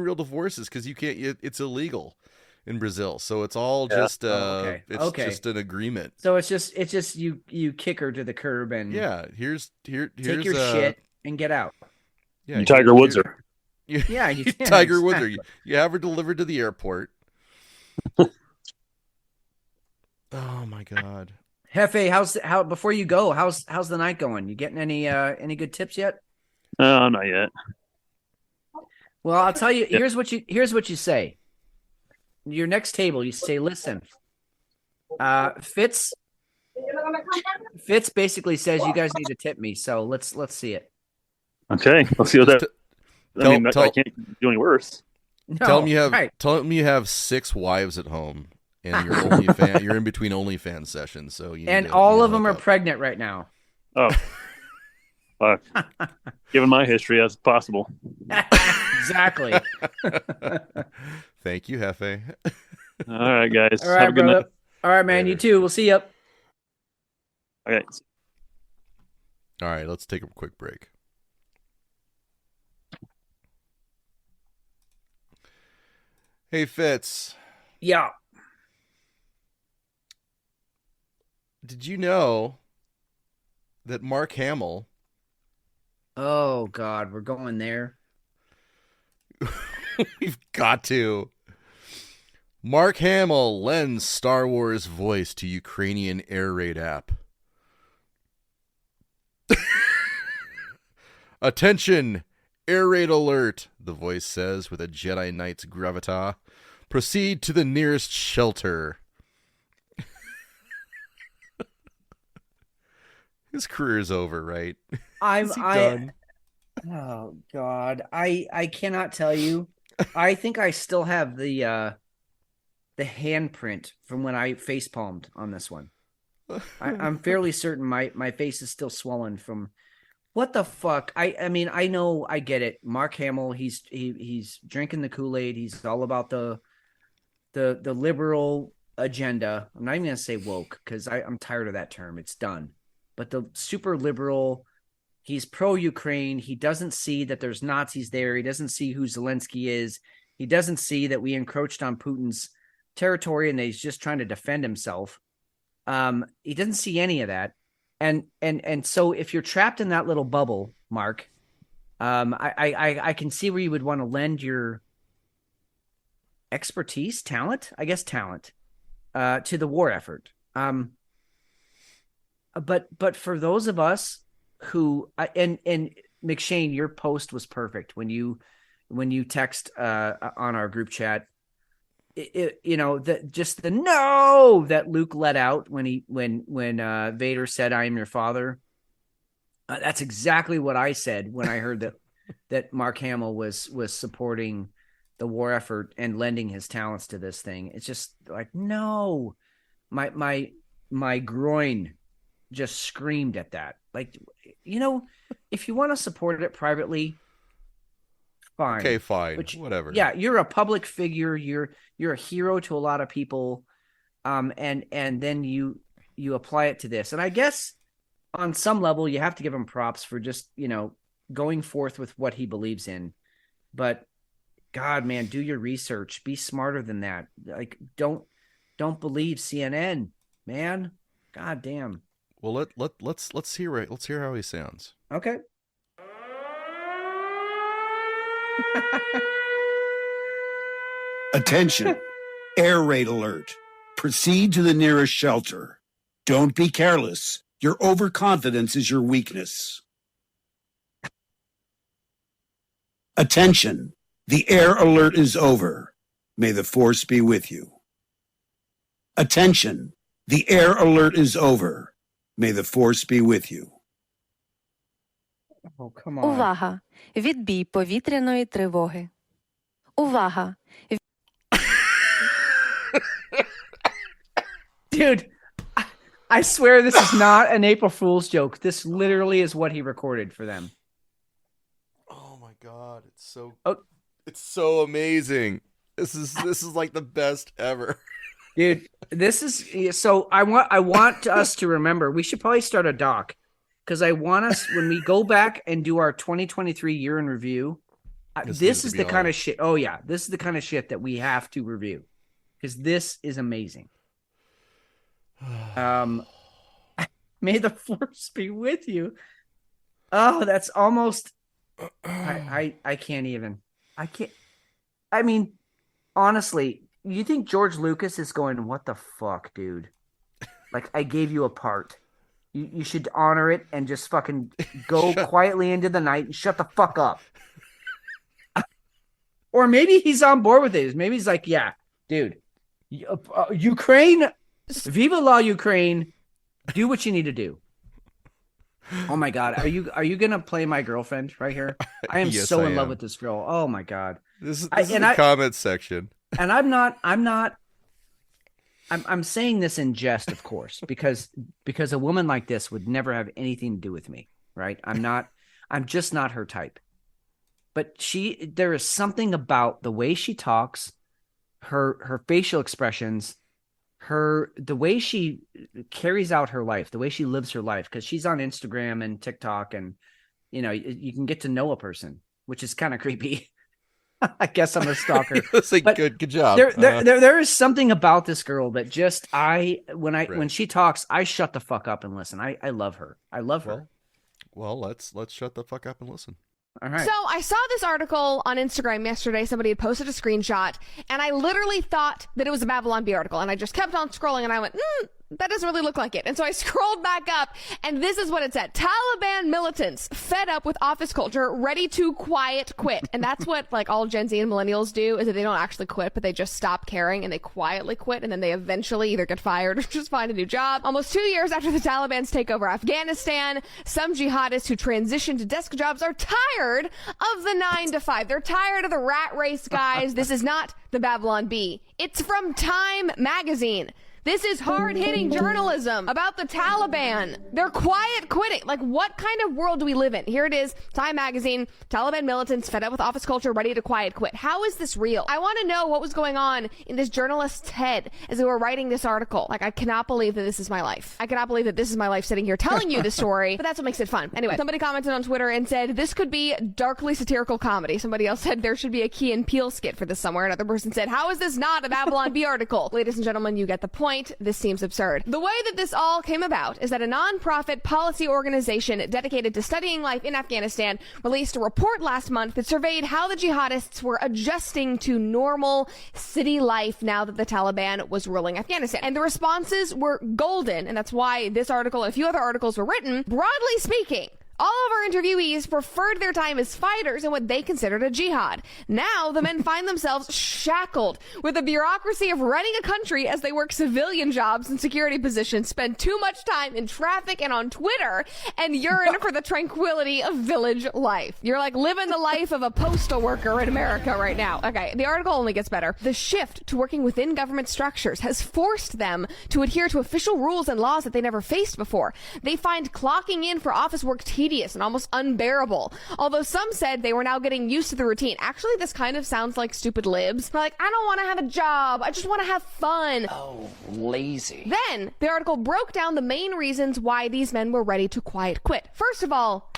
real divorces because you can't. It's illegal in Brazil, so it's all just just an agreement. So it's just you kick her to the curb and here's take your shit and get out. Yeah, you Tiger Woods her. You can, Tiger Woods her. You have her delivered to the airport. Oh my God. Hefe, before you go, how's the night going? You getting any good tips yet? No, not yet. Well, I'll tell you. Here's what you say. Your next table, you say, "Listen, Fitz basically says you guys need to tip me. So let's see it." Okay, let's see what that. I can't do any worse. No, tell him you have 6 wives at home. And you're in between OnlyFans sessions, so all of them are pregnant right now. Oh, fuck! Given my history, that's possible. Exactly. Thank you, Hefe. All right, guys. All right, have a good night. All right, man. Later. You too. We'll see you. Okay. All right, let's take a quick break. Hey, Fitz. Yeah. Did you know that Mark Hamill? Oh God, we're going there. We've got to. Mark Hamill lends Star Wars voice to Ukrainian air raid app. Attention, air raid alert, the voice says with a Jedi Knight's gravitas. Proceed to the nearest shelter. His career's over, right? Done? Oh God, I cannot tell you. I think I still have the handprint from when I face palmed on this one. I'm fairly certain my face is still swollen from what the fuck. I mean, I know, I get it. Mark Hamill, he's drinking the Kool-Aid. He's all about the liberal agenda. I'm not even gonna say woke because I'm tired of that term. It's done. But the super liberal, he's pro-Ukraine. He doesn't see that there's Nazis there. He doesn't see who Zelensky is. He doesn't see that we encroached on Putin's territory and that he's just trying to defend himself. He doesn't see any of that. And so if you're trapped in that little bubble, Mark, I can see where you would want to lend your expertise, talent to the war effort. But for those of us who and McShane, your post was perfect when you text on our group chat. The no that Luke let out when Vader said, "I am your father." That's exactly what I said when I heard that Mark Hamill was supporting the war effort and lending his talents to this thing. It's just like, no, my groin just screamed at that. Like, if you want to support it privately, fine. Okay, fine. But Whatever. Yeah, you're a public figure. You're a hero to a lot of people. And then you apply it to this. And I guess on some level you have to give him props for just, going forth with what he believes in. But God, man, do your research. Be smarter than that. Like, don't believe CNN, man. God damn. Well, let's hear it. Let's hear how he sounds. Okay. Attention. Air raid alert. Proceed to the nearest shelter. Don't be careless. Your overconfidence is your weakness. Attention. The air alert is over. May the force be with you. Attention. The air alert is over. May the force be with you. Oh, come on. Увага! Відбій повітряної тривоги. Увага! Dude, I swear this is not an April Fool's joke. This literally is what he recorded for them. Oh my God, it's so amazing. This is like the best ever. Dude, this is so I want us to remember, we should probably start a doc, because I want us, when we go back and do our 2023 year in review, this is the kind of shit. Oh yeah, this is the kind of shit that we have to review, because this is amazing. May the force be with you. Oh, that's almost I can't even. I mean, honestly, you think George Lucas is going, what the fuck, dude? Like, I gave you a part. You should honor it and just fucking go quietly into the night and shut the fuck up. Or maybe he's on board with it. Maybe he's like, yeah, dude, Ukraine, viva la Ukraine, do what you need to do. Oh my God. Are you going to play my girlfriend right here? I am Yes, so I in love am. with this girl. Oh my God. This is the comment section. And I'm saying this in jest, of course, because a woman like this would never have anything to do with me, right? I'm just not her type. But there is something about the way she talks, her facial expressions, the way she carries out her life, the way she lives her life, because she's on Instagram and TikTok, and you can get to know a person, which is kind of creepy. I guess I'm a stalker. That's like, good job. There is something about this girl that just when she talks, I shut the fuck up and listen. I love her. I love her. Well, let's shut the fuck up and listen. All right. So I saw this article on Instagram yesterday. Somebody had posted a screenshot, and I literally thought that it was a Babylon Bee article, and I just kept on scrolling, and I went, that doesn't really look like it. And so I scrolled back up, and this is what it said. Taliban militants fed up with office culture, ready to quiet quit. And that's what like all Gen Z and millennials do, is that they don't actually quit, but they just stop caring and they quietly quit, and then they eventually either get fired or just find a new job. Almost 2 years after the Taliban's take over Afghanistan, some jihadists who transitioned to desk jobs are tired of the 9 to 5. They're tired of the rat race, guys. This is not the Babylon Bee. It's from Time magazine. This is hard-hitting journalism about the Taliban. They're quiet quitting. Like, what kind of world do we live in? Here it is, Time magazine, Taliban militants fed up with office culture, ready to quiet quit. How is this real? I want to know what was going on in this journalist's head as they were writing this article. Like, I cannot believe that this is my life. I cannot believe that this is my life sitting here telling you the story, but that's what makes it fun. Anyway, somebody commented on Twitter and said, this could be darkly satirical comedy. Somebody else said there should be a Key and Peele skit for this somewhere. Another person said, how is this not a Babylon Bee article? Ladies and gentlemen, you get the point. This seems absurd. The way that this all came about is that a non-profit policy organization dedicated to studying life in Afghanistan released a report last month that surveyed how the jihadists were adjusting to normal city life now that the Taliban was ruling Afghanistan. And the responses were golden, and that's why this article and a few other articles were written. Broadly speaking, all of our interviewees preferred their time as fighters in what they considered a jihad. Now, the men find themselves shackled with the bureaucracy of running a country as they work civilian jobs and security positions, spend too much time in traffic and on Twitter, and yearn for the tranquility of village life. You're like living the life of a postal worker in America right now. Okay, the article only gets better. The shift to working within government structures has forced them to adhere to official rules and laws that they never faced before. They find clocking in for office work tedious tedious and almost unbearable. Although some said they were now getting used to the routine. Actually, this kind of sounds like stupid libs. They're like, I don't want to have a job. I just want to have fun. Oh, lazy. Then the article broke down the main reasons why these men were ready to quiet quit. First of all,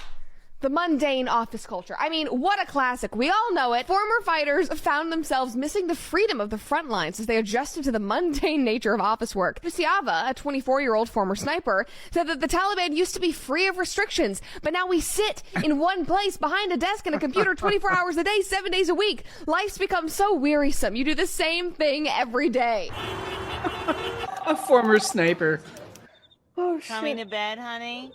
the mundane office culture. I mean, what a classic. We all know it. Former fighters found themselves missing the freedom of the front lines as they adjusted to the mundane nature of office work. Siava, a 24-year-old former sniper, said that the Taliban used to be free of restrictions, but now we sit in one place behind a desk and a computer 24 hours a day, 7 days a week. Life's become so wearisome. You do the same thing every day. A former sniper. Oh, shit. Coming to bed, honey?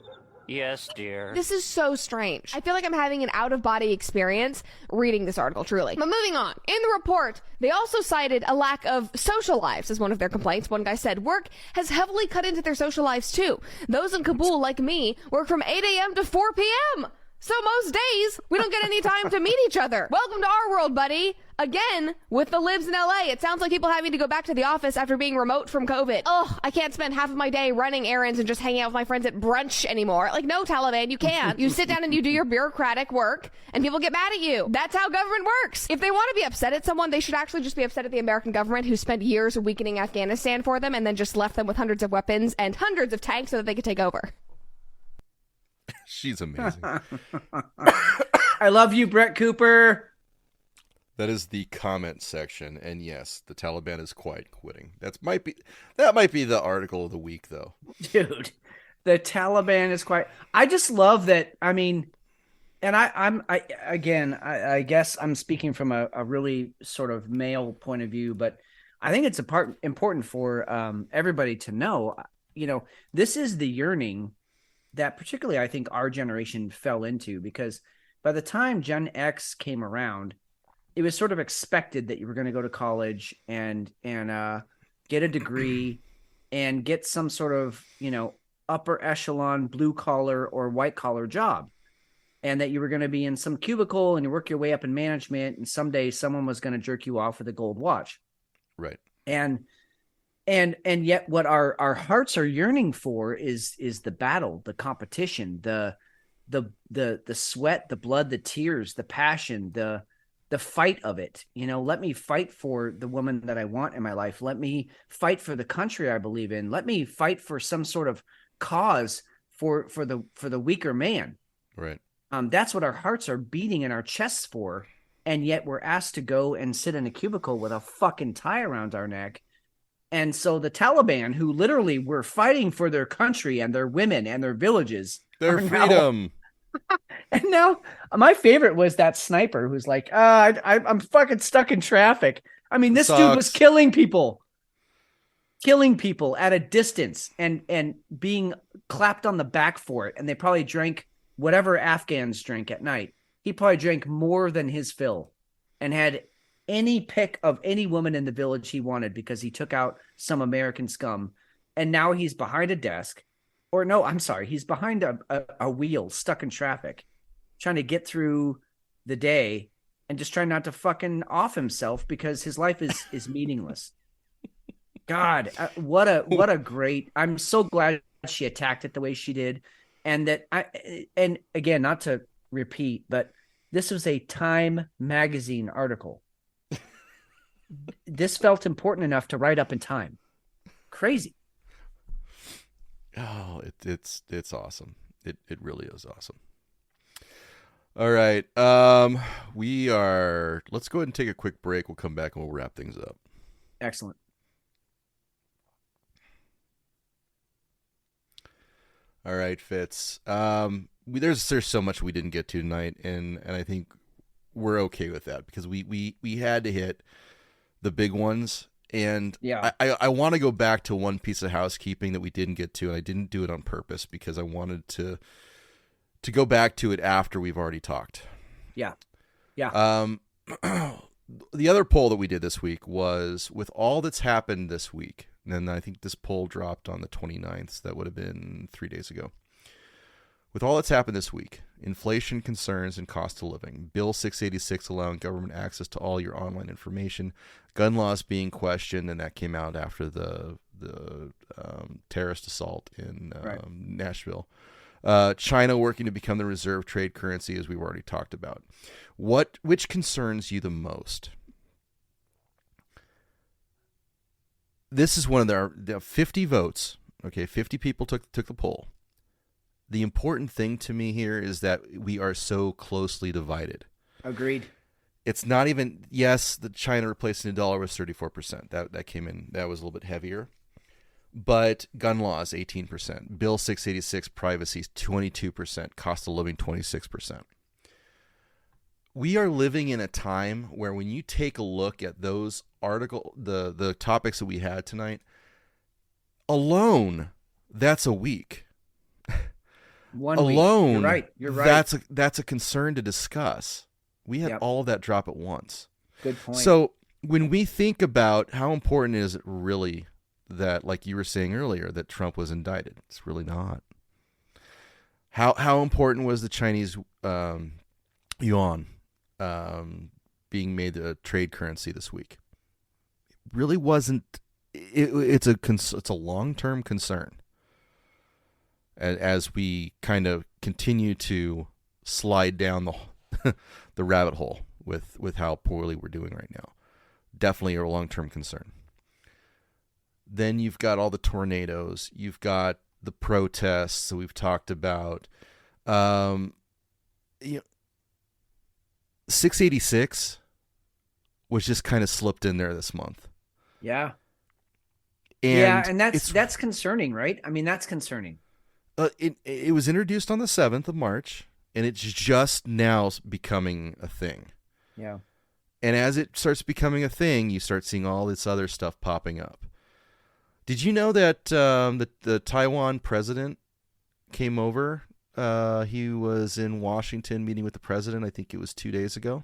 Yes, dear. This is so strange. I feel like I'm having an out-of-body experience reading this article, truly. But moving on. In the report, they also cited a lack of social lives as one of their complaints. One guy said, work has heavily cut into their social lives, too. Those in Kabul, like me, work from 8 a.m. to 4 p.m., so most days, we don't get any time to meet each other. Welcome to our world, buddy. Again, with the libs in LA, it sounds like people having to go back to the office after being remote from COVID. Ugh, I can't spend half of my day running errands and just hanging out with my friends at brunch anymore. Like, no, Taliban, you can't. You sit down and you do your bureaucratic work, and people get mad at you. That's how government works. If they want to be upset at someone, they should actually just be upset at the American government who spent years weakening Afghanistan for them and then just left them with hundreds of weapons and hundreds of tanks so that they could take over. She's amazing. I love you, Brett Cooper. That is the comment section, and yes, the Taliban is quiet quitting. That might be the article of the week, though. Dude, the Taliban is quiet. I just love that. I mean, and I guess I'm speaking from a really sort of male point of view, but I think it's important for everybody to know. You know, this is the yearning that particularly I think our generation fell into, because by the time Gen X came around, it was sort of expected that you were going to go to college and get a degree and get some sort of, you know, upper echelon blue collar or white collar job, and that you were going to be in some cubicle and you work your way up in management, and someday someone was going to jerk you off with a gold watch. Right. And yet what our hearts are yearning for is the battle, the competition, the sweat, the blood, the tears, the passion, the fight of it. You know, let me fight for the woman that I want in my life. Let me fight for the country I believe in. Let me fight for some sort of cause for the weaker man. Right. That's what our hearts are beating in our chests for. And yet we're asked to go and sit in a cubicle with a fucking tie around our neck. And so the Taliban, who literally were fighting for their country and their women and their villages, their freedom. And now my favorite was that sniper who's like, I'm fucking stuck in traffic. I mean, this dude was killing people at a distance and being clapped on the back for it. And they probably drank whatever Afghans drink at night. He probably drank more than his fill and had any pick of any woman in the village he wanted because he took out some American scum. And now he's behind a desk. Or no, I'm sorry. He's behind a wheel, stuck in traffic, trying to get through the day and just trying not to fucking off himself because his life is meaningless. God, what a great, I'm so glad she attacked it the way she did. And and again, not to repeat, but this was a Time magazine article. This felt important enough to write up in Time. Crazy. Oh, it's awesome. It really is awesome. All right. Let's go ahead and take a quick break. We'll come back and we'll wrap things up. Excellent. All right, Fitz. There's so much we didn't get to tonight, and I think we're okay with that because we had to hit the big ones. And yeah. I want to go back to one piece of housekeeping that we didn't get to, and I didn't do it on purpose because I wanted to go back to it after we've already talked. Yeah. Yeah. The other poll that we did this week was, with all that's happened this week, and I think this poll dropped on the 29th, so that would have been 3 days ago. With all that's happened this week, inflation concerns and cost of living, Bill 686 allowing government access to all your online information, gun laws being questioned, and that came out after the terrorist assault in Nashville. China working to become the reserve trade currency, as we've already talked about. Which concerns you the most? This is one of the 50 votes. Okay, 50 people took the poll. The important thing to me here is that we are so closely divided. Agreed. It's not even, yes, the China replacing the dollar was 34%. That came in, that was a little bit heavier. But gun laws, 18%. Bill 686, privacy, 22%. Cost of living, 26%. We are living in a time where when you take a look at those the topics that we had tonight, alone, that's a week. 1 alone, week. You're right. That's a concern to discuss. We had all of that drop at once. Good point. So when we think about how important is it really that, like you were saying earlier, that Trump was indicted, it's really not. How important was the Chinese Yuan being made a trade currency this week? It really wasn't. It's a long-term concern. As we kind of continue to slide down the rabbit hole with how poorly we're doing right now. Definitely a long-term concern. Then you've got all the tornadoes. You've got the protests that we've talked about. 686 was just kind of slipped in there this month. Yeah. And that's concerning, right? I mean, that's concerning. It was introduced on the 7th of March, and it's just now becoming a thing. Yeah. And as it starts becoming a thing, you start seeing all this other stuff popping up. Did you know that the Taiwan president came over? He was in Washington meeting with the president. I think it was 2 days ago.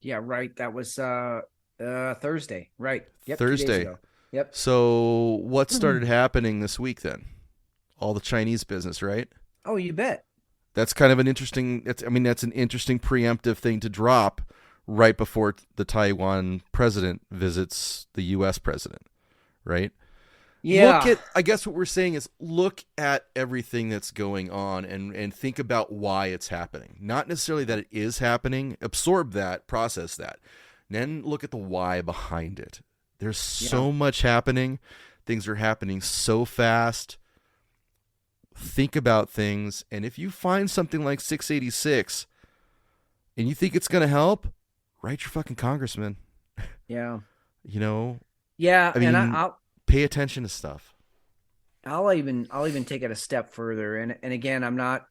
Yeah, right. That was Thursday. Right. Yep, Thursday. 2 days ago. Yep. So what started happening this week then? All the Chinese business, right? Oh, you bet. That's kind of an interesting. That's an interesting preemptive thing to drop right before the Taiwan president visits the U.S. president, right? Yeah. I guess what we're saying is look at everything that's going on and think about why it's happening. Not necessarily that it is happening. Absorb that, process that. Then look at the why behind it. There's so much happening. Things are happening so fast. Think about things, and if you find something like 686 and you think it's going to help, write your fucking congressman. Yeah. Yeah, I mean, I'll pay attention to stuff. I'll even take it a step further, and again, I'm not.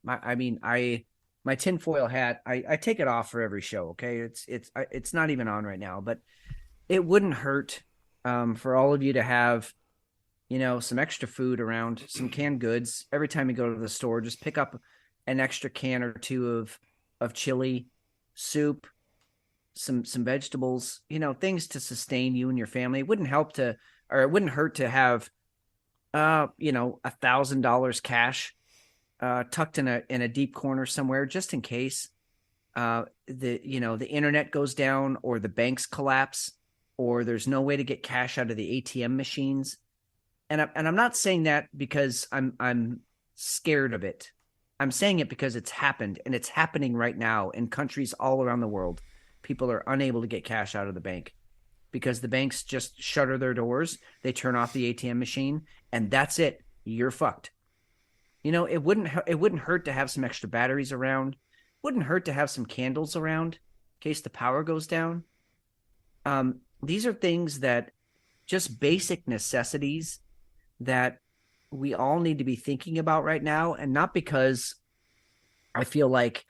My tinfoil hat. I take it off for every show. Okay, it's not even on right now, but it wouldn't hurt for all of you to have some extra food around, some canned goods. Every time you go to the store, just pick up an extra can or two of chili, soup, some vegetables, things to sustain you and your family. It wouldn't hurt to have, $1,000 cash tucked in a deep corner somewhere, just in case the internet goes down or the banks collapse or there's no way to get cash out of the ATM machines. And I'm not saying that because I'm scared of it. I'm saying it because it's happened, and it's happening right now in countries all around the world. People are unable to get cash out of the bank because the banks just shutter their doors. They turn off the ATM machine, and that's it. You're fucked. It wouldn't hurt to have some extra batteries around. Wouldn't hurt to have some candles around in case the power goes down. These are things that just basic necessities that we all need to be thinking about right now, and not because I feel like,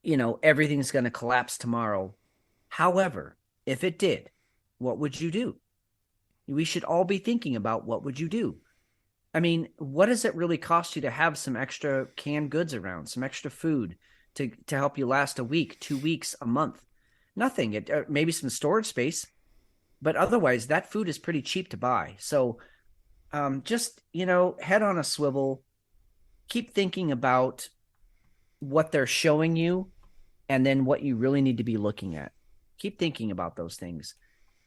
everything's going to collapse tomorrow. However, if it did, what would you do? We should all be thinking about what would you do? I mean, what does it really cost you to have some extra canned goods around, some extra food to help you last a week, 2 weeks, a month? Nothing. Maybe some storage space, but otherwise that food is pretty cheap to buy. So just, head on a swivel, keep thinking about what they're showing you and then what you really need to be looking at. Keep thinking about those things.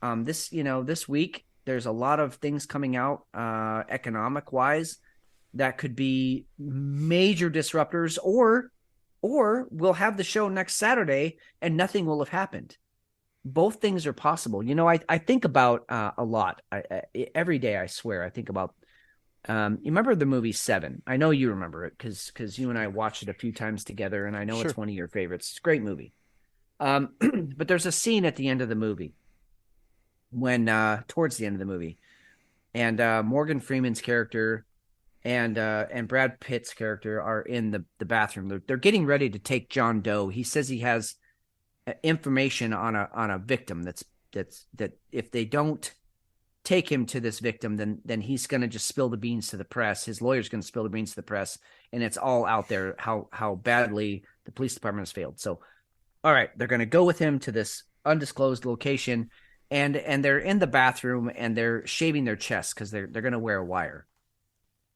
This week, there's a lot of things coming out economic wise that could be major disruptors, or we'll have the show next Saturday and nothing will have happened. Both things are possible. You know, I think about a lot. Every day, I swear, I think about. You remember the movie Seven? I know you remember it because you and I watched it a few times together, and I know it's one of your favorites. It's a great movie. But there's a scene at the end of the movie when towards the end of the movie, and Morgan Freeman's character and Brad Pitt's character are in the bathroom. They're getting ready to take John Doe. He says he has information on a victim that if they don't take him to this victim, then he's going to just spill the beans to the press. His lawyer's going to spill the beans to the press, and it's all out there how badly the police department has failed. So, all right, they're going to go with him to this undisclosed location, and they're in the bathroom and they're shaving their chests because they're going to wear a wire.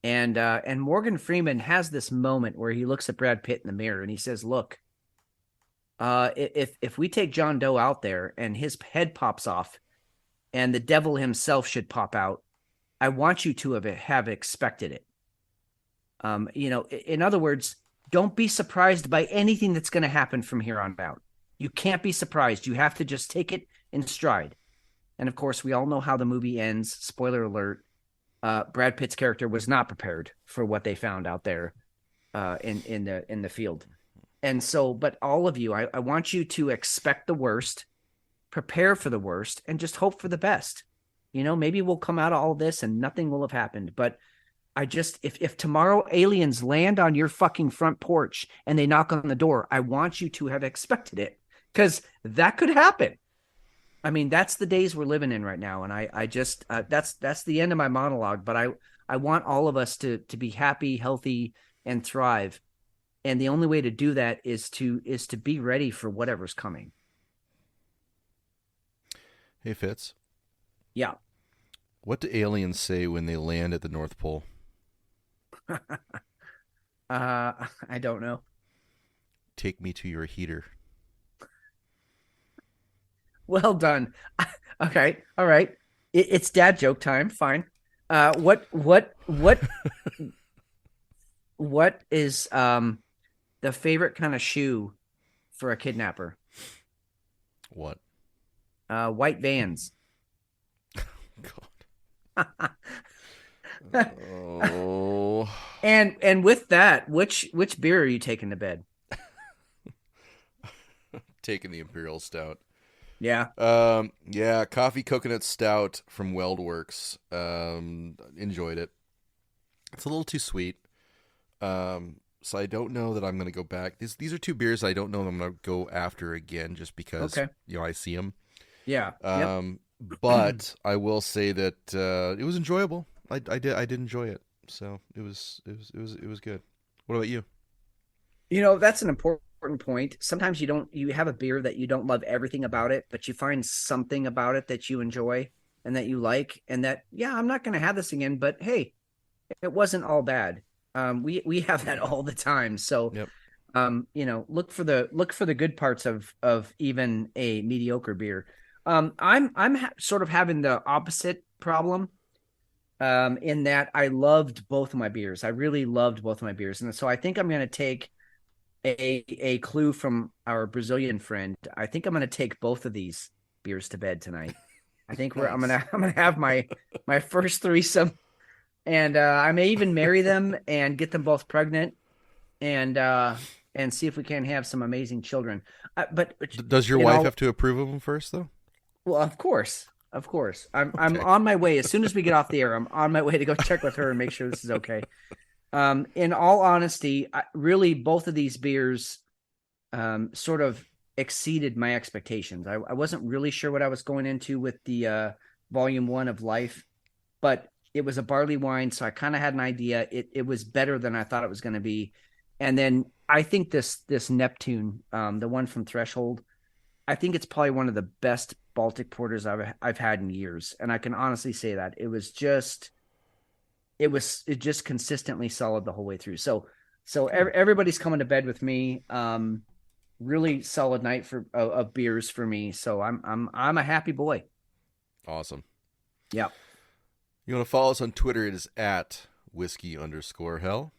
And Morgan Freeman has this moment where he looks at Brad Pitt in the mirror and he says, "Look, if we take John Doe out there and his head pops off, and the devil himself should pop out, I want you to have expected it." You know, in other words, don't be surprised by anything that's going to happen from here on out. You can't be surprised. You have to just take it in stride. And of course, we all know how the movie ends. Spoiler alert. Brad Pitt's character was not prepared for what they found out there in the field. And so, but all of you, I want you to expect the worst, prepare for the worst, and just hope for the best. You know, maybe we'll come out of all this and nothing will have happened. But I just, if tomorrow aliens land on your fucking front porch and they knock on the door, I want you to have expected it, because that could happen. I mean, that's the days we're living in right now. And I just, that's the end of my monologue, but I want all of us to be happy, healthy, and thrive. And the only way to do that is to be ready for whatever's coming. Hey, Fitz. Yeah. What do aliens say when they land at the North Pole? I don't know. Take me to your heater. Well done. Okay. All right. It's dad joke time. Fine. What is the favorite kind of shoe for a kidnapper? What? White Vans. God. Oh. And with that, which beer are you taking to bed? Taking the Imperial Stout. Yeah. Yeah, coffee coconut stout from WeldWorks. Enjoyed it. It's a little too sweet. So I don't know that I'm going to go back. These are two beers I don't know that I'm going to go after again, just because I see them. Yeah. But I will say that it was enjoyable. I did enjoy it. So it was good. What about you? You know, that's an important point. Sometimes you have a beer that you don't love everything about it, but you find something about it that you enjoy and that you like, and that, yeah, I'm not going to have this again, but hey, it wasn't all bad. We have that all the time. So, you know, look for the good parts of even a mediocre beer. I'm sort of having the opposite problem, in that I loved both of my beers. I really loved both of my beers. And so I think I'm going to take a clue from our Brazilian friend. I think I'm going to take both of these beers to bed tonight. I think I'm going to have my first threesome, and I may even marry them and get them both pregnant, and see if we can have some amazing children. But does your wife have to approve of them first, though? Well, of course. I'm on my way. As soon as we get off the air, I'm on my way to go check with her and make sure this is okay. In all honesty, really both of these beers sort of exceeded my expectations. I wasn't really sure what I was going into with the volume 1 of Life, but it was a barley wine, so I kind of had an idea. It was better than I thought it was going to be. And then I think this Neptune, the one from Threshold, I think it's probably one of the best Baltic porters I've had in years, and I can honestly say that it just consistently solid the whole way through. So everybody's coming to bed with me. Really solid night of beers for me. So I'm a happy boy. Awesome. Yeah. You want to follow us on Twitter? It is at whiskey_hell.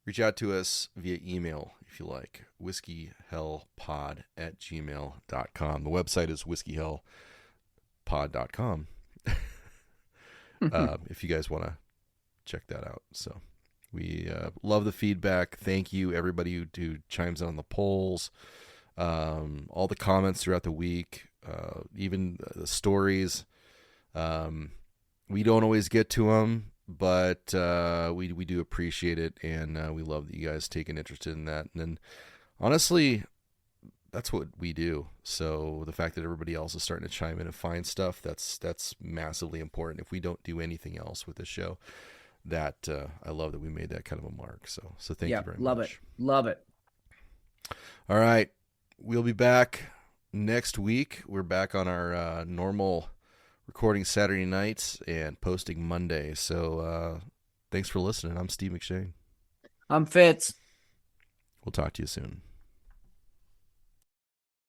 Reach out to us via email if you like, whiskeyhellpod@gmail.com. The website is whiskeyhellpod.com. If you guys want to check that out. So we love the feedback. Thank you, everybody who chimes in on the polls, all the comments throughout the week, even the stories. We don't always get to them, but we do appreciate it, and we love that you guys take an interest in that. And then, honestly, that's what we do. So the fact that everybody else is starting to chime in and find stuff, that's massively important. If we don't do anything else with this show, that I love that we made that kind of a mark. So thank you very much. Love it. All right, we'll be back next week. We're back on our normal recording Saturday nights and posting Monday. So thanks for listening. I'm Steve McShane. I'm Fitz. We'll talk to you soon.